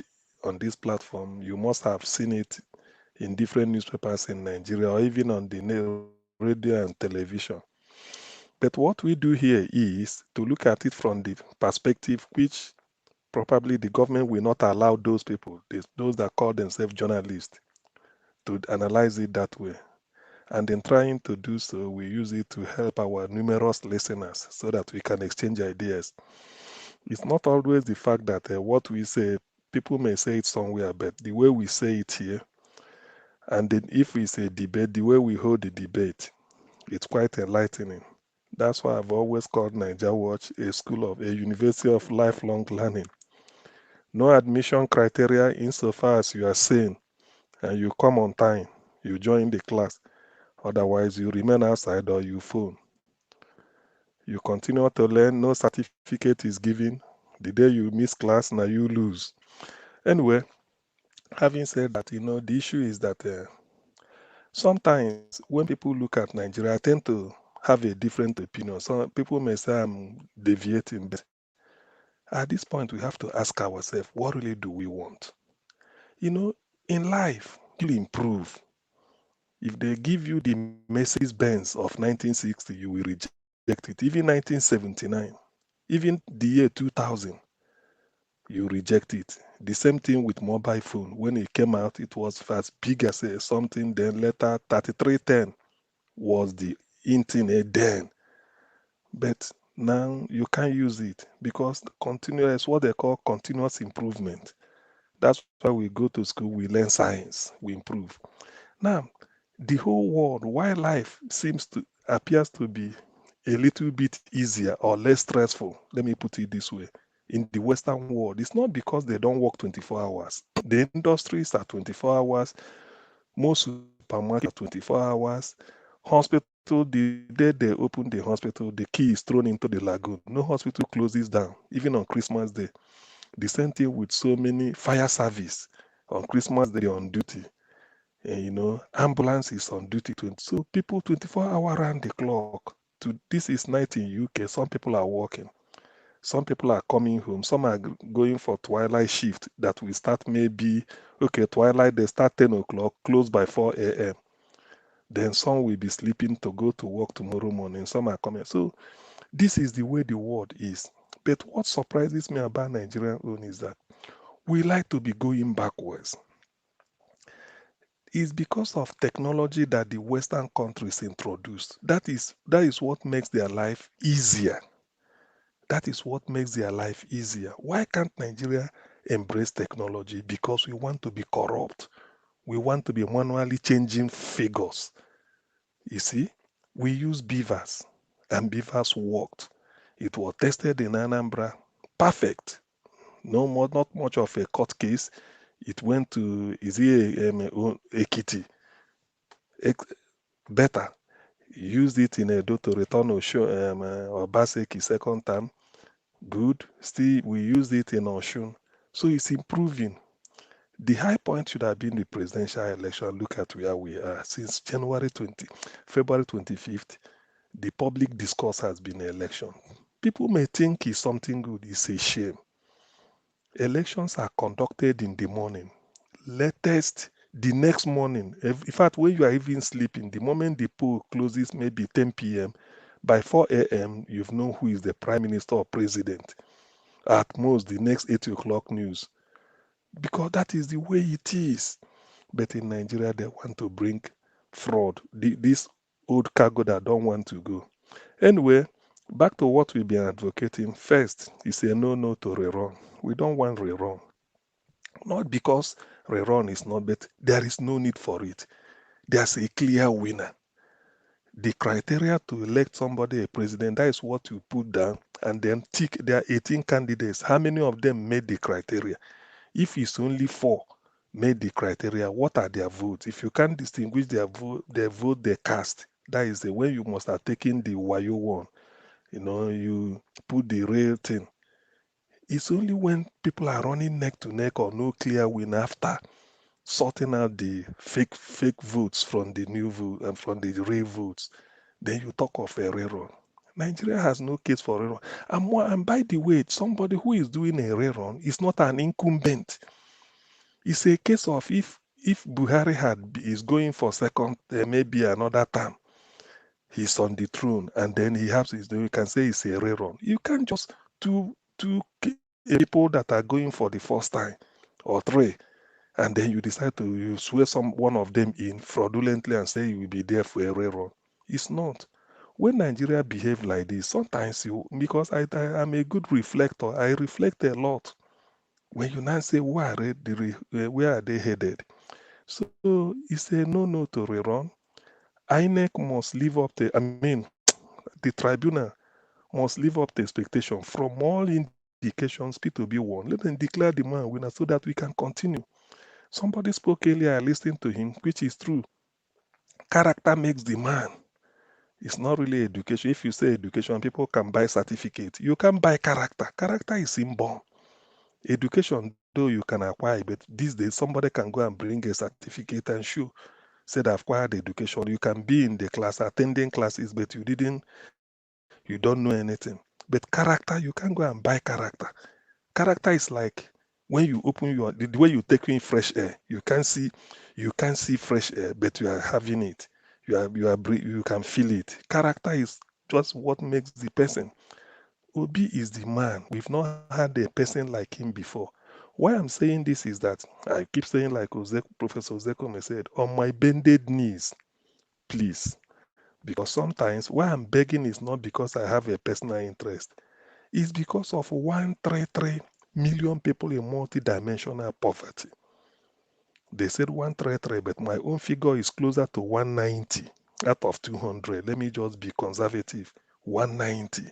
on this platform, you must have seen it in different newspapers in Nigeria, or even on the radio and television. But what we do here is to look at it from the perspective which probably the government will not allow those people, those that call themselves journalists, to analyze it that way. And in trying to do so, we use it to help our numerous listeners so that we can exchange ideas. It's not always the fact that what we say, people may say it somewhere, but the way we say it here, and then if it's a debate, the way we hold the debate, it's quite enlightening. That's why I've always called Niger Watch a university of lifelong learning. No admission criteria insofar as you are sane and you come on time, you join the class. Otherwise, you remain outside or you phone. You continue to learn, no certificate is given. The day you miss class, now you lose. Anyway, Having said that, the issue is that sometimes when people look at Nigeria, I tend to have a different opinion. Some people may say I'm deviating, but at this point, we have to ask ourselves, what really do we want? In life, you improve. If they give you the Mercedes Benz of 1960, you will reject it. Even 1979, even the year 2000, you reject it. The same thing with mobile phone. When it came out, it was as big as something. Then later, 3310 was the internet then. But now you can't use it because continuous, what they call continuous improvement. That's why we go to school, we learn science, we improve. Now, the whole world, why life appears to be a little bit easier or less stressful, let me put it this way, in the Western world, it's not because they don't work 24 hours. The industries are 24 hours, most supermarkets are 24 hours, hospital, the day they open the hospital, the key is thrown into the lagoon. No hospital closes down, even on Christmas Day. The same thing with so many fire service on Christmas Day on duty. And, ambulance is on duty 20. So people 24 hours around the clock. This is night in UK. Some people are working. Some people are coming home. Some are going for twilight shift that will start maybe, twilight, they start 10 o'clock, close by 4 a.m. Then some will be sleeping to go to work tomorrow morning. Some are coming. So this is the way the world is. But what surprises me about Nigerian own is that we like to be going backwards. It's because of technology that the Western countries introduced. That is what makes their life easier. That is what makes their life easier. Why can't Nigeria embrace technology? Because we want to be corrupt. We want to be manually changing figures. You see, we use beavers, and beavers worked. It was tested in Anambra. Perfect. Not much of a court case. It went to Ekiti. Better. Used it in Edo to return Obaseki second time. Good. Still, we used it in Oshun. So it's improving. The high point should have been the presidential election. Look at where we are. Since February 25th, the public discourse has been election. People may think it's something good. It's a shame. Elections are conducted in the morning. Latest, the next morning. In fact, when you are even sleeping, the moment the poll closes, maybe 10 p.m., by 4 a.m., you've known who is the prime minister or president. At most, the next 8 o'clock news. Because that is the way it is. But in Nigeria, they want to bring fraud. This old cargo that don't want to go. Anyway, back to what we've been advocating. First, it's a no to rerun. We don't want rerun. Not because rerun is not, but there is no need for it. There's a clear winner. The criteria to elect somebody a president, that is what you put down, and then tick. There are 18 candidates. How many of them made the criteria? If it's only 4 made the criteria, what are their votes? If you can't distinguish their vote they cast, that is the way you must have taken the Wayo one. You put the real thing. It's only when people are running neck to neck or no clear win after sorting out the fake votes from the new vote and from the real votes, then you talk of a rerun. Nigeria has no case for rerun. And by the way, somebody who is doing a rerun is not an incumbent. It's a case of if Buhari is going for second, maybe another term, he's on the throne, and then you can say it's a rerun. You can't just two people that are going for the first time or 3, and then you decide you swear one of them in fraudulently and say you will be there for a rerun. It's not. When Nigeria behave like this, sometimes because I'm a good reflector, I reflect a lot. When you now say where are they headed? So it's a no to rerun. INEC must live up the tribunal must live up to expectation from all indications. P2B won. Let them declare the man winner so that we can continue. Somebody spoke earlier, I listened to him, which is true. Character makes the man. It's not really education. If you say education, people can buy certificate. You can buy character. Character is inborn. Education though you can acquire, but these days somebody can go and bring a certificate and show, said I've acquired education. You can be in the class, attending classes, but you don't know anything. But character, you can go and buy character. Character is like when you open the way you take in fresh air. You can see fresh air, but you are having it. You can feel it. Character is just what makes the person. Obi is the man. We've not had a person like him before. Why I'm saying this is that I keep saying, like Professor Ozekome said, on my bended knees, please. Because sometimes why I'm begging is not because I have a personal interest. It's because of 133 million people in multidimensional poverty. They said 133, but my own figure is closer to 190 out of 200. Let me just be conservative. 190.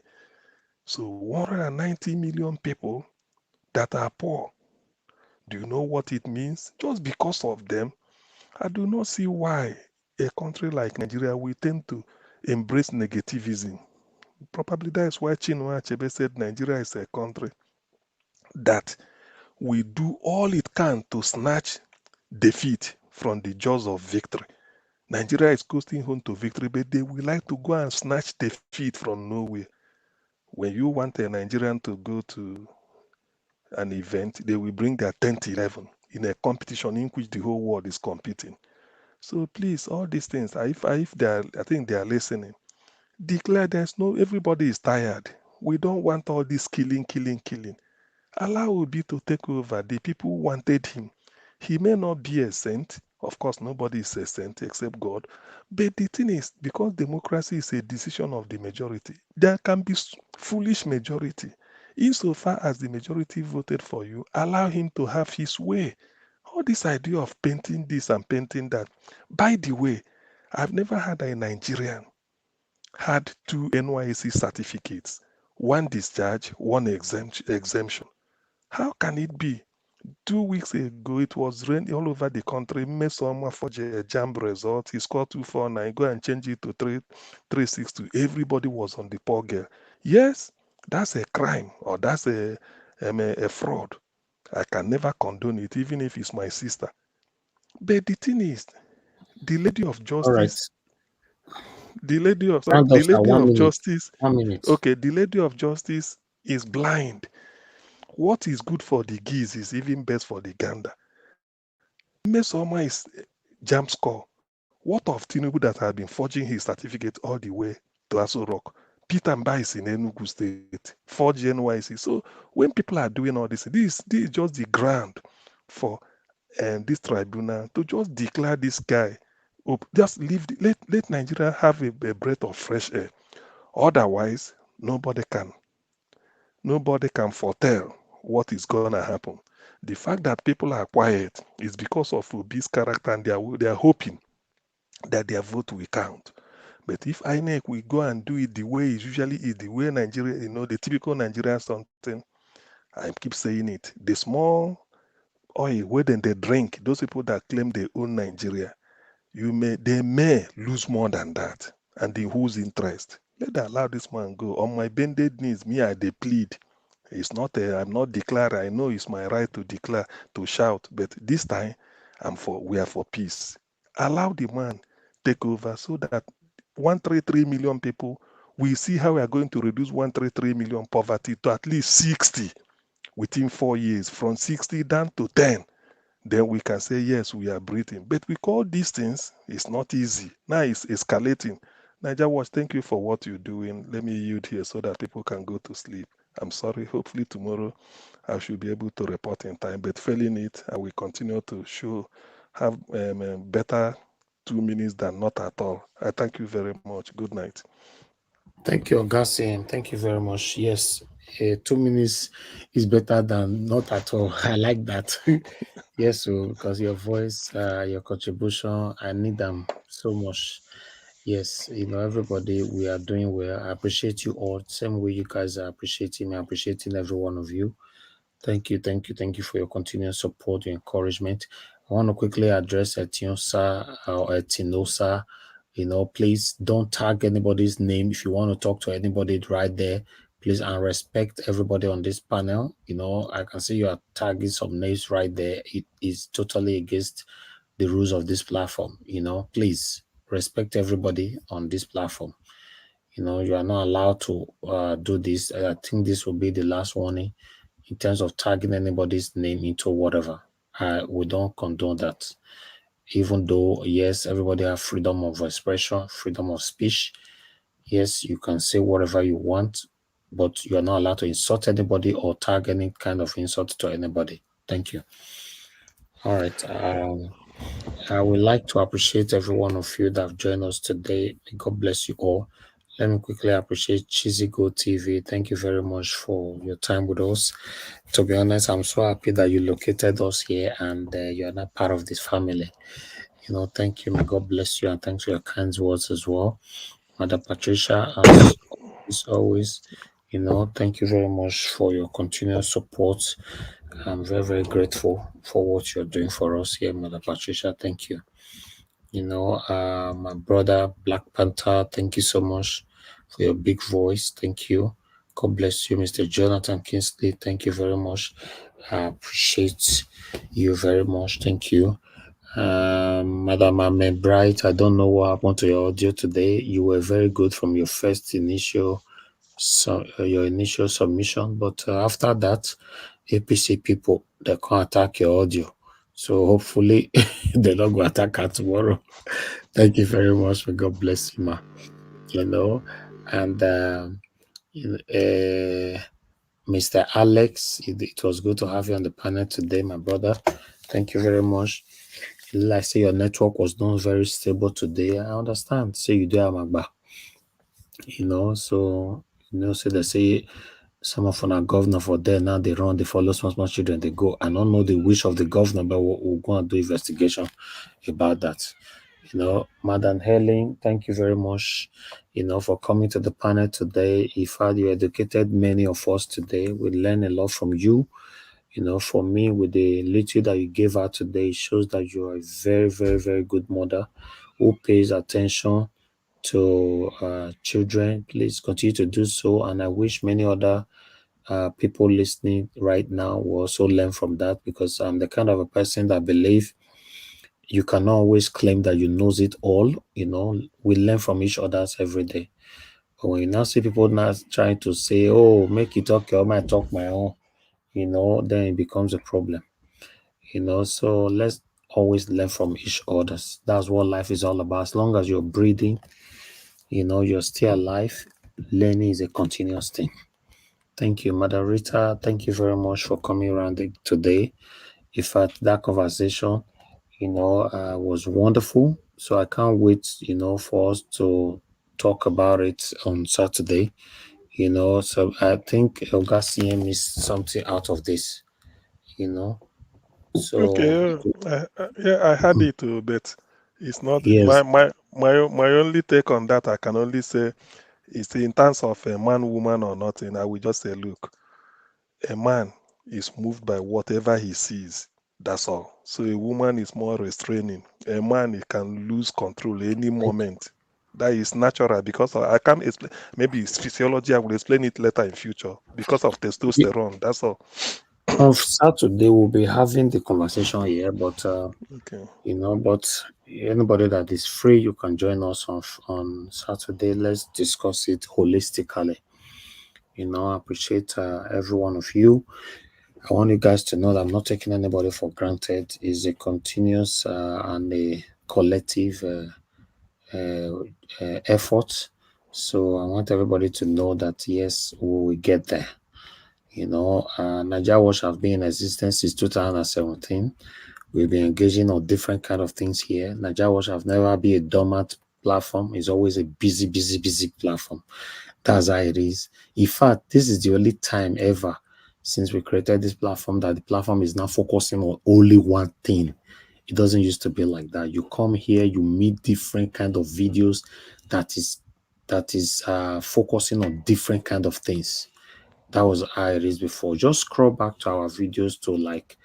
So 190 million people that are poor. Do you know what it means? Just because of them, I do not see why a country like Nigeria will tend to embrace negativism. Probably that is why Chinua Achebe said Nigeria is a country that will do all it can to snatch defeat from the jaws of victory. Nigeria is coasting home to victory, but they will like to go and snatch defeat from nowhere. When you want a Nigerian to go to an event, they will bring their 10th 11 in a competition in which the whole world is competing. So please, all these things, if they are, I think they are listening. Declare everybody is tired. We don't want all this killing. Allow Obi to take over. The people wanted him. He may not be a saint. Of course, nobody is a saint except God. But the thing is, because democracy is a decision of the majority, there can be foolish majority. Insofar as the majority voted for you, allow him to have his way. All this idea of painting this and painting that. By the way, I've never had a Nigerian had 2 NYSC certificates, 1 discharge, 1 exemption. How can it be? 2 weeks ago, it was raining all over the country. Mesoma forged a jam result. He scored 249. Go and change it to 362. Everybody was on the poor girl. Yes, that's a crime or that's a fraud. I can never condone it, even if it's my sister. But the thing is, the lady of justice. All right. The lady of justice. 1 minute. Okay, the lady of justice is blind. What is good for the geese is even best for the gander. Mesoma is jam score. What of Tinubu that had been forging his certificate all the way to Aso Rock? Peter Mba is in Enugu State, forge NYC. So when people are doing all this is just the ground for this tribunal to just declare this guy. Just let Nigeria have a breath of fresh air. Otherwise, nobody can foretell what is gonna happen. The fact that people are quiet is because of Obi's character, and they are hoping that their vote will count. But if INEC will go and do it the way it usually is, the way Nigeria, the typical Nigerian something, I keep saying it, the small oil where then they drink, those people that claim they own Nigeria, they may lose more than that. And in whose interest? Let them allow this man go. On my bended knees, they plead. I'm not declaring. I know it's my right to declare, to shout, but this time we are for peace. Allow the man take over so that 133 million people, we see how we are going to reduce 133 million poverty to at least 60 within 4 years, from 60 down to 10. Then we can say, yes, we are breathing. But we call these things, it's not easy. Now it's escalating. Niger Watch, thank you for what you're doing. Let me yield here so that people can go to sleep. I'm sorry. Hopefully tomorrow I should be able to report in time. But failing it, I will continue to have better 2 minutes than not at all. I thank you very much. Good night. Thank you, Augustine. Thank you very much. Yes, 2 minutes is better than not at all. I like that. Yes, so because your voice, your contribution, I need them so much. Yes, everybody, we are doing well. I appreciate you all. Same way you guys are appreciating me, appreciating every one of you. Thank you for your continued support, your encouragement. I want to quickly address Etinosa or Etinosa. Please don't tag anybody's name. If you want to talk to anybody right there, please, and respect everybody on this panel. You know, I can see you are tagging some names right there. It is totally against the rules of this platform. You know, please respect everybody on this platform. You know, you are not allowed to do this. I think this will be the last warning in terms of tagging anybody's name into whatever. We don't condone that. Even though, yes, everybody have freedom of expression, freedom of speech. Yes, you can say whatever you want, but you are not allowed to insult anybody or tag any kind of insult to anybody. Thank you. All right. I would like to appreciate every one of you that have joined us today. May God bless you all. Let me quickly appreciate Cheesy Go TV. Thank you very much for your time with us. To be honest, I'm so happy that you located us here and you are not part of this family. You know, thank you. May God bless you, and thanks for your kind words as well. Mother Patricia, as always, you know, thank you very much for your continuous support. I'm very, very grateful for what you're doing for us here, Mother Patricia. Thank you. You know, my brother Black Panther, thank you so much for your big voice. Thank you. God bless you, Mr. Jonathan Kingsley. Thank you very much. I appreciate you very much. Thank you. Madam Ahmed Bright, I don't know what happened to your audio today. You were very good from your first initial your initial submission, but after that, APC people they can't attack your audio. So hopefully they're not going to attack her tomorrow. Thank you very much. May God bless you, ma. You know, and Mr. Alex, it was good to have you on the panel today, my brother. Thank you very much. Like say your network was not very stable today. I understand. Say you do have Magba. You know, so you know, so they say some of our governor for there now they run, they follow small children, they go. I don't know the wish of the governor, but we're going to do investigation about that. You know, Madam Helen, thank you very much, you know, for coming to the panel today. If you educated many of us today, we learned a lot from you. You know, for me, with the little that you gave out today, it shows that you are a very, very, very good mother who pays attention to children. Please continue to do so. And I wish many other people listening right now will also learn from that, because I'm the kind of a person that believe you cannot always claim that you knows it all. You know, we learn from each other every day. But when you now see people now trying to say, oh, make you talk your own, I talk my own, you know, then it becomes a problem. You know, so let's always learn from each other. That's what life is all about. As long as you're breathing, you know, you're still alive, learning is a continuous thing. Thank you, Mother Rita. Thank you very much for coming around today. In fact, that conversation, you know, was wonderful. So I can't wait, you know, for us to talk about it on Saturday. You know, so I think Oga CM missed something out of this, you know. So Okay, I had it too, but it's not yes, my only take on that. I can only say is in terms of a man, woman, or nothing. I will just say, look, a man is moved by whatever he sees. That's all. So a woman is more restraining. A man he can lose control any moment. That is natural because I can't explain. Maybe it's physiology. I will explain it later in future because of testosterone. That's all. on Saturday we'll be having the conversation here, but Okay. you know, but anybody that is free, you can join us on Saturday. Let's discuss it holistically. You know, I appreciate every one of you. I want you guys to know that I'm not taking anybody for granted. It's a continuous and a collective effort. So I want everybody to know that yes, we will get there. You know, Nigeria Watch have been in existence since 2017. We've been engaging on different kind of things here. Nigeria Watch have never been a dormant platform. It's always a busy platform. That's how it is. In fact, this is the only time ever since we created this platform that the platform is now focusing on only one thing. It doesn't used to be like that. You come here, you meet different kind of videos that is focusing on different kind of things. That was how it is before. Just scroll back to our videos to like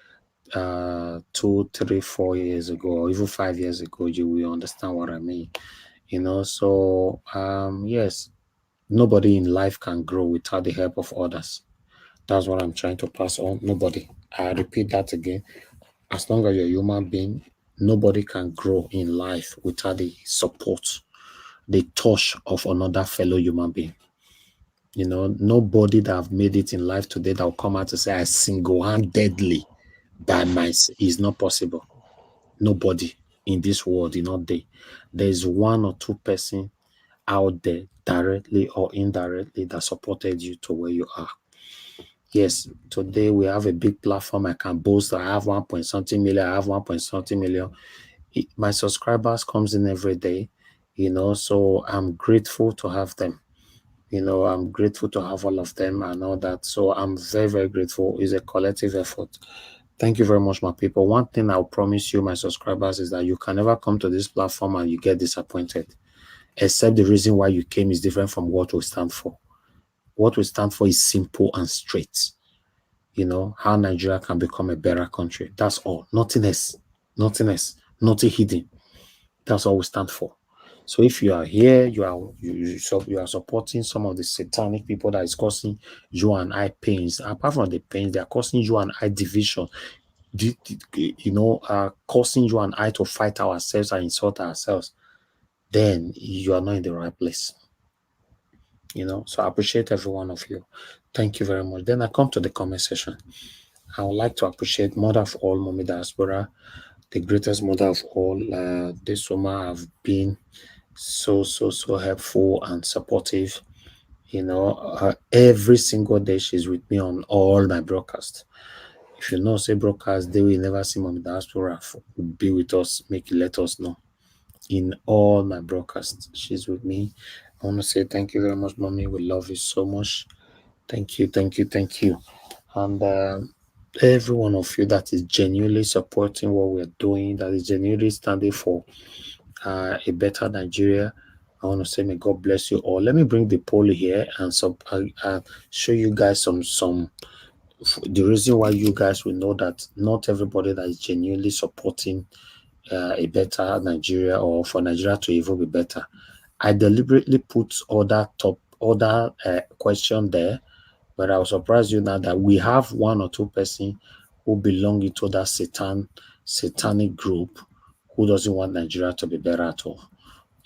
2, 3, 4 years ago, or even 5 years ago. You will understand what I mean. You know, so yes, Nobody in life can grow without the help of others. That's what I'm trying to pass on. Nobody. I repeat that again. As long as you're a human being, nobody can grow in life without the support, the touch of another fellow human being. You know, nobody that have made it in life today that will come out to say I single-handedly by myself is not possible. Nobody in this world, not there. There's one or two person out there directly or indirectly that supported you to where you are. Yes, today we have a big platform. I can boast. I have 1 point something million. I have 1 point something million. My subscribers comes in every day, so I'm grateful to have them. I'm grateful to have all of them and all that. So I'm very, very grateful. It's a collective effort. Thank you very much, my people. One thing I'll promise you, my subscribers, is that you can never come to this platform and you get disappointed, except the reason why you came is different from what we stand for. What we stand for is simple and straight. How Nigeria can become a better country. That's all. Nothing else. Nothing else. Nothing hidden. That's all we stand for. So if you are here, you are supporting some of the satanic people that is causing you and I pains. Apart from the pains, they are causing you and I division. Causing you and I to fight ourselves and insult ourselves. Then you are not in the right place. So I appreciate every one of you. Thank you very much. Then I come to the comment section. I would like to appreciate Mother of all, Mommy Diaspora, the greatest mother of all. This woman have been so helpful and supportive. Every single day she's with me on all my broadcasts. If you know, say broadcast, they will never see Mommy Diaspora be with us, let us know. In all my broadcasts, she's with me. I want to say thank you very much, Mommy. We love you so much. Thank you. And every one of you that is genuinely supporting what we're doing, that is genuinely standing for a better Nigeria, I want to say may God bless you all. Let me bring the poll here and show you guys some the reason why you guys will know that not everybody that is genuinely supporting a better Nigeria or for Nigeria to even be better. I deliberately put other question there, but I will surprise you now that we have one or two person who belong into that satanic group who doesn't want Nigeria to be better at all.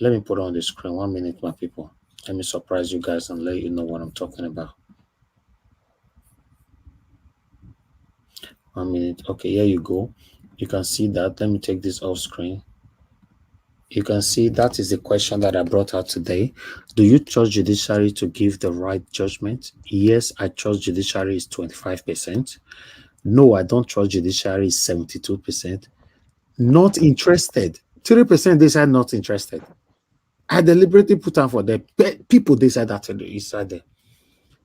Let me put it on the screen. 1 minute, my people. Let me surprise you guys and let you know what I'm talking about. 1 minute. Okay, here you go. You can see that. Let me take this off screen. You can see that is the question that I brought out today. Do you trust judiciary to give the right judgment? Yes, I trust judiciary is 25%. No, I don't trust judiciary is 72%. Not interested. 3% they said not interested. I deliberately put on for the people they said that inside there.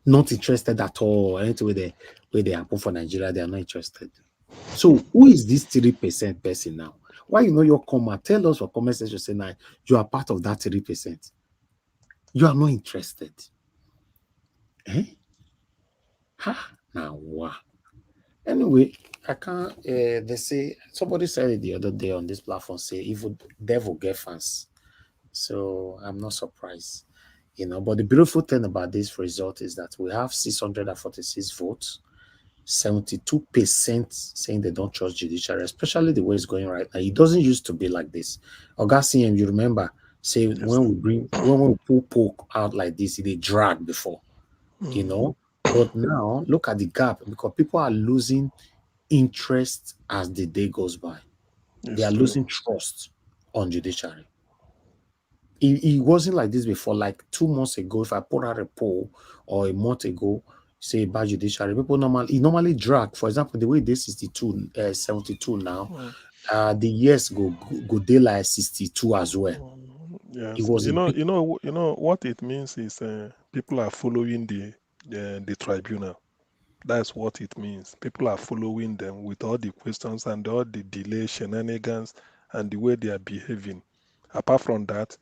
Not interested at all. Anything where they happen for Nigeria, they are not interested. So who is this 3% person now? Why you know your comment? Tell us for comment section say now you are part of that 3%. You are not interested. Now wow. Anyway, I can't they say somebody said it the other day on this platform, say evil devil get fans. So I'm not surprised. But the beautiful thing about this result is that we have 646 votes. 72% saying they don't trust judiciary, especially the way it's going right now. It doesn't used to be like this. Augustine, you remember, say yes, when we pull pork out like this, they drag before, But now look at the gap because people are losing interest as the day goes by. They are losing trust on judiciary. It wasn't like this before. Like 2 months ago, if I put out a poll or a month ago, say about judiciary, people normally drag. For example, the way they 72 now, the years go day like 62 as well. Yes, it was you know what it means is people are following the tribunal. That's what it means. People are following them with all the questions and all the delay shenanigans and the way they are behaving. Apart from that,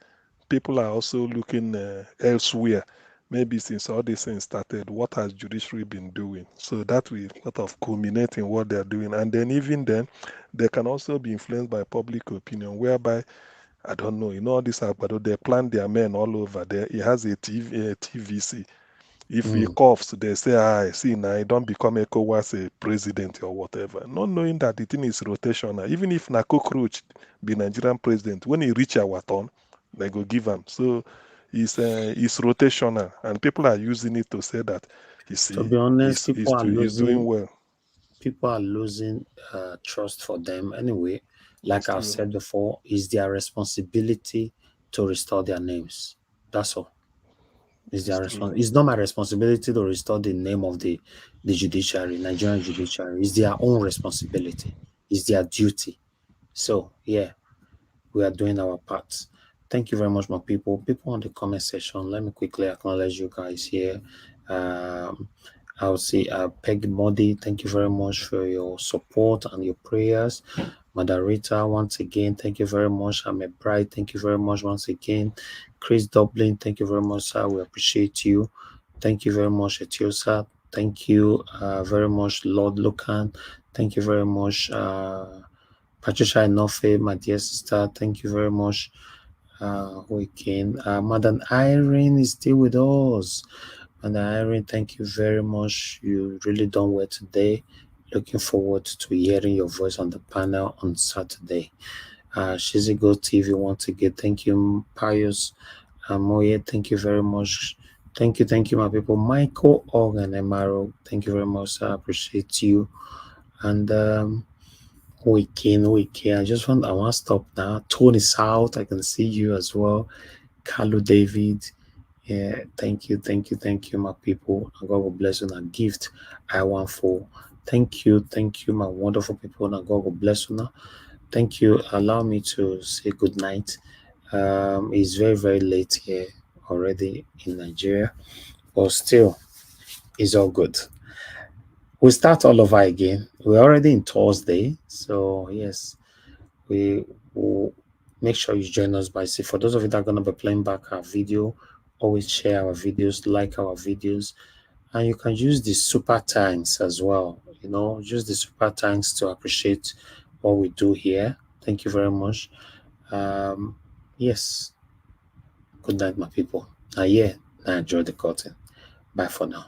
people are also looking elsewhere. Maybe since all these things started, what has judiciary been doing? So that will sort of culminate in what they're doing. And then even then, they can also be influenced by public opinion, whereby I don't know. You know, all this Agbado, they plant their men all over there. He has a TVC. If he coughs, they say, see, now he don't become ECOWAS a president or whatever. Not knowing that the thing is rotational. Even if na cockroach be Nigerian president, when he reach our turn, they go give him. So it's rotational. And people are using it to say that, you see, To be honest, he's doing well. People are losing trust for them anyway. Like I've said before, it's their responsibility to restore their names. That's all. It's their It's not my responsibility to restore the name of the judiciary, Nigerian judiciary. It's their own responsibility. It's their duty. So yeah, we are doing our part. Thank you very much, my people. People on the comment section, let me quickly acknowledge you guys here. I would say Peggy Modi, thank you very much for your support and your prayers. Madarita, once again, thank you very much. I'm a bride, thank you very much once again. Chris Dublin, thank you very much, sir. We appreciate you. Thank you very much, Etiosa. Thank you very much, Lord Lucan. Thank you very much, Patricia Enofe, my dear sister. Thank you very much. Who again? Madam Irene is still with us. And Irene, thank you very much. You really done well today. Looking forward to hearing your voice on the panel on Saturday. Shizigo TV, once again, thank you. Pius Moye, thank you very much. Thank you, my people. Michael Organ Emaro, thank you very much. I appreciate you. And I want to stop now. Tony South, I can see you as well. Carlo David. Yeah, thank you, my people. And God will bless you. And gift I want for. Thank you, my wonderful people. And God will bless you now. Thank you. Allow me to say good night. It's very, very late here already in Nigeria, but still, it's all good. We'll start all over again. We're already in Thursday, so yes, we will make sure you join us by for those of you that are going to be playing back our video. Always share our videos, like our videos, and you can use the super thanks as well. You know, use the super thanks to appreciate what we do here. Thank you very much. Yes. Good night, my people. Yeah, I enjoy the curtain. Bye for now.